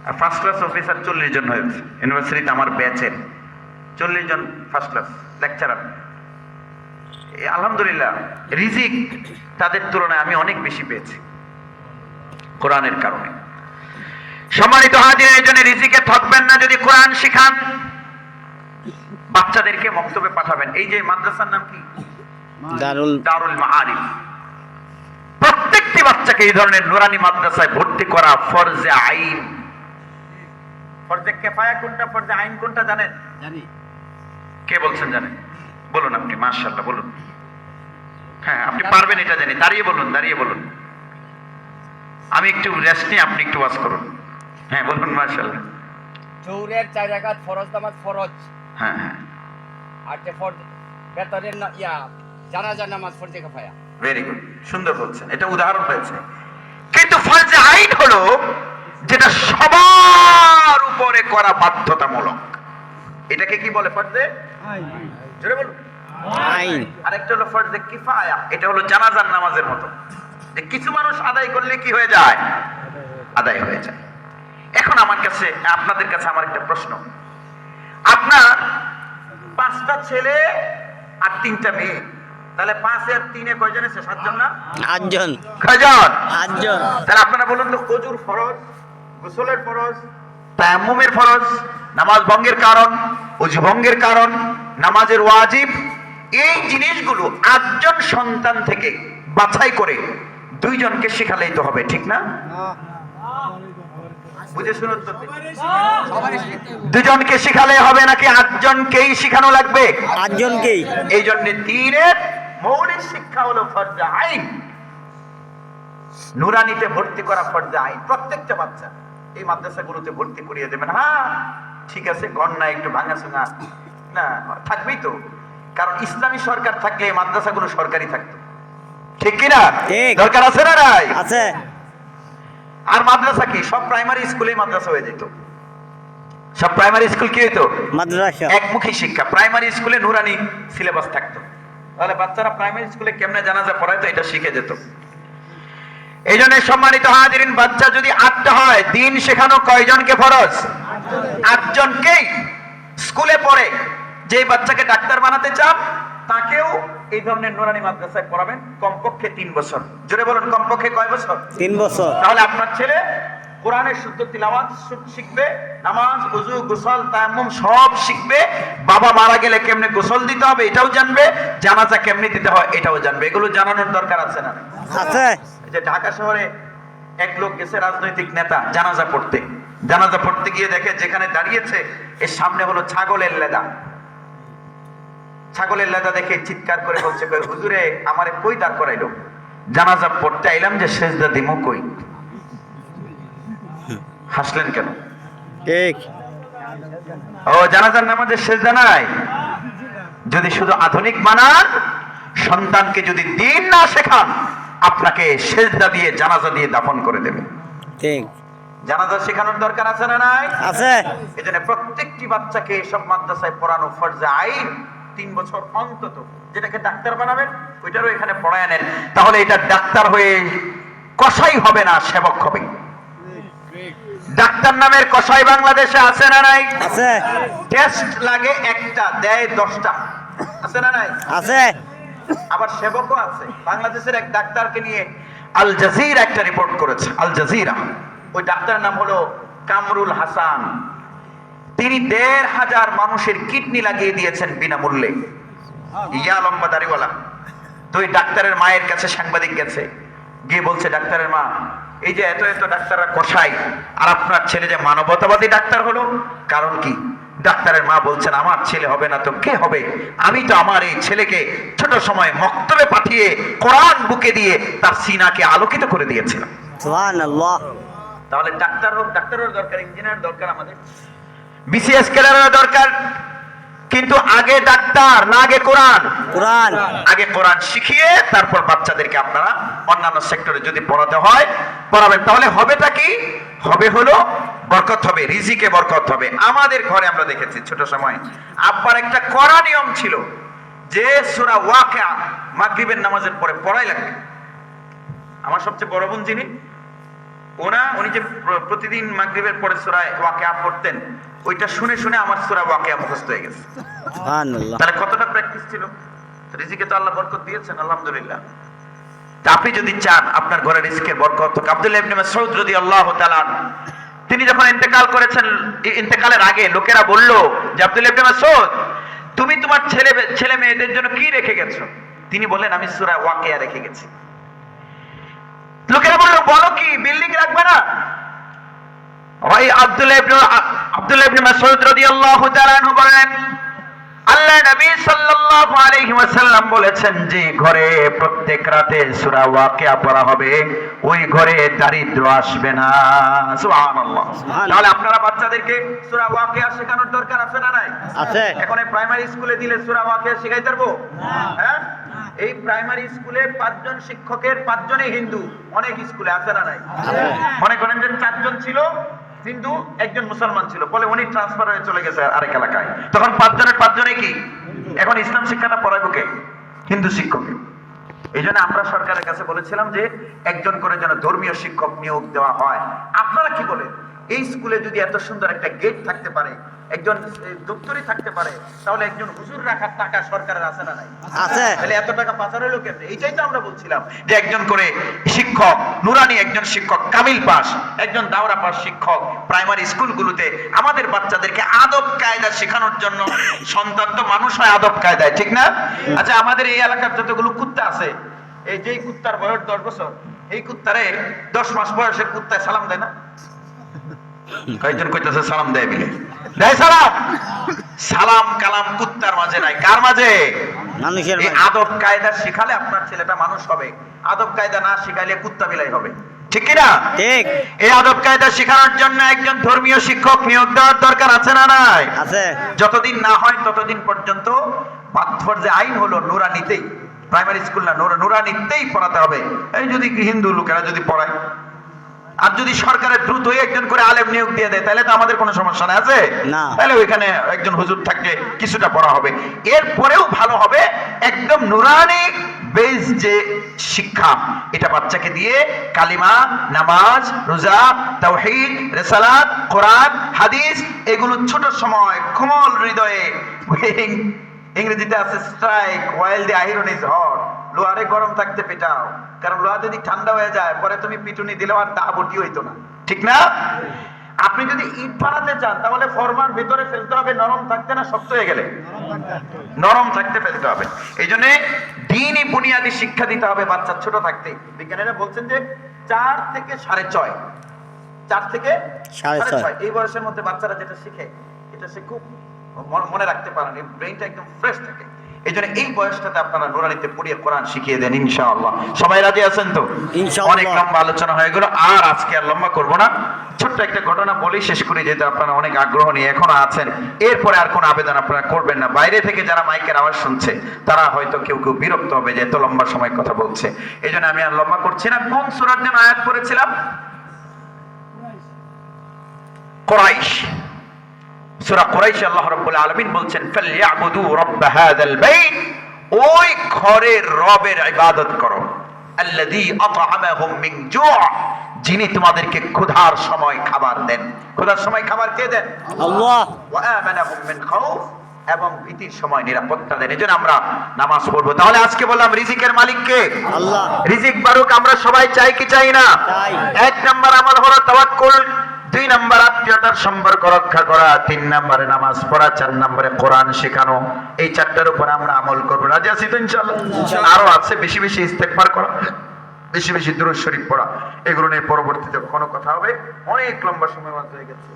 আর ফার্স্ট ক্লাস অফিসার 40 জন হয়েছে ইউনিভার্সিটিতে, আমার ব্যাচের 40 জন ফার্স্ট ক্লাস লেকচারার। আলহামদুলিল্লাহ, রিজিক তাদের তুলনায় আমি অনেক বেশি পেয়েছি কোরআনের কারণে। সম্মানিত হাজির, এই জন্য রিজিকে থাকবেন না যদি কোরআন শিখান। বাচ্চাদেরকে মক্তবে পাঠাবেন। এই যে মাদ্রাসার নাম কি? দারুল মাআরিফ। প্রত্যেকটি বাচ্চাকে এই ধরনের নুরানি মাদ্রাসায় ভর্তি করা ফরজে আইন। ফরজে কিফায়া কোনটা, ফরজে আইন কোনটা জানেন? জানি। কে বলছেন জানেন? বলুন আপনি, মাশাআল্লাহ বলুন। হ্যাঁ, আপনি পারবেন এটা জানি। দাঁড়িয়ে বলুন, দাঁড়িয়ে বলুন। আমি একটু রেস্ট নিয়ে, আপনি একটু ওয়াজ করুন। হ্যাঁ বলুন, মাশাআল্লাহ। জোহরের 4 রাকাত ফরজ নামাজ ফরজ, হ্যাঁ হ্যাঁ, আর যে ফরজ বেতরের জানাজা নামাজ ফরজে কিফায়া। ভেরি গুড, সুন্দর বলছেন, এটা উদাহরণ হয়েছে। কিন্তু ফরজে আইন হলো যেটা সবার উপরে করা বাধ্যতামূলক। এটাকে কি বলে? ফরজে আইন। জোরে বলুন, আইন। আরেকটা হলো ফরজে কিফায়া, এটা হলো জানাজার নামাজের মতো, যে কিছু মানুষ আদায় করলে কি হয়ে যায়? আদায় হয়ে যায়। এখন আমার কাছে, আপনাদের কাছে আমার একটা প্রশ্ন, আপনার 5টা ছেলে আর 3টা মেয়ে, তাহলে 5 আর 3 এ কয়জন আছে? 7 জন না? 8 জন। কয়জন? 8 জন। তাহলে আপনারা বলুন তো, ওযুর ফরজ, গোসলের ফরজ, তায়াম্মুমের ফরজ, নামাজ ভঙ্গের কারণ, ওযু ভঙ্গের কারণ, নামাজের ওয়াজিব, এই জিনিসগুলো 8 জন সন্তান থেকে বাছাই করে 2 জনকে শেখালেই তো হবে, ঠিক না? বুঝে শুনে উত্তর দিন। দুজনকে শিখালে হবে নাকি 8 জনকেই শিখানো লাগবে? 8 জনকেই। এই জন্য দ্বীনের মৌলিক শিক্ষা হলো ফরজে আইন। নুরানিতে ভর্তি করা ফরজে আইন। প্রত্যেকটা বাচ্চা এই মাদ্রাসাগুলোতে ভর্তি করিয়ে দেবেন। হ্যাঁ ঠিক আছে, গন্না একটু ভাঙাচোঙা না থাকবেই তো, কারণ ইসলামী সরকার থাকলে এই মাদ্রাসাগুলো সরকারি থাকতো, ঠিক কিনা? ঠিক। দরকার আছে না নাই? আছে। আর মাদ্রাসা কি সব প্রাইমারি স্কুলে মাদ্রাসা হয়ে যেত। সব প্রাইমারি স্কুল কি হইতো? মাদ্রাসা। একমুখী শিক্ষা। প্রাইমারি স্কুলে নুরানি সিলেবাস থাকতো, তাহলে বাচ্চারা প্রাইমারি স্কুলে কেমনে জানাজা পড়াইতো এটা শিখে যেত। এই জন্য সম্মানিত হাজিরিন, বাচ্চা যদি 8টা হয়, দিন শেখানো কয়জনকে ফরজ? 8 জনকেই। স্কুলে পড়ে যে বাচ্চাকে ডাক্তার বানাতে চান তাকেও এই ধরনের নুরানি মাদ্রাসায় পড়াবেন কমপক্ষে 3 বছর। জোরে বলুন, কমপক্ষে কয় বছর? 3 বছর। তাহলে আপনার ছেলে কোরআনের শুদ্ধ তিলাওয়াত শিখবে, নামাজ, ওযু, গোসল, তায়াম্মুম সব শিখবে। বাবা মারা গেলে কেমনে গোসল দিতে হবে এটাও জানবে, জানাজা কেমনে দিতে হয় এটাও জানবে। এগুলো জানানোর দরকার আছে না? আছে। যে ঢাকা শহরে এক লোক গেছে, রাজনৈতিক নেতা, জানাজা পড়তে। জানাজা পড়তে গিয়ে দেখে যেখানে দাঁড়িয়েছে এর সামনে হলো ছাগলের লেদা। ছাগলের লেদা দেখে চিৎকার করে বলছে, হুজুরে আমারে কই দাঁড় করাইলো? জানাজা পড়তে আইলাম যে সেজদা দিমু কই? হাসলেন কেন? ঠিক। ও জানাজার নামাজে সেজদা নাই? যদি শুধু আধুনিক বানান, সন্তানকে যদি দিন না শেখান, আপনাকে সেজদা দিয়ে জানাজা দিয়ে দাফন করে দেবে। ঠিক। জানাজা শেখানোর দরকার আছে না নাই? আছে। এজন্য প্রত্যেকটি বাচ্চাকে সব মাদ্রাসায় পড়ানো ফরজে আইন। 3 বছর অন্তত। যেটাকে ডাক্তার বানাবেন ওইটারও এখানে পড়ায় নেন, তাহলে এটা ডাক্তার হয়ে কসাই হবে না, সেবক হবে। ডাক্তার নামের কসাই বাংলাদেশে আছে না নাই? আছে। টেস্ট লাগে একটা, দেয় 10টা, আছে না নাই? আছে। আবার সেবকও আছে। বাংলাদেশের এক ডাক্তারকে নিয়ে আল জাজিরা একটা রিপোর্ট করেছে। আল জাজিরা, ওই ডাক্তারের নাম হলো কামরুল হাসান। তিনি 1500 মানুষের কিডনি লাগিয়ে দিয়েছেন বিনামূল্যে। ইয়া লম্বা দাড়িওয়ালা। তো ওই ডাক্তারের মায়ের কাছে সাংবাদিক গেছে, গিয়ে বলছে, ডাক্তারের মা, এই যে এত এত ডাক্তাররা কসাই, আর আপনার ছেলে যে মানবতাবাদী ডাক্তার হলো, কারণ কি? ডাক্তারের মা বলছেন, আমার ছেলে হবে না তো কে হবে? আমি তো আমার এই ছেলেকে ছোট সময় মক্তবে পাঠিয়ে কোরআন বুকে দিয়ে তার সিনাকে আলোকিত করে দিয়েছিলাম। সুবহানাল্লাহ। তাহলে ডাক্তার হোক, ডাক্তারের দরকার, ইঞ্জিনিয়ার দরকার, আমাদের বিসিএস ক্যাডারের দরকার। কিন্তু আগে ডাক্তার না আগে কোরআন? কোরআন। আগে কোরআন শিখিয়ে তারপর বাচ্চাদেরকে আপনারা অন্যান্য সেক্টরে যদি পড়াতে হয় পড়াবেন। তাহলে হবেটা কি? হবে হলো বরকত হবে, রিজিকে বরকত হবে। আমাদের ঘরে আমরা দেখেছি ছোট সময় আব্বার একটা কড়া নিয়ম ছিল যে সূরা ওয়াকিয়া মাগরিবের নামাজের পরে পড়াই লাগবে। আমার সবচেয়ে বড় বোন যিনি, উনি যে প্রতিদিন মাগরিবের পরে সূরা ওয়াকিয়া পড়তেন, ওইটা শুনে শুনে আমার সূরা ওয়াকিয়া মুখস্থ হয়ে গেছে। সুবহানাল্লাহ। তাহলে কতটা প্র্যাকটিস ছিল? রিজিকে তো আল্লাহ বরকত দিয়েছেন, আলহামদুলিল্লাহ। তা আপনি যদি চান আপনার ঘরে রিজিকের বরকত হোক, আব্দুল্লাহ ইবনে মাসউদ রাদিয়াল্লাহু তাআলা তিনি যখন ইন্তেকাল করেছেন, ইন্তেকালের আগে লোকেরা বলল যে আব্দুল্লাহ ইবনে মাসউদ, তুমি তোমার ছেলে মেয়েদের জন্য কি রেখে গেছো? তিনি বললেন, আমি সূরা ওয়াকিয়া রেখে গেছি। লোকেরা বলল, বলো কি, বিল্ডিং রাখবে না? ওই আব্দুল্লাহ ইবনে মাসউদ রাদিয়াল্লাহু তাআলা আনহু বলেন, আল্লাহ নবী সাল্লাল্লাহু আলাইহি ওয়াসাল্লাম বলেছেন যে ঘরে প্রত্যেক রাতে সূরা ওয়াকিয়া পড়া হবে, ওই ঘরে দারিদ্র আসবে না। সুবহানাল্লাহ। তাহলে আপনারা বাচ্চাদেরকে সূরা ওয়াকিয়া শেখানোর দরকার আছে না নাই? আছে। এখন এই প্রাইমারি স্কুলে দিলে সূরা ওয়াকিয়া শেখাইতে পারবো? হ্যাঁ, এই প্রাইমারি স্কুলে 5 জন শিক্ষকের 5 জনই হিন্দু। অনেক স্কুলে আছে না নাই? মনে করেন যে 4 জন ছিল হিন্দু, একজন মুসলমান ছিল, বলে উনি ট্রান্সফার হয়ে চলে গেছে আরেক এলাকায়, তখন 5 জনের 5 জনে কি এখন ইসলাম শিক্ষাটা পড়াবো কে? হিন্দু শিক্ষক। এই জন্য আমরা সরকারের কাছে বলেছিলাম যে একজন করে যেন ধর্মীয় শিক্ষক নিয়োগ দেওয়া হয়। আপনারা কি বলেন? এই স্কুলে যদি এত সুন্দর একটা গেট থাকতে পারে, একজন দপ্তরি থাকতে পারে, তাহলে একজন হুজুর রাখার টাকা সরকারের আছে না নাই? আছে। তাহলে এত টাকা পাচার হলো কেমনে? এইটাই তো আমরা বলছিলাম যে একজন করে শিক্ষক, নুরানি একজন শিক্ষক, কামিল পাস, একজন দাওরা পাস শিক্ষক প্রাইমারি স্কুলগুলোতে আমাদের বাচ্চাদেরকে আদব কায়দা শেখানোর জন্য। সন্তান তো মানুষ হয় আদব কায়দায়, ঠিক না? আচ্ছা, আমাদের এই এলাকার যতগুলো কুত্তা আছে, এই যে কুত্তার বয়স 10 বছর, এই কুত্তারে 10 মাস বয়সের কুত্তায় সালাম দেয় না? কয়েকজন কইতেছে সালাম দেয় বিলে দেয় সালাম। সালাম কালাম কুত্তার মাঝে নাই, কার মাঝে? মানুষের এই মাঝে। আদব কায়দা শিখালে আপনার ছেলেটা মানুষ হবে, আদব কায়দা না শিখাইলে কুত্তা বিলাই হবে, ঠিক কিনা? ঠিক এই আদব কায়দা শেখানোর জন্য একজন ধর্মীয় শিক্ষক নিয়োগ দেওয়ার দরকার আছে না নাই? আছে। যতদিন না হয় ততদিন পর্যন্ত বাধ্যর যে আইন হলো নুরানিতেই, প্রাইমারি স্কুল না, নুরানিতেই পড়াতে হবে। এই যদি হিন্দু লোকেরা যদি পড়ায়, আর যদি সরকারের দ্রুতই একজন করে আলেম নিয়োগ দিয়ে দেয়, তাহলে তো আমাদের কোনো সমস্যা নাই, আছে না। তাহলে ওইখানে একজন হুজুর থাকলে কিছুটা পড়া হবে। এরপরেও ভালো হবে একদম নুরানি বেস যে শিক্ষা, এটা বাচ্চাকে দিয়ে কালিমা, নামাজ, রোজা, তাওহীদ, রিসালাত, কোরআন, হাদিস এগুলো ছোট সময় কোমল হৃদয়ে, ইংরেজিতে আছে strike while the iron is hot, লোহারে গরম থাকতে পেটাও, কারণ লোহা যদি ঠান্ডা হয়ে যায় পরে তুমি পিটুনি দিলেও আর দাবটি হইতো না, ঠিক না? আপনি যদি ইট বানাতে চান তাহলে ফরমার ভিতরে ফেলতে হবে নরম থাকতে, না শক্ত হয়ে গেলে? নরম থাকতে ফেলতে হবে। এই জন্য দ্বীনি বুনিয়াদি শিক্ষা দিতে হবে বাচ্চা ছোট থাকতে। বিজ্ঞানীরা বলছেন যে 4 থেকে 6.5, 4 থেকে 6.5 এই বয়সের মধ্যে বাচ্চারা যেটা শিখে এটা সে খুব মনে রাখতে পারেন, ব্রেইনটা একদম ফ্রেশ থাকে। এই জন্য এই বয়সটাতে আপনারা নুরানিতে পড়িয়ে কোরআন শিখিয়ে দেন ইনশাআল্লাহ। সবাই রাজি আছেন তো? ইনশাআল্লাহ। অনেক লম্বা আলোচনা হয়ে গেল, আর আজকে আর লম্বা করব না, ছোট্ট একটা ঘটনা বলেই শেষ করে যেতে আপনারা অনেক আগ্রহ নিয়ে এখনো আছেন। এরপরে আর কোনো আবেদন আপনারা করবেন না। বাইরে থেকে যারা মাইকের আওয়াজ শুনছে তারা হয়তো কেউ কেউ বিরক্ত হবে যে এত লম্বা সময় কথা বলছে, এই জন্য আমি আর লম্বা করছি না। কোন সূরার যেন আয়াত পড়েছিলাম? কুরাইশ, সূরা কুরাইশ। আল্লাহ রাব্বুল আলামিন বলছেন ফালইয়াবুদু রাব্ব হাযাল বাইত, ওই ঘরের রবের ইবাদত করো, আল্লাযী আত'আমাহুম মিন জু', যিনি তোমাদেরকে ক্ষুধার সময় খাবার দেন। ক্ষুধার সময় খাবার কে দেন? আল্লাহ। ওয়া আমানাহুম মিন খাউফ, এবং ভীতির সময় নিরাপত্তা দেন। এজন্য আমরা নামাজ পড়বো। তাহলে আজকে বললাম রিজিকের মালিক কে? আল্লাহ। রিজিক বারুক আমরা সবাই চাই কি চাই না? চাই। 1 নাম্বার আমল হলো তাওয়াক্কুল, 2 নাম্বার আত্মীয়তার সম্পর্ক রক্ষা করা, 3 নাম্বারে নামাজ পড়া, 4 নাম্বারে কোরআন শেখানো। এই 4টার উপর আমরা আমল করব। রাজি আছি তো ইনশাআল্লাহ? আরো আছে বেশি বেশি ইস্তেগফার করা, বেশি বেশি দুরূদ শরীফ পড়া, এগুলো নিয়ে পরবর্তীতে কোনো কথা হবে। অনেক লম্বা সময় হয়ে গেছে।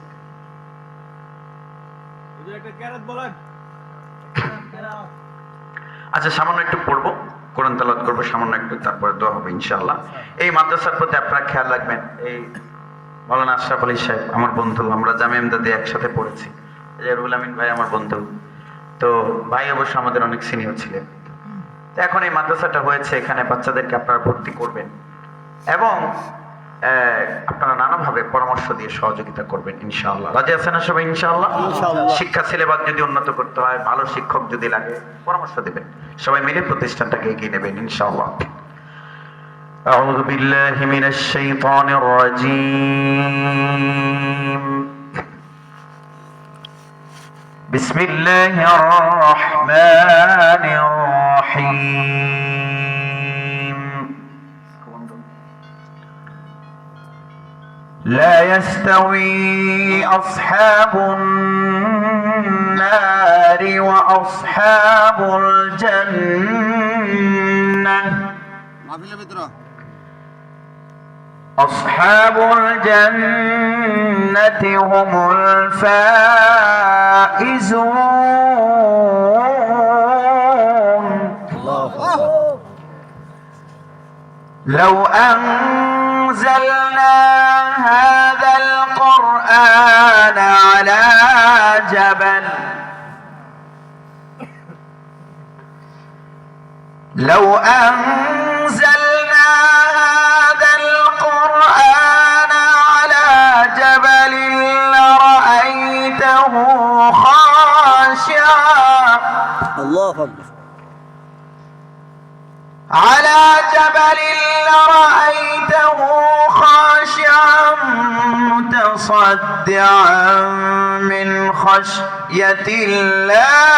আচ্ছা, সামান্য একটু পড়বো, কোরআন তেলাওয়াত করবো সামান্য একটু, তারপরে দোয়া হবে ইনশাআল্লাহ। এই মাদ্রাসার প্রতি আপনারা খেয়াল রাখবেন। এই মাওলানা আশরাফ আলী সাহেব আমার বন্ধু, আমরা জামিয়া ইমদাদে একসাথে পড়েছি। এই যে রুহুল আমিন ভাই আমার বন্ধু, তো ভাই অবশ্য আমাদের অনেক সিনিয়র ছিলেন। তো এখন এই মাদ্রাসাটা হয়েছে, এখানে বাচ্চাদেরকে আপনারা ভর্তি করবেন এবং আপনারা নানাভাবে পরামর্শ দিয়ে সহযোগিতা করবেন ইনশাআল্লাহ। রাজি আছেন না সবাই ইনশাআল্লাহ? ইনশাআল্লাহ। শিক্ষা সিলেবাস যদি উন্নত করতে হয়, ভালো শিক্ষক যদি লাগে, পরামর্শ দিবেন, সবাই মিলে প্রতিষ্ঠানটাকে এগিয়ে নেবেন ইনশাআল্লাহ। أعوذ بالله من الشيطان الرجيم. بسم الله الرحمن الرحيم. لا يستوي أصحاب النار وأصحاب الجنة. أصحاب الجنة هم الفائزون. لو أنزلنا هذا القرآن على جبل لو أنزلنا هذا القرآن على جبل لرأيته خاشعا الله أكبر. على جبل لرأيته خاشعا متصدعا من خشية الله.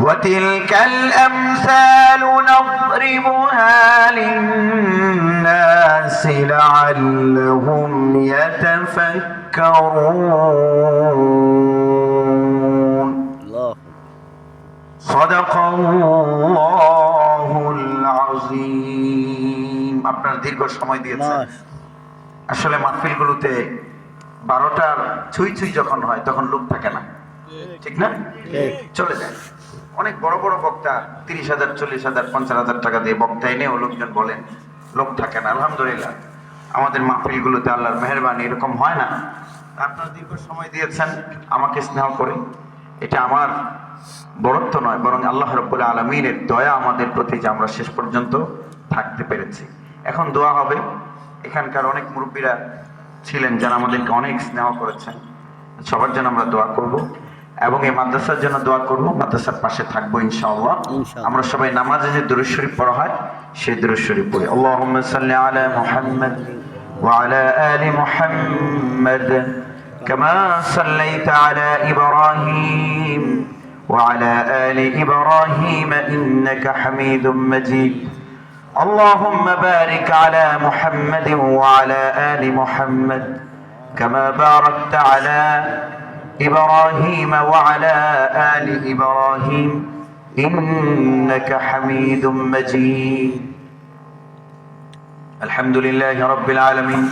وتلك الأمثال نضربها للناس لعلهم يتفكرون. الله. صدق الله العظيم. দীর্ঘ সময় দিয়েছেন। মাস আসলে মাহফিলগুলোতে 12টার ছুঁই ছুঁই যখন হয় তখন লোক থাকে না, ঠিক না? ঠিক। চলে যায়। অনেক বড় বড় বক্তা 30,000 40,000 50,000 টাকা দিয়ে বক্তা এনেও লোকজন বলেন লোক থাকে না। আলহামদুলিল্লাহ আমাদের মাহফিলগুলোতে আল্লাহর মেহেরবানি এরকম হয় না। আপনারা দীর্ঘ সময় দিয়েছেন আমাকে স্নেহ করে, এটা আমার বড়ত্ব নয়, বরং আল্লাহ রাব্বুল আলামিনের দয়া আমাদের প্রতি যে আমরা শেষ পর্যন্ত থাকতে পেরেছি। এখন দোয়া হবে। এখানকার অনেক মুরব্বীরা ছিলেন যারা আমাদেরকে অনেক স্নেহ করেছেন, সবার জন্য আমরা দোয়া করব এবং এই মাদ্রাসার জন্য দোয়া করব, মাদ্রাসার পাশে থাকবো ইনশাআল্লাহ। ইনশাআল্লাহ। আমরা সবাই নামাজে যে দুরূদ শরীফ পড়া হয় সেই দুরূদ শরীফ পড়ি। আল্লাহুম্মা সাল্লি আলা মুহাম্মাদ ওয়া আলা আলি মুহাম্মাদ কামা সাল্লাইতা আলা ইব্রাহিম ওয়া আলা আলি ইব্রাহিম ইন্নাকা হামিদুম মাজিদ। اللهم بارك على محمد وعلى آل محمد كما باركت على إبراهيم وعلى آل إبراهيم إنك حميد مجيد. الحمد لله رب العالمين.